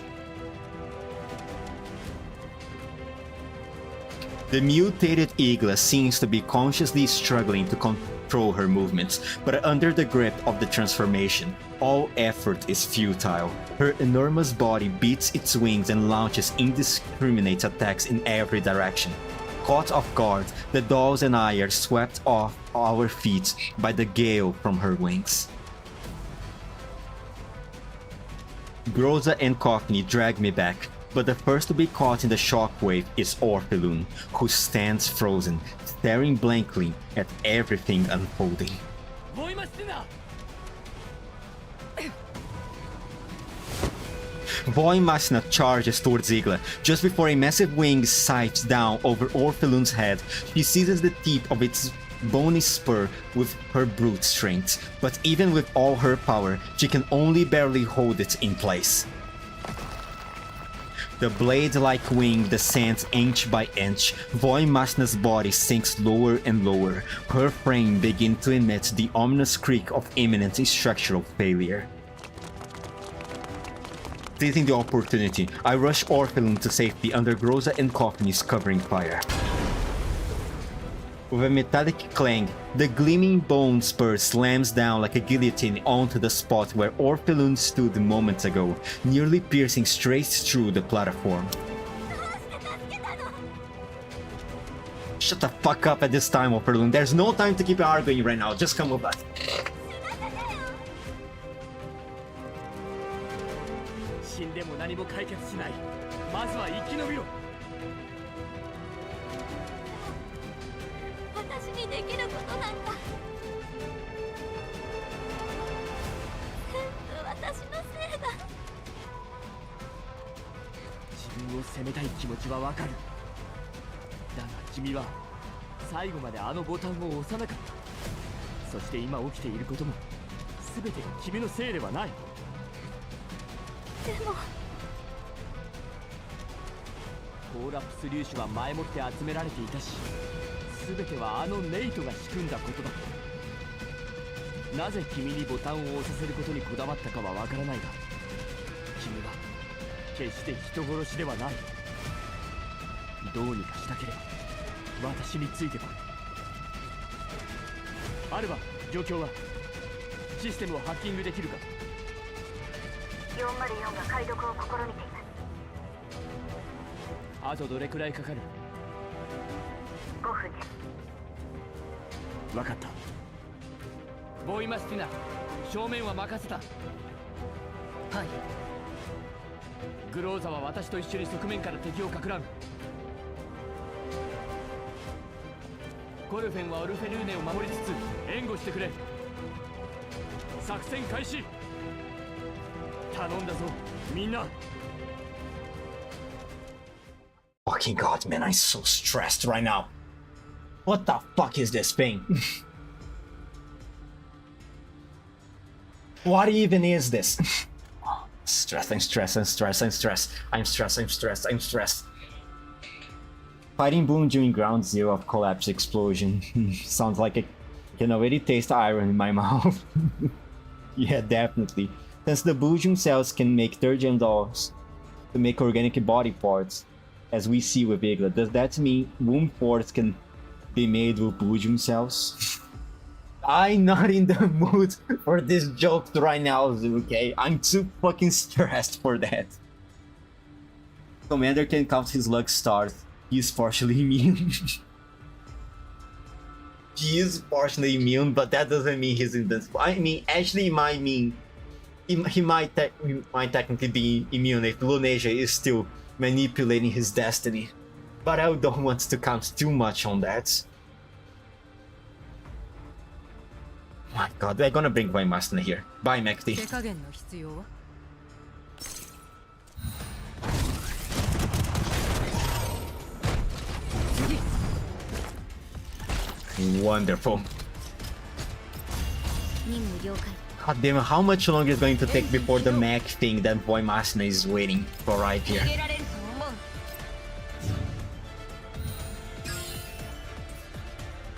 The mutated Igla seems to be consciously struggling to control her movements, but under the grip of the transformation, all effort is futile. Her enormous body beats its wings and launches indiscriminate attacks in every direction. Caught off guard, the dolls and I are swept off our feet by the gale from her wings. Groza and Cockney drag me back, but the first to be caught in the shockwave is Orpheloon, who stands frozen, staring blankly at everything unfolding. Voimashina charges towards Igla. Just before a massive wing sights down over Orpheloon's head, she seizes the tip of its bony spur with her brute strength, but even with all her power, she can only barely hold it in place. The blade-like wing descends inch by inch. Voimashina's body sinks lower and lower. Her frame begins to emit the ominous creak of imminent structural failure. Seizing the opportunity, I rush Orpheloon to safety under Groza and Cockney's covering fire. With a metallic clang, the gleaming bone spur slams down like a guillotine onto the spot where Orpheloon stood moments ago, nearly piercing straight through the platform. Shut the fuck up at this time, Orpheloon. There's no time to keep arguing right now. Just come with us. 死んでも何も解決しない。まずは生き延びろ。私にできることなんか全攻めたい気持ちはわかる。だが君は最後まであのボタンを押さなかった。そして今起きていることも全てが君のせいではない。でもコーラプス粒子は前もって集められていたし、全てはあのネイトが仕組んだことだ。なぜ君にボタンを押させることにこだわったかはわからないが、君は決して人殺しではない。どうにかしたければ私についてこい。アルバ、状況は？システムをハッキングできるか？404が解読を試みています。あとどれくらいかかる5分です。分かった。ボーイマスティナ、正面は任せた。はい。グローザは私と一緒に側面から敵をかく乱。コルフェンはオルフェルーネを守りつつ援護してくれ。作戦開始。頼んだぞみんな。 Fucking god, man, I'm so stressed right now. What the fuck is this thing? What even is this? Stress, I'm stressed, I'm stressed, I'm stressed. I'm stressed, I'm stressed, I'm stressed. Fighting boom during ground zero of collapse explosion. Sounds like I can already taste iron in my mouth. Yeah, definitely. Since the Boojum cells can make third-gen dolls to make organic body parts, as we see with Igla, does that mean womb parts can be made with Boojum cells? I'm not in the mood for this joke right now, okay? I'm too fucking stressed for that. Commander can count his luck stars. He is partially immune. He is partially immune, but that doesn't mean he's invincible. I mean, actually, it might mean he might technically be immune if Lunasia is still manipulating his destiny. But I don't want to count too much on that. My god, they're gonna bring Vaimasna here. Bye, Mekti. Wonderful. God damn it, how much longer is going to take before the mech thing that Vaimasna is waiting for right here?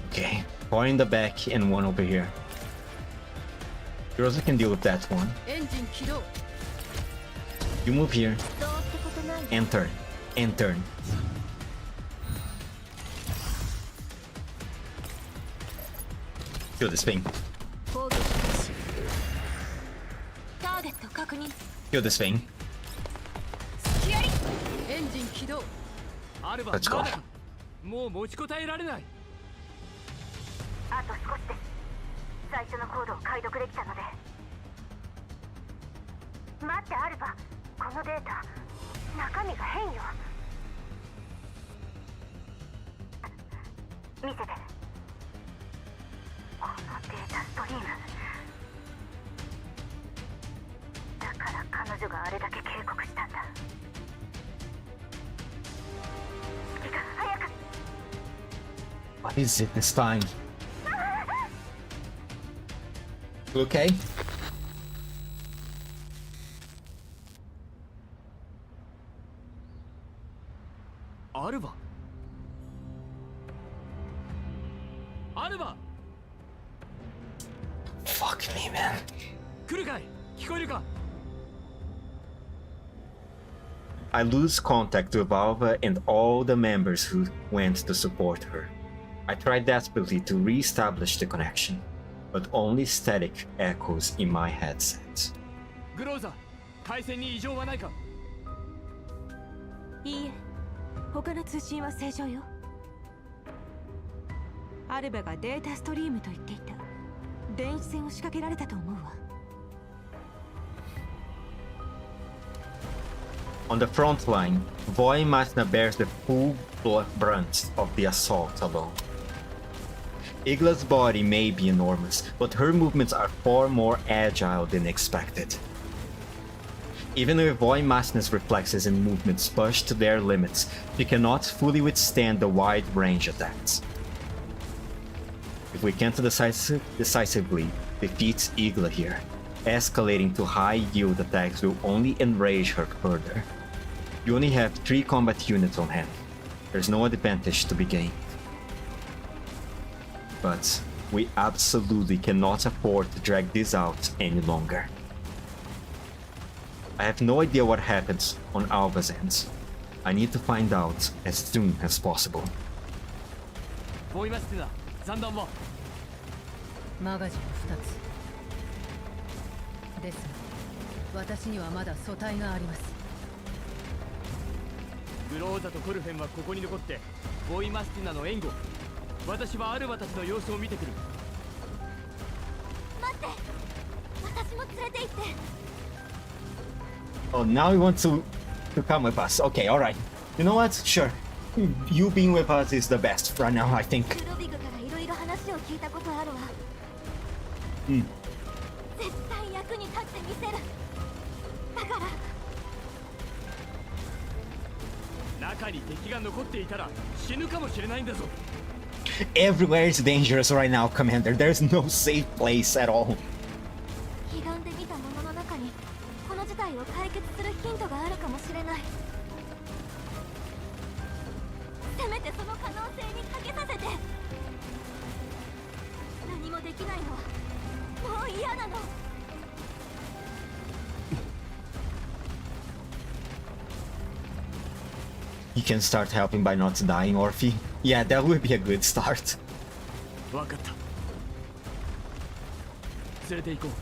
Okay, four in the back and one over here. Rosa can deal with that one. You move here. And turn. And turn. Kill this thing. Kill this thing. Let's go. もう持ちこたえられない。あと少しです。最初のコードを解読できたので。待ってアルバ、このデータ中身が変よ。見せて。このデータストリームだから彼女があれだけ警告したんだ。指揮官早く。 What is it this time? You okay? Alba? Alba? Fuck me, man. 来るかい？聞こえるか？ I lose contact with Alva and all the members who went to support her. I tried desperately to re-establish the connection, but only static echoes in my headset. グローザ、回線に異常はないか？いいえ、他の通信は正常よ。アルバがデータストリームと言っていた。電子戦を仕掛けられたと思うわ。On the front line, Voimasna bears the full brunt of the assault alone. Igla's body may be enormous, but her movements are far more agile than expected. Even with Void Master's reflexes and movements pushed to their limits, she cannot fully withstand the wide range attacks. If we can't decisively defeat Igla here, escalating to high yield attacks will only enrage her further. You only have 3 combat units on hand. There's no advantage to be gained. But we absolutely cannot afford to drag this out any longer. I have no idea what happens on Alva's end. I need to find out as soon as possible. ボイマスティナ残弾はマガジン2つですが、私にはまだ素体があります。グローザとコルフェンはここに残ってボイマスティナの援護。私はアルバたちの様子を見てくる。待って、私も連れて行って。 Oh, now you want to come with us. Okay, alright. You know what? Sure. You being with us is the best right now, I think. クロビグからいろいろ話を聞いたことあるわ。うん。絶対役に立ってみせる。だから。中に敵が残っていたら死ぬかもしれないんだぞ。Everywhere is dangerous right now, Commander. There's no safe place at all. 悲願で見たものの中にこの事態を解決するヒントがあるかもしれない。せめてその可能性にかけさせて。何もできないのはもう嫌なの。You can start helping by not dying, Orphe. Yeah, that would be a good start. わかった。連れて行こ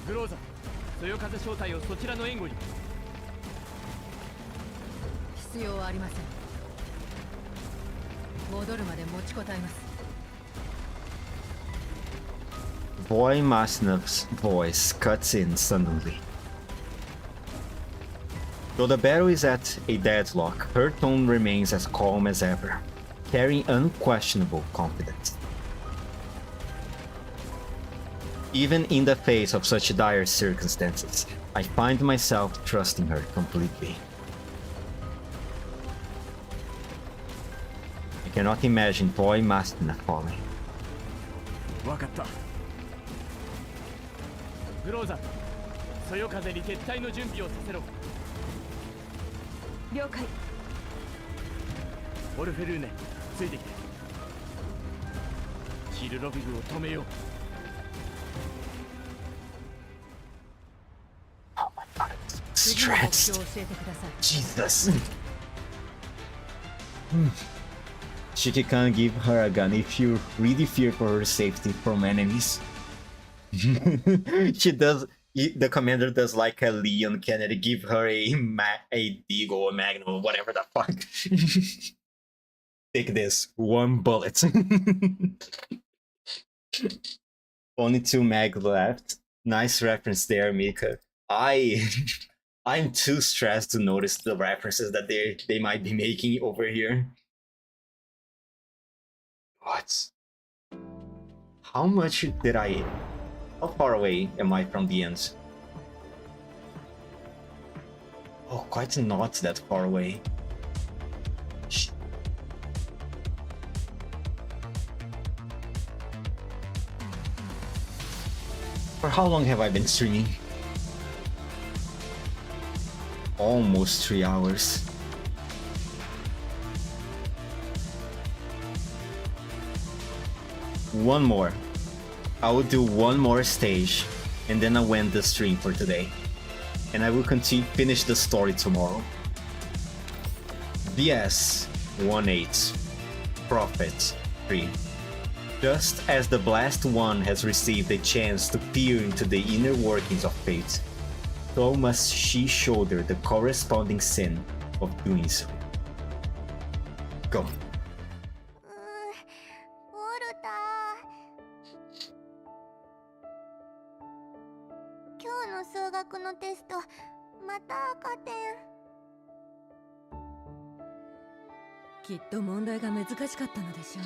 う。グローザ、そよ風正体をそちらの援護に。必要はありません。戻るまで持ちこたえます。 Boy Masnav's voice cuts in suddenly. Though the battle is at a deadlock, her tone remains as calm as ever, carrying unquestionable confidence. Even in the face of such dire circumstances, I find myself trusting her completely. I cannot imagine Boy Mastina falling. わかった。グローザ、そよ風に撤退の準備をさせろ。了解。オルフェルーネ、ついてきて。キルロビグを止めよう。Oh my god, I'm 次の目 stressed. 標を教えてください。 Jesus. Shiki can't give her a gun if you really fear for her safety from enemies. She does. The commander does like a Leon Kennedy, give her a Deagle or Magnum or whatever the fuck. Take this, 1 bullet. Only 2 mag left. Nice reference there, Mika. I'm too stressed to notice the references that they might be making over here. What? How much did I... How far away am I from the ends? Oh, quite not that far away. For how long have I been streaming? Almost 3 hours. One more. I will do 1 more stage, and then I'll end the stream for today. And I will finish the story tomorrow. BS 1-8. Prophet 3. Just as the Blast One has received a chance to peer into the inner workings of fate, so must she shoulder the corresponding sin of doing so. Go. ウォルター、今日の数学のテストまた赤点。きっと問題が難しかったのでしょう。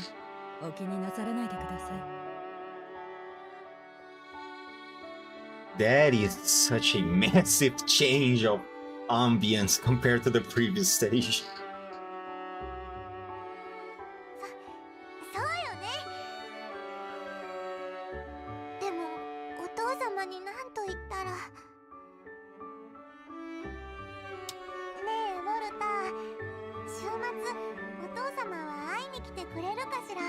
お気になさらないでください。That is such a massive change of ambience compared to the previous stage. そうよね。でもお父様に何と言ったら。ねえウォルター、週末お父様は会いに来てくれるかしら。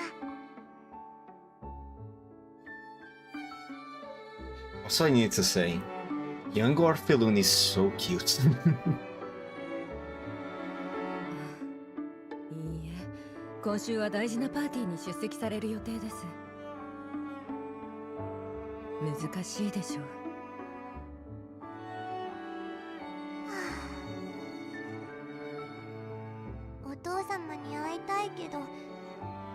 Also, I need to say, young Orphelun is so cute. いいえ、今週は大事なパーティーに出席される予定です。難しいでしょう。お父様に会いたいけど、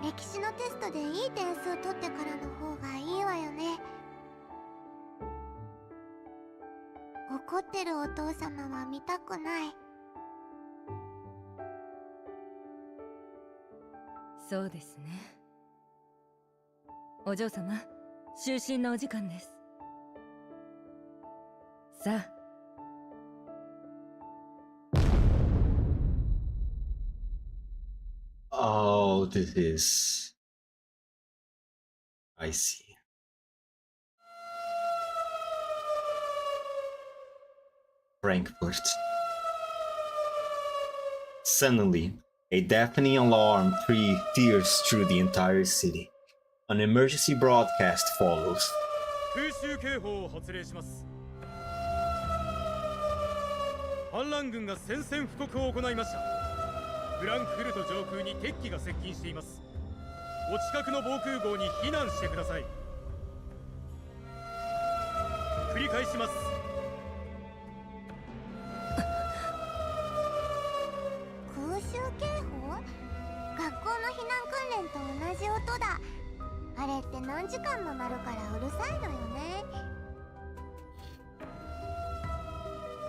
歴史のテストでいい点数取ってからの方がいいわよね。怒ってるお父様は見たくない。そうですね。お嬢様、就寝のお時間です。さあ。Oh, this is... I see. Frankfurt. Suddenly, a deafening alarm tears through the entire city. An emergency broadcast follows. 空襲警報を発令します。反乱軍が宣戦布告を行いました。フランクフルト上空に敵機が接近しています。お近くの防空壕に避難してください。繰り返します。空襲警報？学校の避難訓練と同じ音だ。あれって何時間も鳴るからうるさいのよね。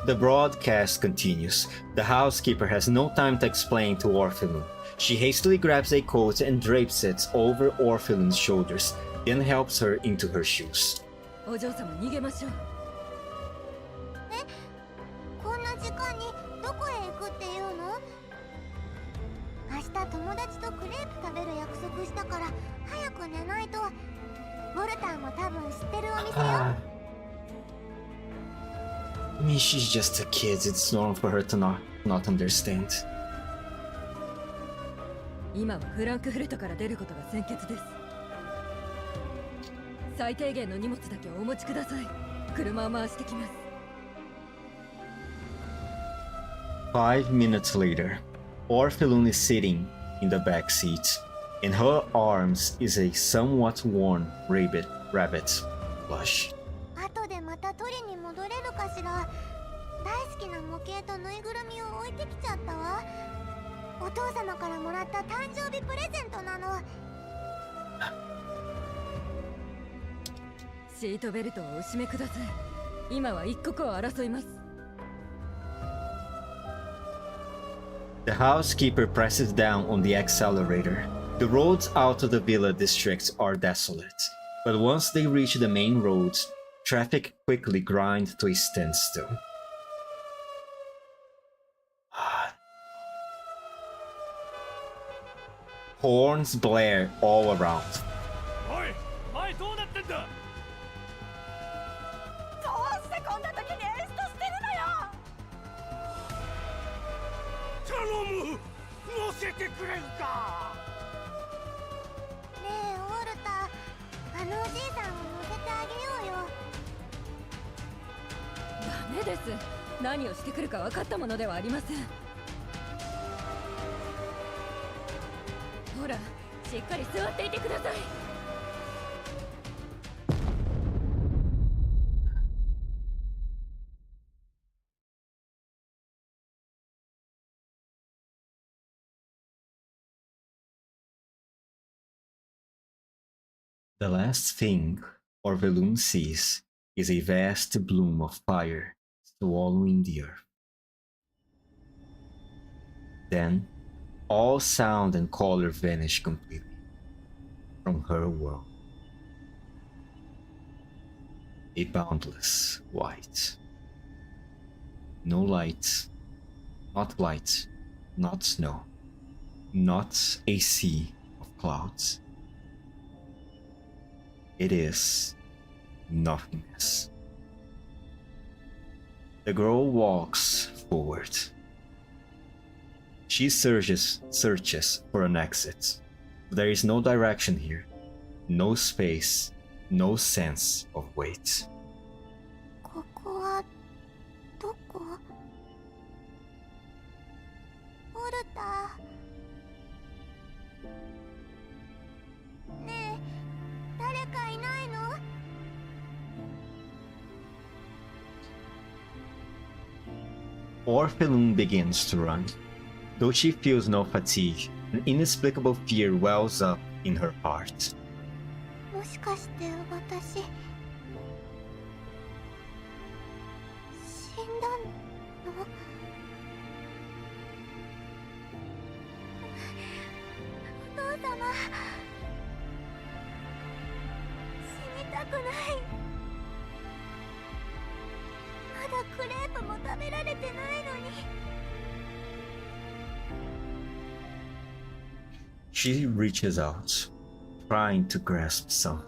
The broadcast continues. The housekeeper has no time to explain to Orphelun. She hastily grabs a coat and drapes it over Orphelun's shoulders, then helps her into her shoes. お嬢様、逃げましょう。え、こんな時間にどこへ行くっていうの？明日友達とクレープ食べる約束したから早く寝ないと。ウォルターも多分知ってるお店よ。I mean, she's just a kid. It's normal for her to not understand. 今はフランクフルトから出ることが先決です。最低限の荷物だけお持ちください。車を回してきます。5 minutes later, Orphelun is sitting in the back seat. In her arms is a somewhat worn rabbit plush. 後でまた取りに戻れるかしら。大好きな模型とぬいぐるみを置いてきちゃったわ。お父様からもらった誕生日プレゼントなの。シートベルトをお締めください。今は一刻を争います。The housekeeper presses down on the accelerator. The roads out of the villa district are desolate, but once they reach the main roads, traffic quickly grinds to a standstill. Horns blare all around. おい、前どうなってんだ。どうしてこんな時にエンストしてるのよ。頼む、乗せてくれるか。ねえウォルター、あのおじいさんを乗せてあげようよ。ダメです。何をしてくるか分かったものではありません。ほら、しっかり座っていてください。The last thing Orphelun sees is a vast bloom of fire swallowing the earth. Then, all sound and color vanish completely from her world. A boundless white. No light, not light, not snow, not a sea of clouds. It is nothingness. The girl walks forward. She searches for an exit. There is no direction here, no space, no sense of weight. ここはどこ？オルタ。ねえ、誰かいないの？ Orphelum begins to run. Though she feels no fatigue, an inexplicable fear wells up in her heart. もしかして私死んだの？お父様、死にたくない。まだクレープも食べられてないのに。She reaches out, trying to grasp something.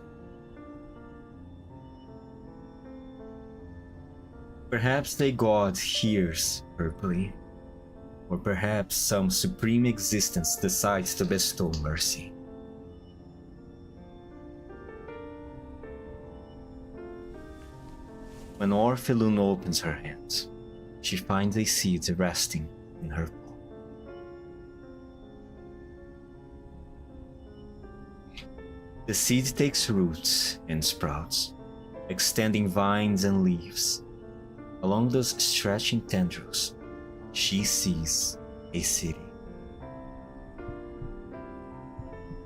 Perhaps the god hears her plea, or perhaps some supreme existence decides to bestow mercy. When Orphelum opens her hands, she finds a seed resting in her palm. The seed takes roots and sprouts, extending vines and leaves. Along those stretching tendrils, she sees a city.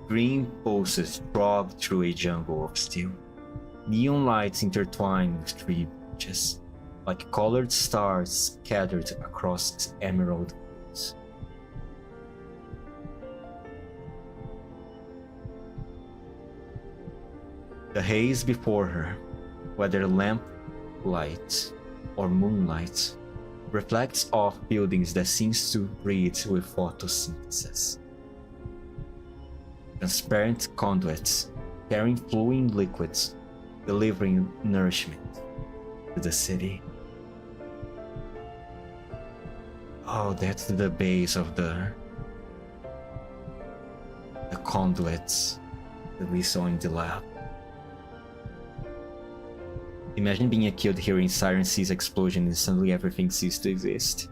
Green pulses throb through a jungle of steel. Neon lights intertwine with tree branches, like colored stars scattered across emerald woods. The haze before her, whether lamplight or moonlight, reflects off buildings that seems to breathe with photosynthesis. Transparent conduits carrying flowing liquids, delivering nourishment to the city. Oh, that's the base of the conduits that we saw in the lab. Imagine being a kid hearing Siren Sea's explosion and suddenly everything ceased to exist.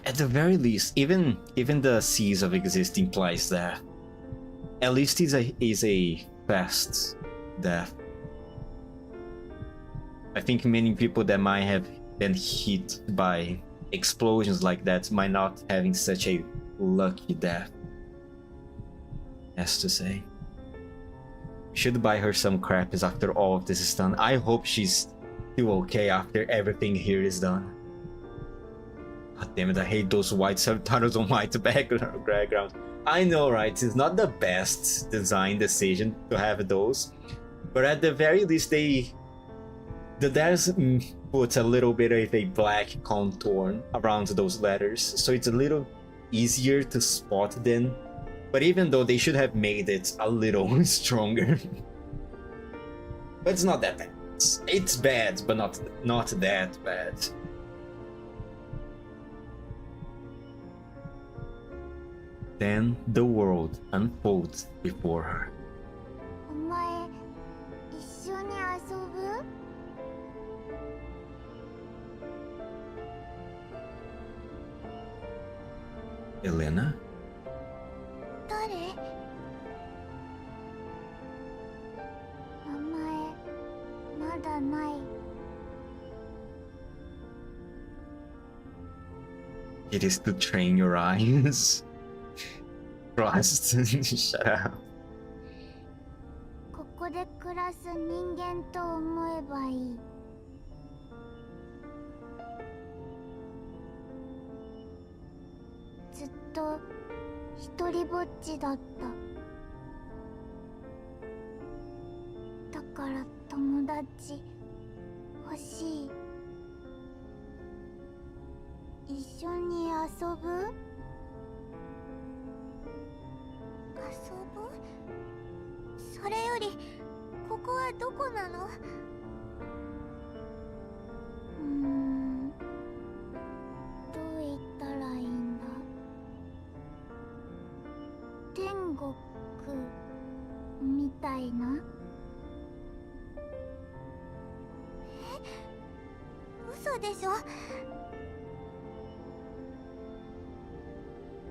At the very least, even the cease of exist implies that at least is a fast death. I think many people that might have been hit by explosions like that might not having such a lucky death. As to say, we should buy her some crappies after all of this is done. I hope she's still okay after everything here is done. God damn it, I hate those white subtitles on white background. I know, right? It's not the best design decision to have those, but at the very least the devs put a little bit of a black contour around those letters, so it's a little easier to spot them. But even though they should have made it a little stronger. But it's not that bad. It's bad, but not that bad. Then the world unfolds before her. お前、一緒に遊ぶ？ Elena? 誰？名前、まだない。 It is to train your eyes. Trust. Shut up. ここで暮らす人間と思えばいい。っと一人ぼっちだった。だから友達欲しい。一緒に遊ぶ？それよりここはどこなの？どう言ったらいいんだ。天国みたいな？嘘でしょ？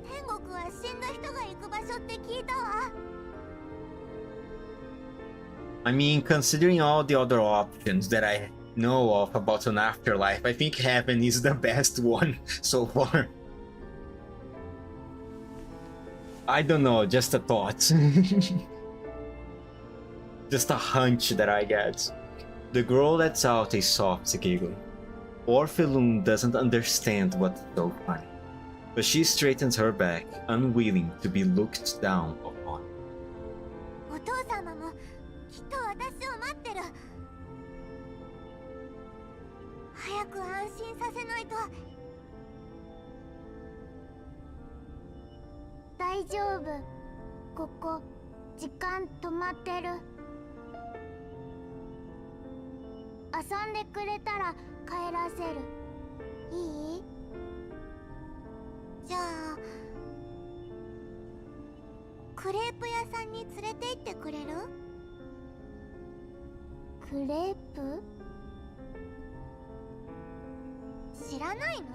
天国は死んだ人が行く場所って聞いたわ。I mean, considering all the other options that I know of about an afterlife, I think heaven is the best one so far. I don't know, just a thought. Just a hunch that I get. The girl lets out a soft giggle. Orphelum doesn't understand what's so funny, but she straightens her back, unwilling to be looked down upon. お父様もきっと私を待ってる。早く安心させないと。大丈夫。ここ時間止まってる。遊んでくれたら帰らせる。いい？じゃあクレープ屋さんに連れて行ってくれる？クレープ？知らないの？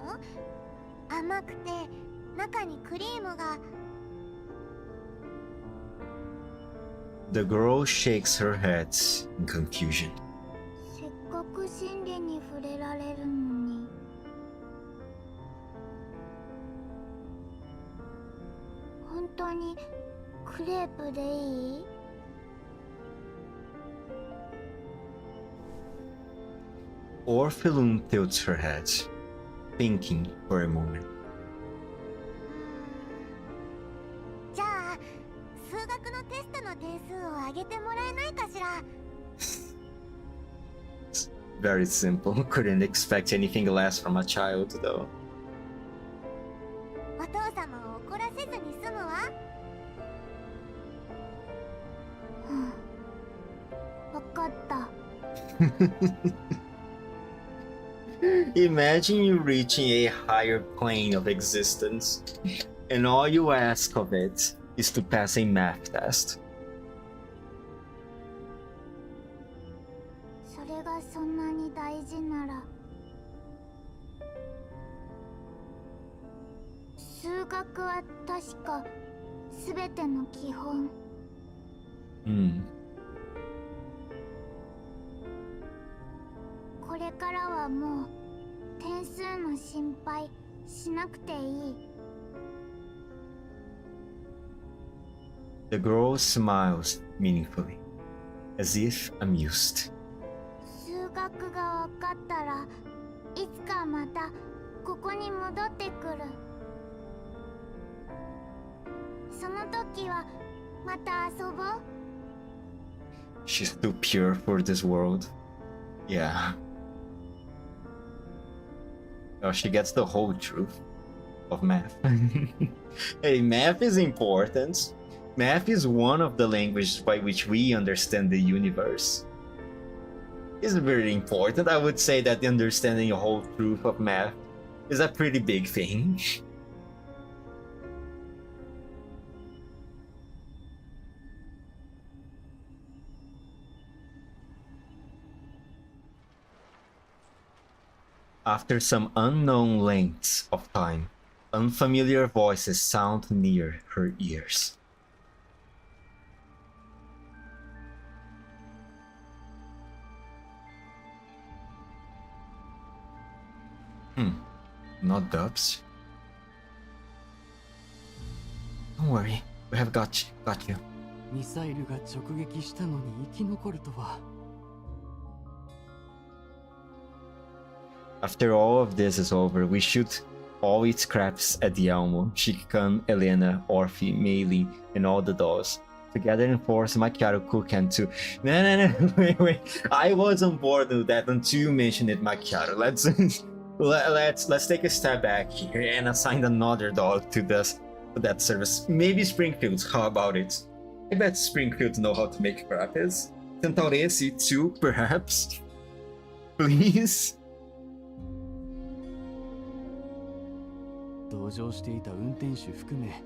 甘くて中にクリームが。The girl shakes her head in confusion. せっかく真理に触れられるのに。本当にクレープでいい？Orphelum tilts her head, thinking for a moment. じゃあ数学のテストの点数を上げてもらえないかしら？ Very simple. Couldn't expect anything less from a child, though. お父様を怒らせずに済むわ。わかった。Imagine you reaching a higher plane of existence, and all you ask of it is to pass a math test. それがそんなに大事なら。数学は確か全ての基本。これからはもう点数の心配しなくていい。The girl smiles meaningfully, as if amused. 数学が分かったらいつかまたここに戻ってくる。その時はまた遊ぼう。She's too pure for this world. Yeah. Oh, she gets the whole truth of math. Hey, math is important. Math is one of the languages by which we understand the universe. It's very important. I would say that understanding the whole truth of math is a pretty big thing. After some unknown lengths of time, unfamiliar voices sound near her ears. Not dubs. Don't worry, we have got you. ミサイルが直撃したのに生き残るとは。After all of this is over, we should all its crafts at the Elmo, Shikikan, Elena, Orphe, Meili, and all the dolls. Together enforce Macchiato Kukan to... No, wait. I was on board with that until you mentioned it, Macchiato. Let's take a step back here and assign another dog to that service. Maybe Springfield, how about it? I bet Springfield know how to make crappies. Centauresi too, perhaps? Please? 同乗していた運転手含め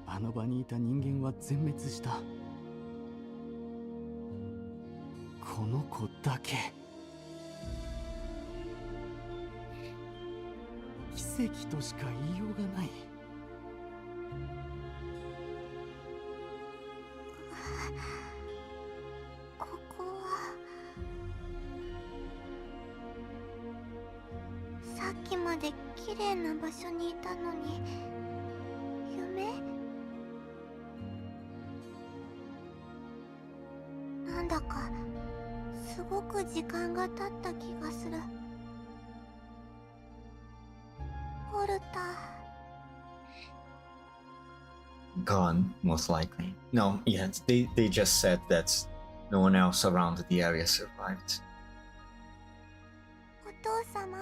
あの場にいた人間は全滅した。この子だけ奇跡としか言いようがない。ここはさっきまで綺麗な場所にいたのに夢？なんだかすごく時間が経った気がする。ポルタ Gone, most likely. No, yeah, they just said that no one else around the area survived. お父様。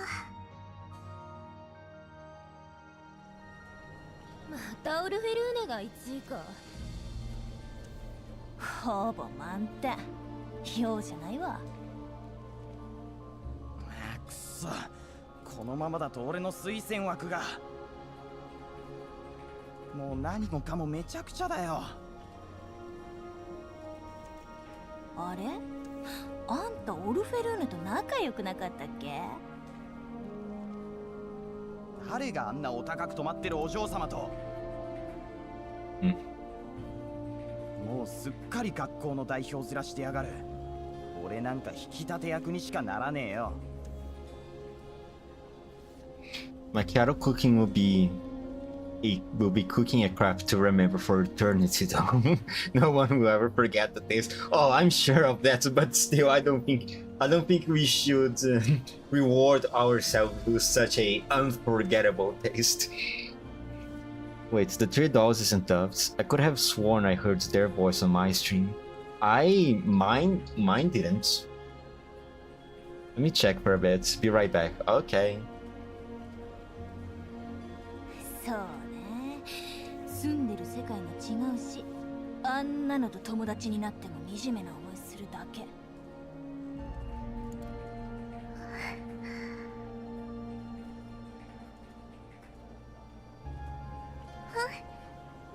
またオルフェルーネが1位か。ほぼ満点。用じゃないわ。くそ、このままだと俺の推薦枠がもう何もかもめちゃくちゃだよ。あれ？あんたオルフェルーネと仲良くなかったっけ？誰があんなお高く泊まってるお嬢様と。もうすっかり学校の代表面してやがる。俺なんか引き立て役にしかならねえよ。Macchiato cooking will be cooking a crap to remember for eternity though. No one will ever forget the taste. Oh, I'm sure of that, but still I don't think we should reward ourselves with such a unforgettable taste. Wait, the three dolls isn't dubbed. I could have sworn I heard their voice on my stream. Mine didn't. Let me check for a bit. Be right back. Okay. そうね。住んでる世界が違うし、あんなのと友達になっても惨めな思いするだけ。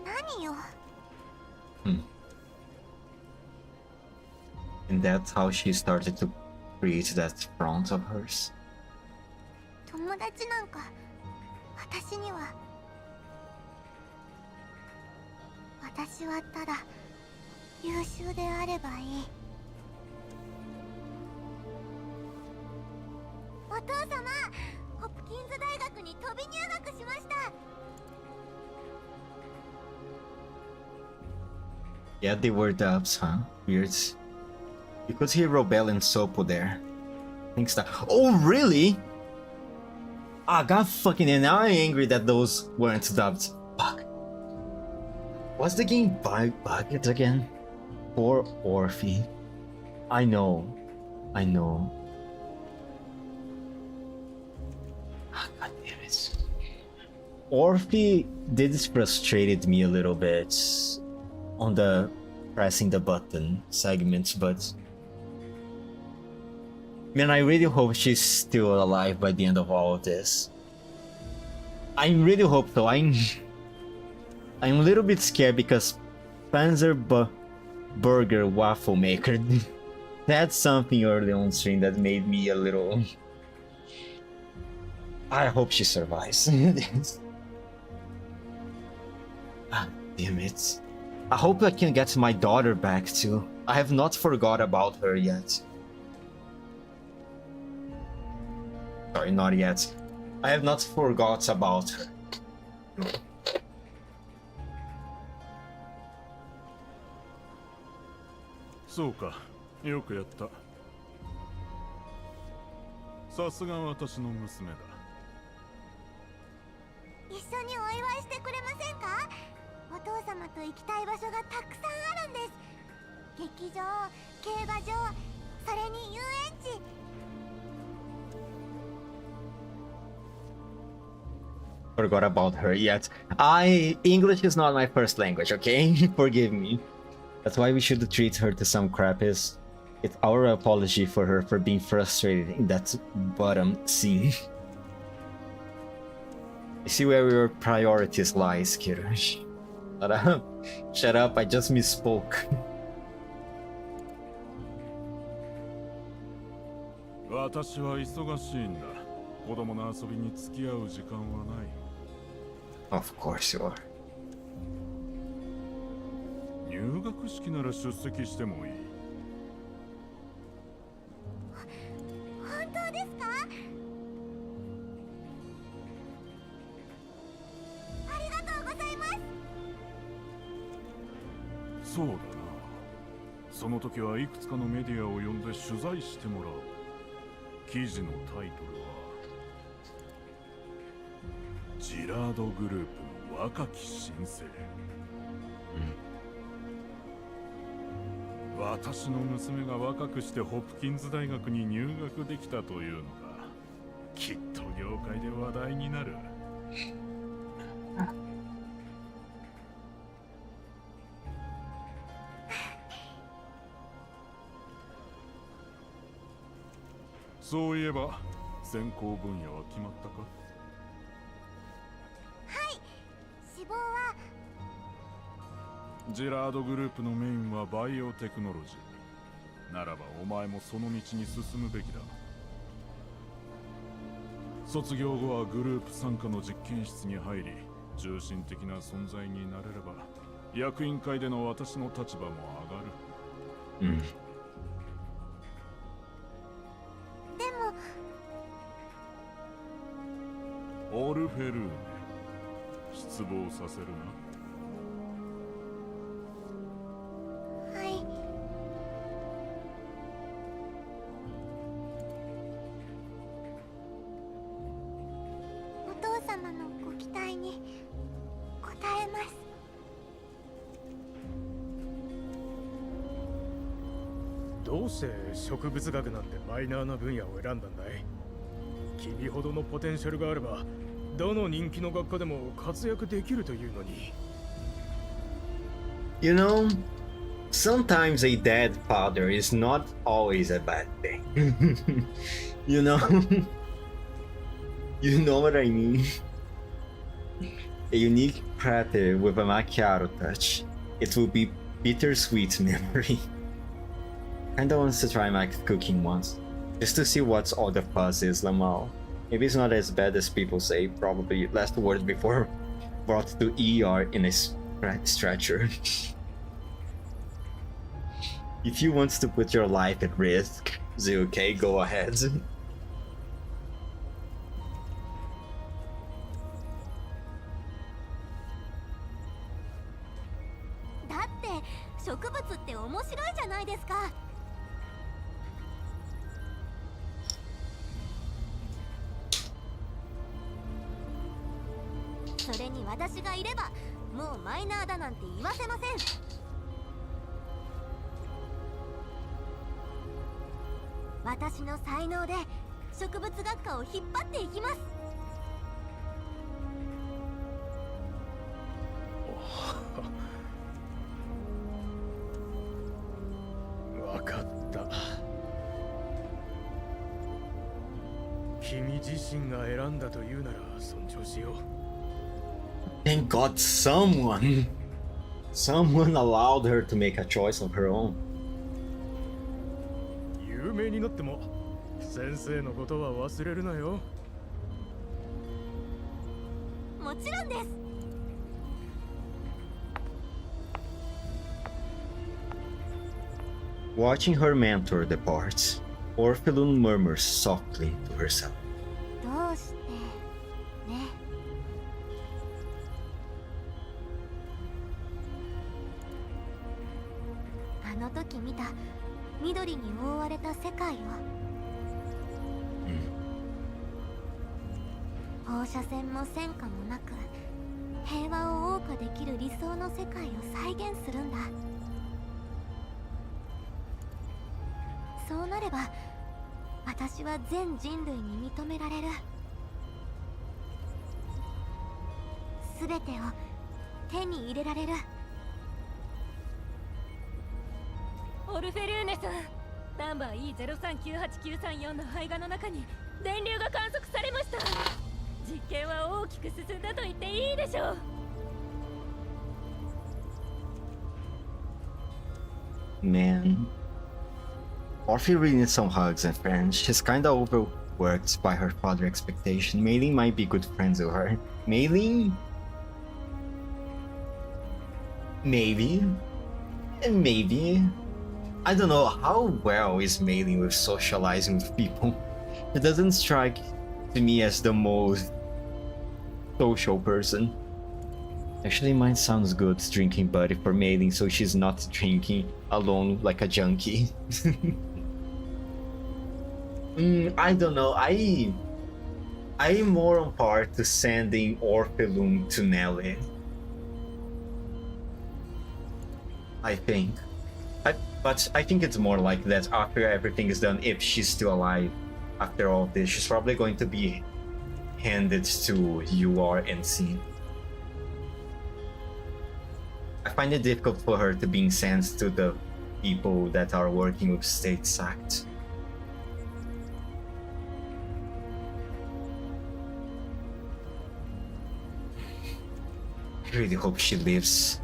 何よ。And that's how she started to create that front of hers. 友達なんか私には。私はただ優秀であればいい。お父様、ホプキンズ大学に飛び入学しました。Yeah, they were dubs, huh? Weird. You could hear Robel and Sopo there. Thanks that. Oh, really? Ah, god fucking and now I'm angry that those weren't dubbed. Fuck. Was the game bugged again? Poor Orphe. I know. Ah, god damn it. Orphe did frustrated me a little bit on the pressing the button segments, but man, I really hope she's still alive by the end of all of this. I really hope so. I'm a little bit scared because Panzer Burger Waffle Maker had something early on stream that made me a little... I hope she survives. Ah, damn it. I hope I can get my daughter back too. I have not forgot about her yet. Sorry, not yet. I have not forgot about her. そうか、よくやった。さすが私の娘だ。行きたい場所がたくさんあるんです。劇場、競馬場、それに遊園地。Forgot about her yet. English is not my first language, okay? Forgive me. That's why we should treat her to some crap. It's our apology for her for being frustrated in that bottom scene. You see where your priorities lies, kiddo. Shut up. Shut up, I just misspoke. 私は忙しいんだ。子供の遊びに付き合う時間はない。Of course you are. 入学式なら出席してもいい。本当ですか？ありがとうございます。そうだな。その時はいくつかのメディアを呼んで取材してもらう。記事のタイトルはジラードグループの若き新星。私の娘が若くしてホプキンズ大学に入学できたというのだ。きっと業界で話題になる。そういえば専攻分野は決まったか？はい、志望はジラードグループのメインはバイオテクノロジー。ならばお前もその道に進むべきだ。卒業後はグループ傘下の実験室に入り、中心的な存在になれれば役員会での私の立場も上がる。オルフェルーネ、失望させるな。はい。お父様のご期待に応えます。どうして植物学なんてマイナーな分野を選んだんだい？君ほどのポテンシャルがあればどの人気の学科でも活躍できるというのに。 You know, sometimes a dead father is not always a bad thing. You know? You know what I mean? A unique crater with a macchiato touch. It will be bittersweet memory. Kinda wants to try my cooking once, just to see what's all the fuss is, Lamal. Maybe it's not as bad as people say, probably last words before brought to ER in a stretcher. If you want to put your life at risk, is it okay? Go ahead. だって植物って面白いじゃないですか。それに私がいればもうマイナーだなんて言わせません。私の才能で植物学科を引っ張っていきます。わかった。君自身が選んだというなら尊重しよう。Thank God someone allowed her to make a choice of her own. 有名になっても先生のことは忘れるなよ。もちろんです。Watching her mentor depart, Orphelin murmurs softly to herself. どうしてね。あの時見た緑に覆われた世界を、放射線も戦火もなく平和を謳歌ができる理想の世界を再現するんだ。そうなれば私は全人類に認められる。全てを手に入れられる。オルフェルーネさん、ナンバー E039894 の胚芽の中に電流が観測されました。実験は大きく進んだと言っていいでしょう。Man. Orphe really needs some hugs and friends. She's kinda overworked by her father's expectation. Mei might be good friends with her. Mei? Maybe. Maybe. I don't know how well is Mei with socializing with people. It doesn't strike to me as the most social person. Actually, mine sounds good, drinking buddy for Mei, so she's not drinking alone like a junkie. I don't know. I'm more on par to sending Orphelum to Nelly. I think. But I think it's more like that after everything is done, if she's still alive after all this, she's probably going to be handed to URNC. I find it difficult for her to be sent to the people that are working with State Sacked. I really hope she lives.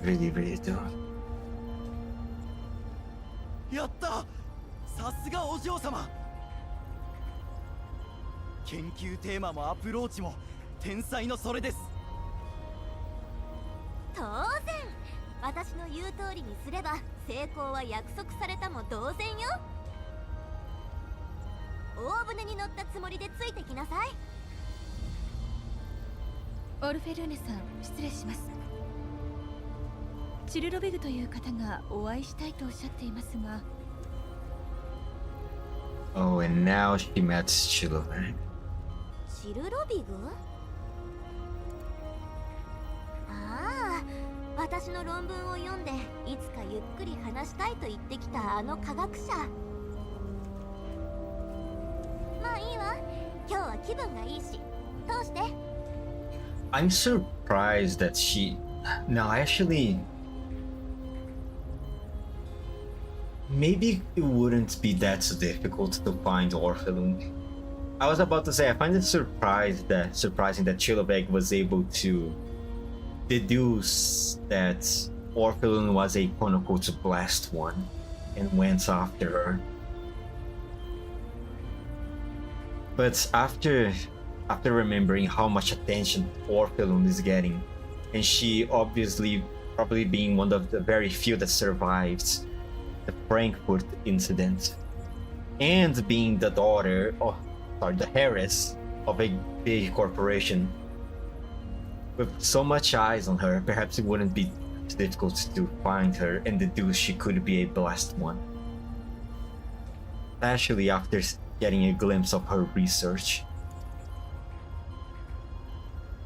Really, really do. やった、さすがお嬢様。研究テーマもアプローチも天才のそれです。当然、私の言う通りにすれば成功は約束されたも同然よ。大船に乗ったつもりでついてきなさい。オルフェルーネさん、失礼します。チルロベグという方がお会いしたいとおっしゃっていますが。Oh, and now she met Chilovek. チルロビグ？ああ、私の論文を読んでいつかゆっくり話したいと言ってきたあの科学者。まあいいわ、今日は気分がいいし、通して。I'm surprised that she... No, actually... Maybe it wouldn't be that difficult to find Orphelum. I was about to say, I find it surprising that Chilovek was able to deduce that Orphelum was a quote-unquote blessed one and went after her. But after remembering how much attention Orphelum is getting, and she obviously probably being one of the very few that survived the Frankfurt incident, and being the the heiress of a big corporation, with so much eyes on her, perhaps it wouldn't be difficult to find her and deduce she could be a blessed one. Especially after getting a glimpse of her research.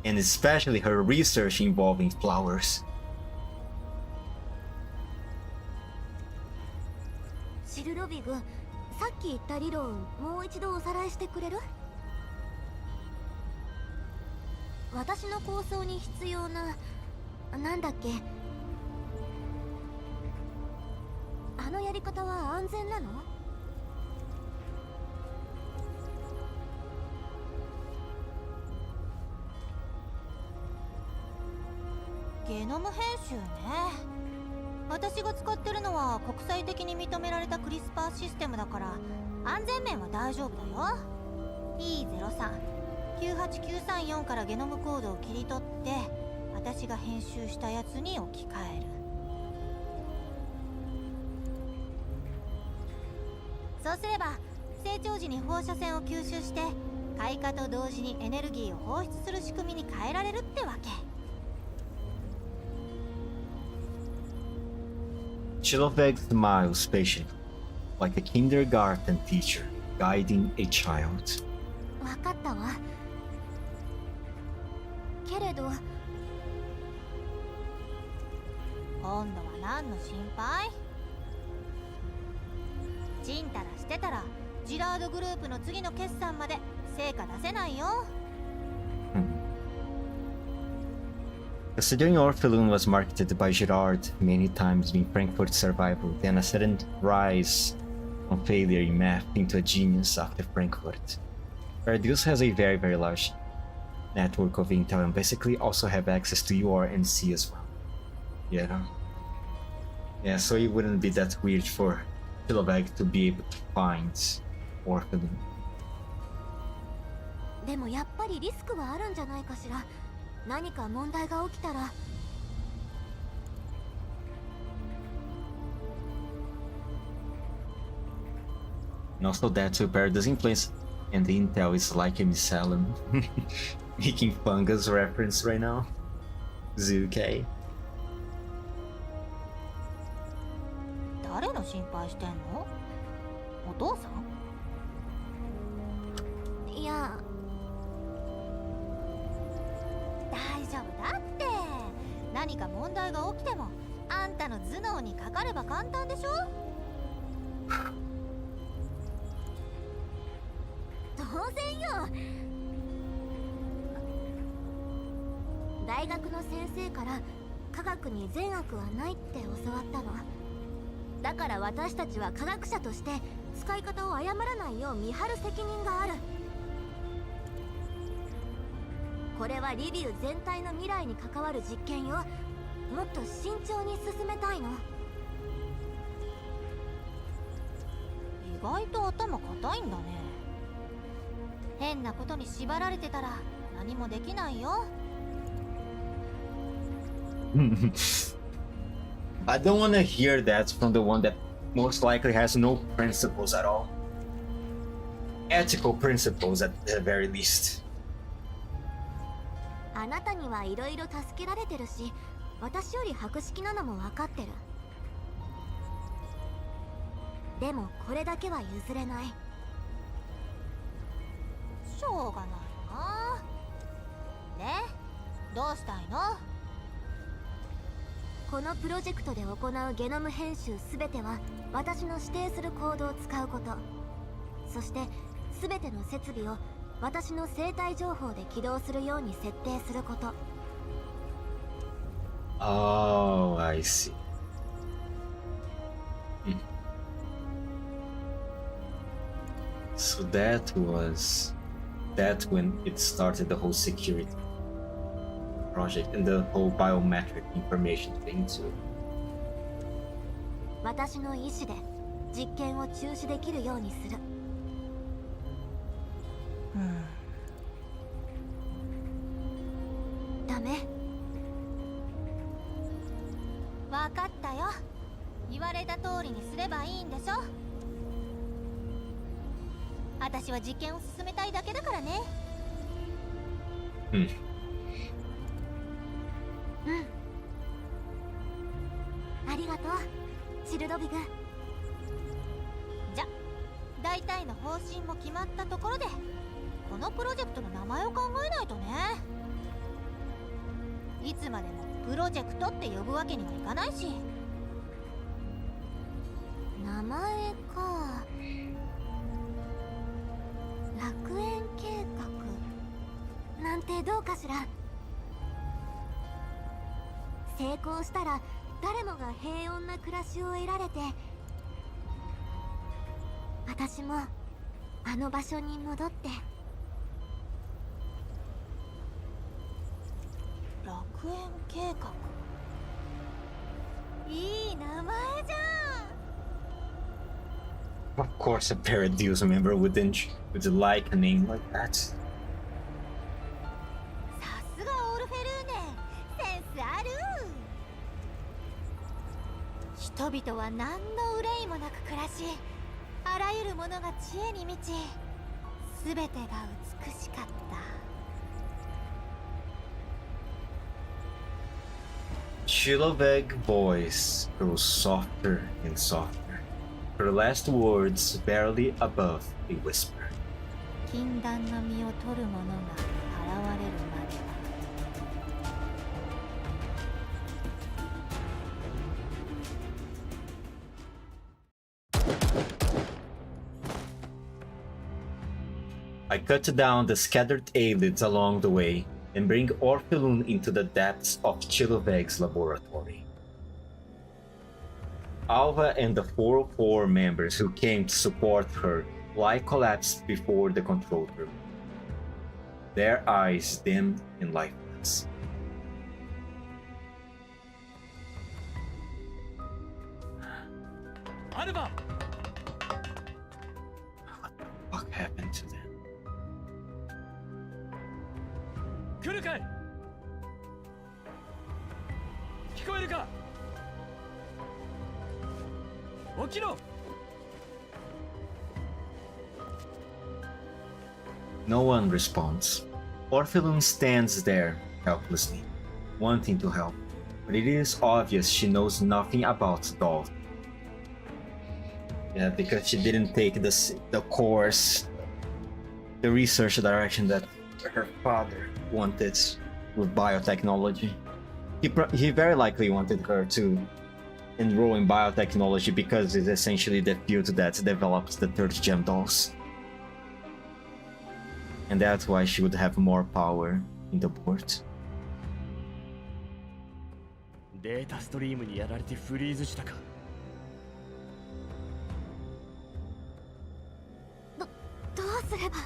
And especially her research involving flowers. シルロビグ、さっき言った理論もう一度おさらいしてくれる？私の構想に必要な、なんだっけ、あのやり方は安全なの？ゲノム編集ね。私が使ってるのは国際的に認められたクリスパーシステムだから安全面は大丈夫だよ。 E03-98934 からゲノムコードを切り取って私が編集したやつに置き換える。そうすれば成長時に放射線を吸収して開花と同時にエネルギーを放出する仕組みに変えられるってわけ。Chilovek smiles patiently, like a kindergarten teacher guiding a child. わかったわ。けれど今度は何の心配？ちんたらしてたらジラードグループの次の決算まで成果出せないよ。Considering Orphelin was marketed by Girard many times being Frankfurt's survival, then a sudden rise from failure in math into a genius after Frankfurt. Verdius has a very large network of intel and basically also have access to UR and C as well. Yeah, so it wouldn't be that weird for Filovag to be able to find Orphelin. でもやっぱりリスクはあるんじゃないかしら。何か問題が起きたら。And also that to Paradise influence and the intel is like a missalem. Making fungus reference right now. ZK. 誰の心配してんの？お父さん？いや、大丈夫だって。何か問題が起きてもあんたの頭脳にかかれば簡単でしょ。当然よ。大学の先生から科学に善悪はないって教わったの。だから私たちは科学者として使い方を誤らないよう見張る責任がある。これはリビウ全体の未来に関わる実験よ。もっと慎重に進めたいの。意外と頭固いんだね。変なことに縛られてたら何もできないよ。I don't want to hear that from the one that most likely has no principles at all. Ethical principles at the very least. あなたにはいろいろ助けられてるし、私より博識なのも分かってる。でもこれだけは譲れない。しょうがないな。で、どうしたいの？このプロジェクトで行うゲノム編集すべては私の指定するコードを使うこと。そしてすべての設備を私の生体情報で起動するように設定すること。Oh, I see. So that was when it started the whole security project and the whole biometric information thing too. 私の意思で実験を中止できるようにする。ダメ。わかったよ。言われた通りにすればいいんでしょ。私は実験を進めたいだけだからね。ありがとう、チルドビグ。じゃ、大体の方針も決まったところで、このプロジェクトの名前を考えないとね。いつまでもプロジェクトって呼ぶわけにはいかないし。名前か。楽園計画なんてどうかしら。成功したら誰もが平穏な暮らしを得られて、私もあの場所に戻って。楽園計画、いい名前じゃん。 Of course, a Paradise member would like a name like that. さすがオルフェルーネ、センスある。人々は何の憂いもなく暮らし、あらゆるものが知恵に満ち、すべてが美しかった。Chiloveg's voice grows softer and softer. Her last words barely above a whisper. 禁断の身を取る者が現れるまでは。I cut down the scattered eyelids along the way and bring Orphelun into the depths of Chiloveg's laboratory. Alva and the 404 members who came to support her lie collapsed before the control room, their eyes dim and lifeless. Alva! What happened to them? 来るかい？聞こえるか？起きろ！ No one responds. Orphelun stands there helplessly, wanting to help, but it is obvious she knows nothing about Dolph. Yeah, because she didn't take the course, the research direction that her father wanted with biotechnology. He very likely wanted her to enroll in biotechnology because it's essentially the field that develops the third gem dolls. And that's why she would have more power in the board. データストリームにやられてフリーズしたか。どうすれば。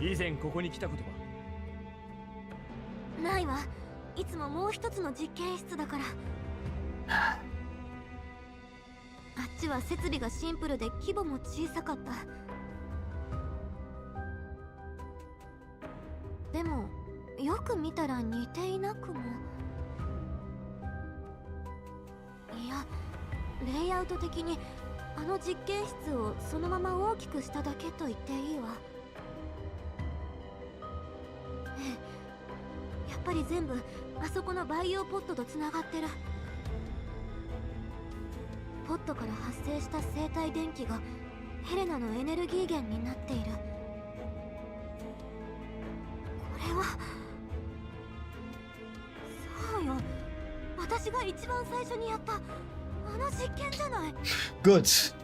以前ここに来たことは？ないわ。いつももう一つの実験室だから。あっちは設備がシンプルで規模も小さかった。でもよく見たら似ていなくも。いや、レイアウト的にあの実験室をそのまま大きくしただけと言っていいわ。ええ、やっぱり全部あそこの培養ポットとつながってる。ポットから発生した生体電気がヘレナのエネルギー源になっている。これはそうよ、私が一番最初にやったあの実験じゃない。Good.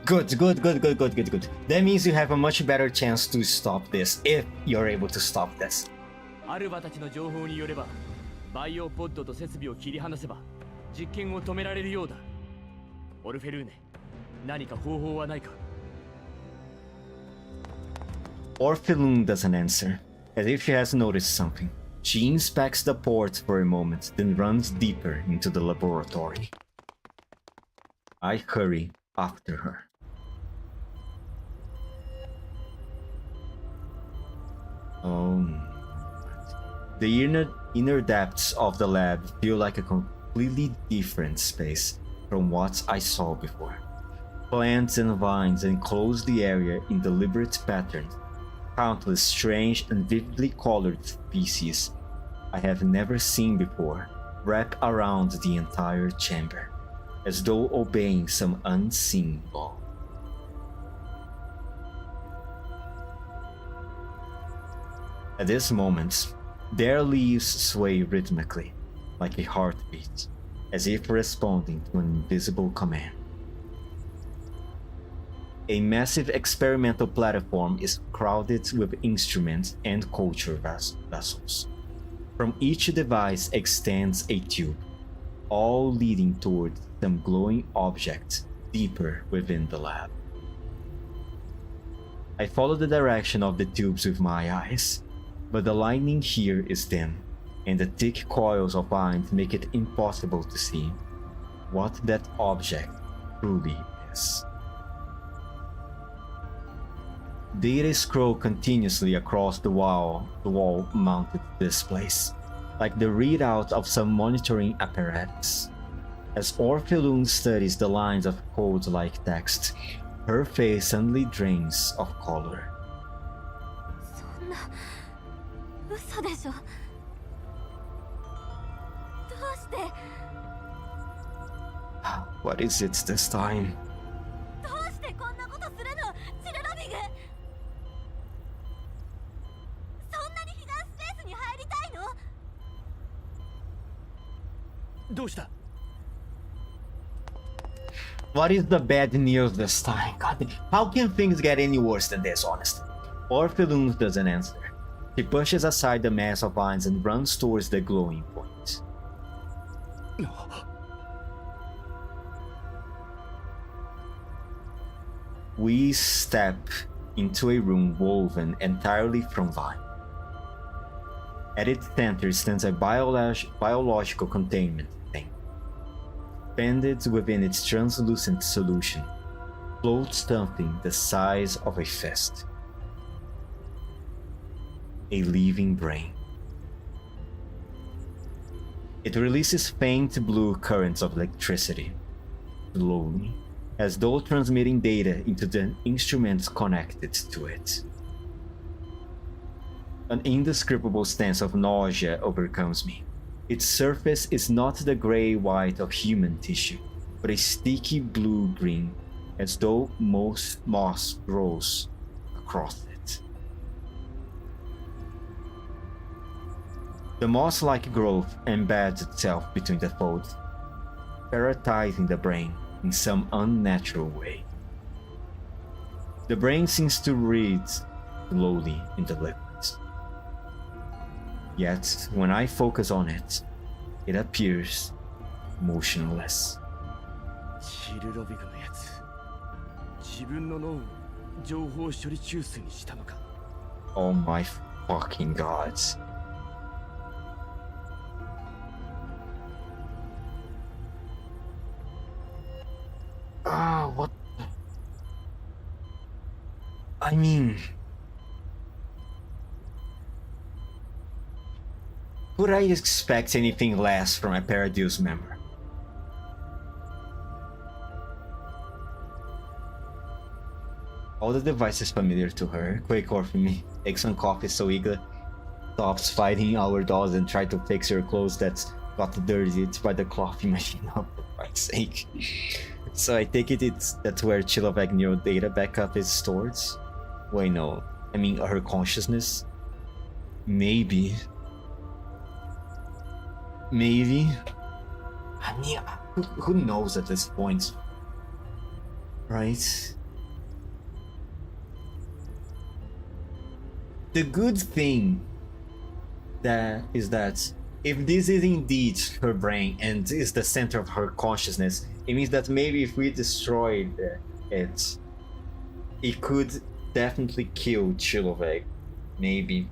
That means you have a much better chance to stop this if you're able to stop this. アルバたちの情報によれば、バイオポッドと設備を切り離せば実験を止められるようだ。オルフェルーネ、何か方法はないか？ Orphelun doesn't answer, as if she has noticed something. She inspects the port for a moment, then runs deeper into the laboratory. I hurry after her. Oh. The inner depths of the lab feel like a completely different space from what I saw before. Plants and vines enclose the area in deliberate patterns. Countless strange and vividly colored species I have never seen before wrap around the entire chamber, as though obeying some unseen law. At this moment, their leaves sway rhythmically, like a heartbeat, as if responding to an invisible command. A massive experimental platform is crowded with instruments and culture vessels. From each device extends a tube, all leading toward some glowing object deeper within the lab. I follow the direction of the tubes with my eyes, but the lighting here is dim, and the thick coils of vines make it impossible to see what that object truly is. Data scroll continuously across the wall mounted displays, like the readout of some monitoring apparatus. As Orphelun studies the lines of code-like text, her face suddenly drains of color. そんな嘘でしょ。どうして？ What is it this time? どうしてこんなことするの、チルロビグ。そんなに避難スペースに入りたいの？どうした？ What is the bad news this time? God, how can things get any worse than this, honestly? Orphelum doesn't answer. She pushes aside the mass of vines and runs towards the glowing point. We step into a room woven entirely from vine. At its center stands a biological containment thing. Suspended within its translucent solution floats something the size of a fist. A living brain. It releases faint blue currents of electricity, slowly, as though transmitting data into the instruments connected to it. An indescribable sense of nausea overcomes me. Its surface is not the gray-white of human tissue, but a sticky blue-green, as though moss grows across it. The moss-like growth embeds itself between the folds, parasitizing the brain in some unnatural way. The brain seems to breathe slowly in the liquids. Yet, when I focus on it, it appears motionless. シルロビグのやつ、自分の脳を情報処理中枢にしたのか。 Oh my fucking gods. What? I mean, would I expect anything less from a Paradise member? All the devices familiar to her. Quick or for me. Take some coffee so Igla stops fighting our dolls and try to fix her clothes that's got dirtied by the coffee machine. Oh, for Christ's sake. So I take it that's where Chilovag neural data backup is stored? Wait, no. I mean her consciousness? Maybe. Maybe? I mean, who knows at this point? Right? The good thing is that if this is indeed her brain and is the center of her consciousness, it means that maybe if we destroyed it, it could definitely kill Chilovag. Maybe.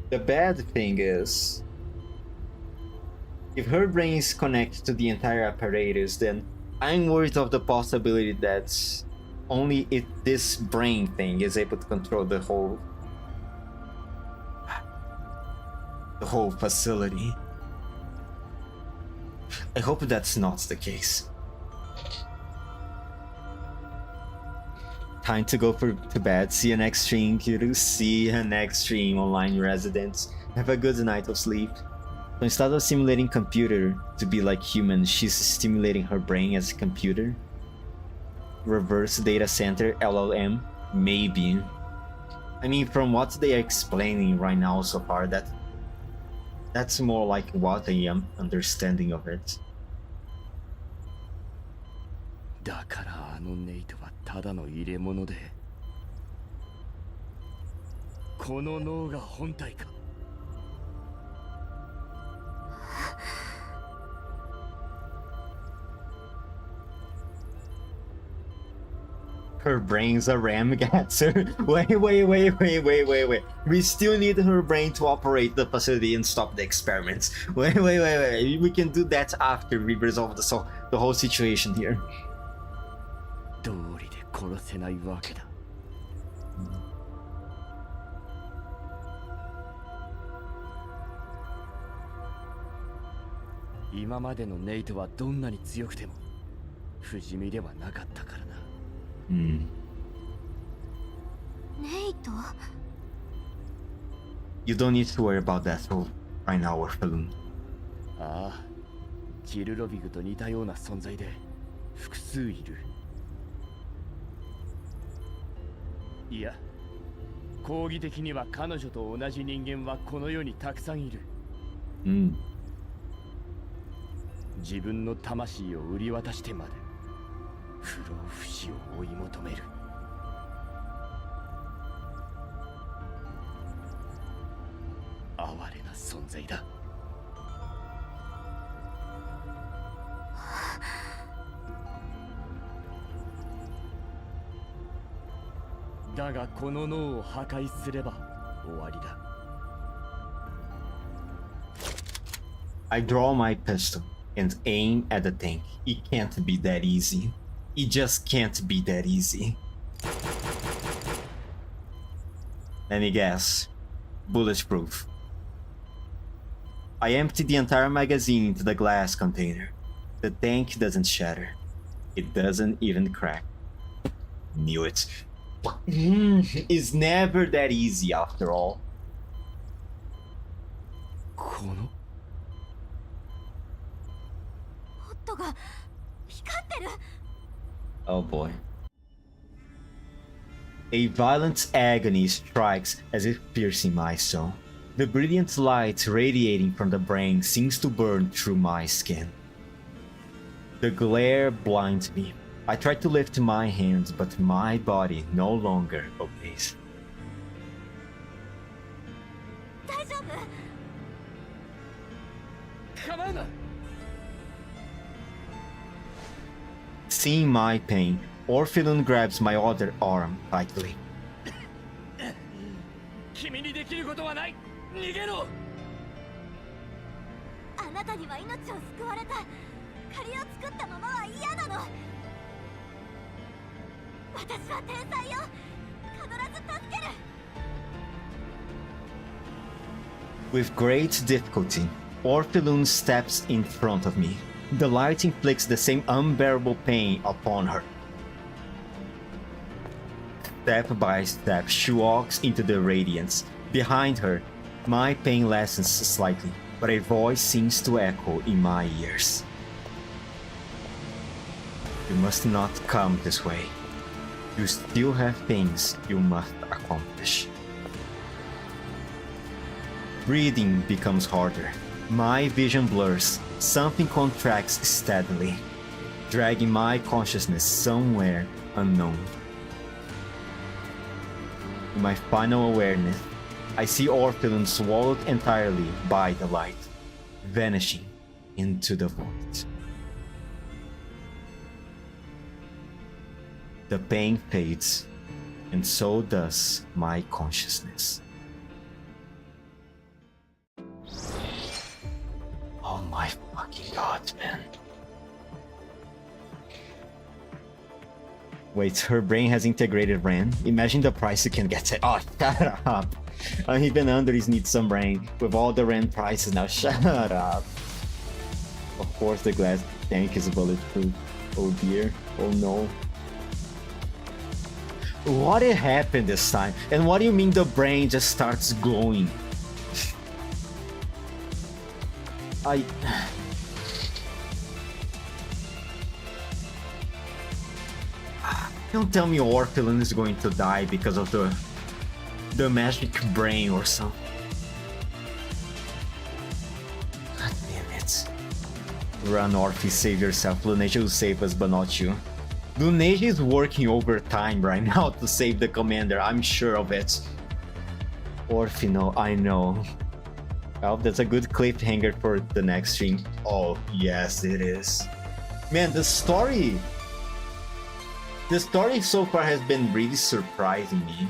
The bad thing is, if her brain is connected to the entire apparatus, then I'm worried of the possibility that only this brain thing is able to control the whole facility. I hope that's not the case. Time to go to bed. See you next stream, Kiru. See you next stream, online residents. Have a good night of sleep. So instead of simulating computer to be like human, she's stimulating her brain as a computer. Reverse data center, LLM, maybe. I mean, from what they are explaining right now so far, that's more like what I am understanding of it. だからあのネイトはただの入れ物で、この脳が本体か。Her brain's a ram gatser. Wait. We still need her brain to operate the facility and stop the experiments. Wait. We can do that after we resolve the whole situation here. 道理で殺せないわけだ。今までのネイトはどんなに強くても不死身ではなかったからな。Hmm. ネイト You don't need to worry about that right now, Orphelum. ああ、キルロビグと似たような存在で複数いる。いや、講義的には彼女と同じ人間はこの世にたくさんいる。Hmm. 自分の魂を売り渡してまで不老不死を追い求める。哀れな存在だ。だがこの脳を破壊すれば終わりだ。I draw my pistol and aim at the tank. It can't be that easy. It just can't be that easy. Let me guess. Bulletproof. I empty the entire magazine into the glass container. The tank doesn't shatter. It doesn't even crack. Knew it. It's never that easy after all. このホットが光ってる。 Oh boy. A violent agony strikes as if piercing my soul. The brilliant light radiating from the brain seems to burn through my skin. The glare blinds me. I try to lift my hands, but my body no longer obeys. 大丈夫？構うな。 Seeing my pain, Orphelin grabs my other arm tightly. 君にできることはない。逃げろ。あなたには命を救われた。借りを作ったままは嫌なの。私は天才よ。必ず助ける。 With great difficulty, Orphelin steps in front of me. The light inflicts the same unbearable pain upon her. Step by step, she walks into the radiance. Behind her, my pain lessens slightly, but a voice seems to echo in my ears. You must not come this way. You still have things you must accomplish. Breathing becomes harder. My vision blurs. Something contracts steadily, dragging my consciousness somewhere unknown. In my final awareness, I see Orphelin swallowed entirely by the light, vanishing into the void. The pain fades, and so does my consciousness. Oh my fucking god, man. Wait, her brain has integrated RAM? Imagine the price you can get it. Oh, shut up. Even Andres needs some brain with all the RAM prices now. Shut up. Of course the glass tank is bulletproof. Oh dear. Oh no. What happened this time? And what do you mean the brain just starts glowing? Don't tell me Orphelin is going to die because of the magic brain or something. God damn it. Run, Orphe, save yourself. Lunasia will save us, but not you. Lunasia is working overtime right now to save the commander, I'm sure of it. Orphe, no, I know. Well, that's a good cliffhanger for the next stream. Oh, yes, it is. Man, the story so far has been really surprising me.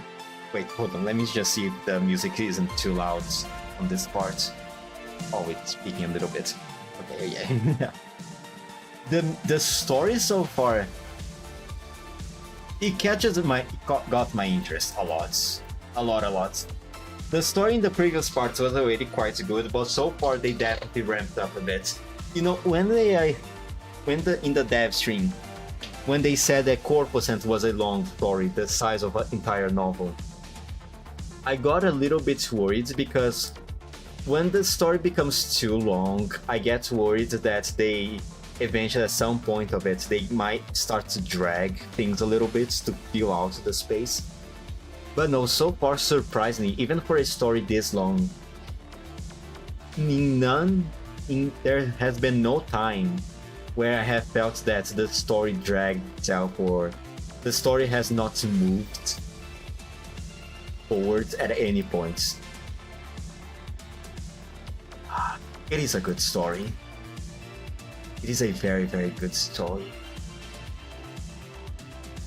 Wait, hold on, let me just see if the music isn't too loud on this part. Oh wait, speaking a little bit. Okay, yeah. The story so far, it got my interest a lot. A lot. The story in the previous parts was already quite good, but so far they definitely ramped up a bit. You know, in the dev stream, when they said that Corposant was a long story, the size of an entire novel, I got a little bit worried because when the story becomes too long, I get worried that they eventually at some point of it, they might start to drag things a little bit to fill out the space. But no, so far surprisingly, even for a story this long, there has been no time where I have felt that the story dragged itself or the story has not moved forward at any point. It is a good story. It is a very, very good story.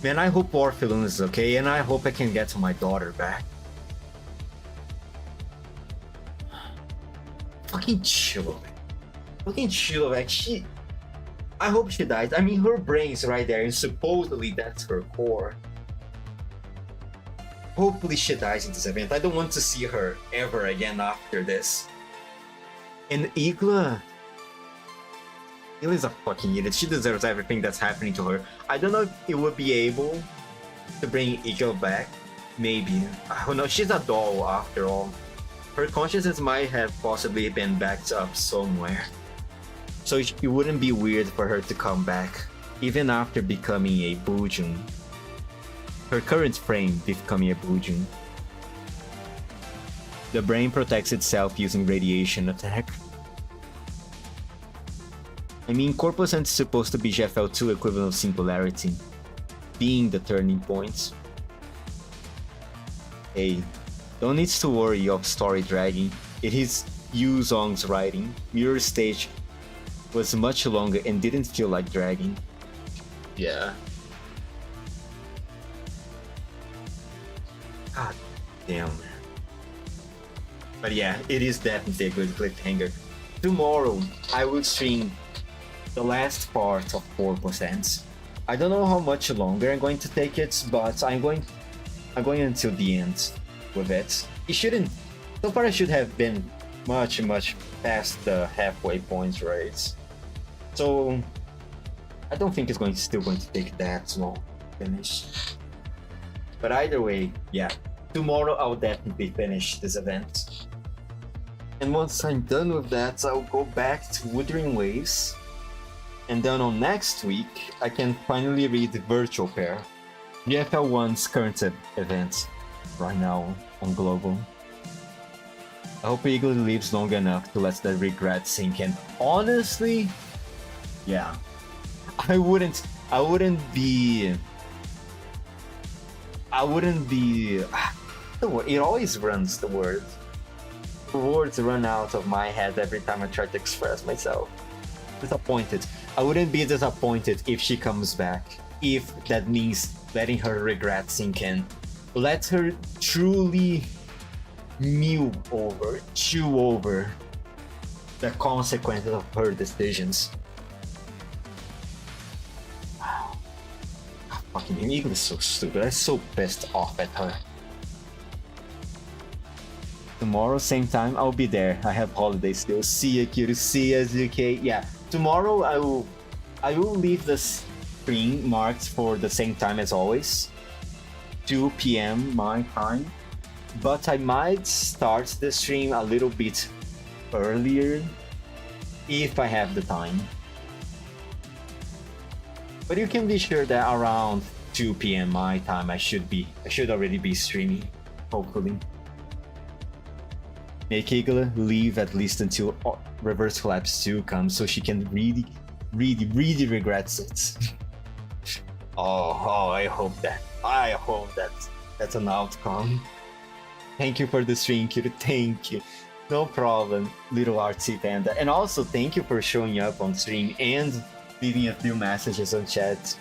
Man, I hope Orphelin is okay, and I hope I can get my daughter back. Fucking Chilovak. Fucking Chilovak, I hope she dies. I mean, her brain's right there, and supposedly that's her core. Hopefully she dies in this event. I don't want to see her ever again after this. And Igla is a fucking idiot. She deserves everything that's happening to her. I don't know if it would be able to bring Igla back. Maybe. I don't know. She's a doll after all. Her consciousness might have possibly been backed up somewhere. So it wouldn't be weird for her to come back, even after becoming a Bujun. Her current frame becoming a Bujun. The brain protects itself using radiation attack. I mean, Corposant is supposed to be GFL2 equivalent of Singularity, being the turning point. Hey, don't need to worry of story dragging. It is Yu Zong's writing. Mirror Stage was much longer and didn't feel like dragging. Yeah. God damn, man. But yeah, it is definitely a good cliffhanger. Tomorrow, I will stream the last part of 4%. I don't know how much longer I'm going to take it, but I'm going until the end with it. It shouldn't. So far, I should have been much past the halfway point, right? So I don't think it's still going to take that long to finish. But either way, yeah. Tomorrow I'll definitely finish this event. And once I'm done with that, I'll go back to Wuthering Waves. And then on next week, I can finally read Virtual Pair, GFL1's current event right now on Global. I hope Eagle lives long enough to let that regret sink in. Honestly, yeah. I wouldn't be... It always runs the word. The words run out of my head every time I try to express myself. Disappointed. I wouldn't be disappointed if she comes back. If that means letting her regret sink in. Let her truly chew over the consequences of her decisions. Fucking Eagle is so stupid. I'm so pissed off at her. Tomorrow, same time, I'll be there. I have holidays still. See ya, Kiri. See ya, ZK. Yeah, tomorrow I will leave the stream marked for the same time as always, 2 p.m. my time. But I might start the stream a little bit earlier if I have the time. But you can be sure that around 2 p.m. my time, I should already be streaming, hopefully. Make Eagle leave at least until Reverse Collapse 2 comes, so she can really regrets it. oh, I hope that's an outcome. Thank you for the stream, Kiro. Thank you. No problem, little artsy panda. And also, thank you for showing up on stream and leaving a few messages on chat.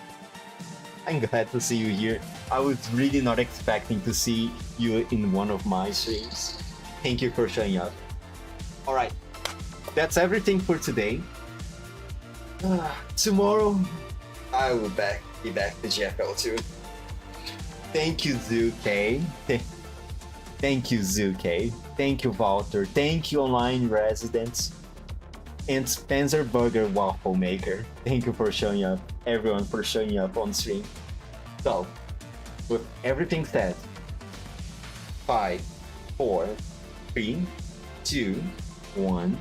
I'm glad to see you here. I was really not expecting to see you in one of my streams. Thank you for showing up. Alright, that's everything for today. Tomorrow, I will be back to GFL2. Thank you, Zuke. Thank you, Zuke. Thank you, Walter. Thank you, Online Residents. And Spencer Burger Waffle Maker. Thank you for showing up. Everyone for showing up on stream. So, with everything said, 5, 4, 3, 2, 1.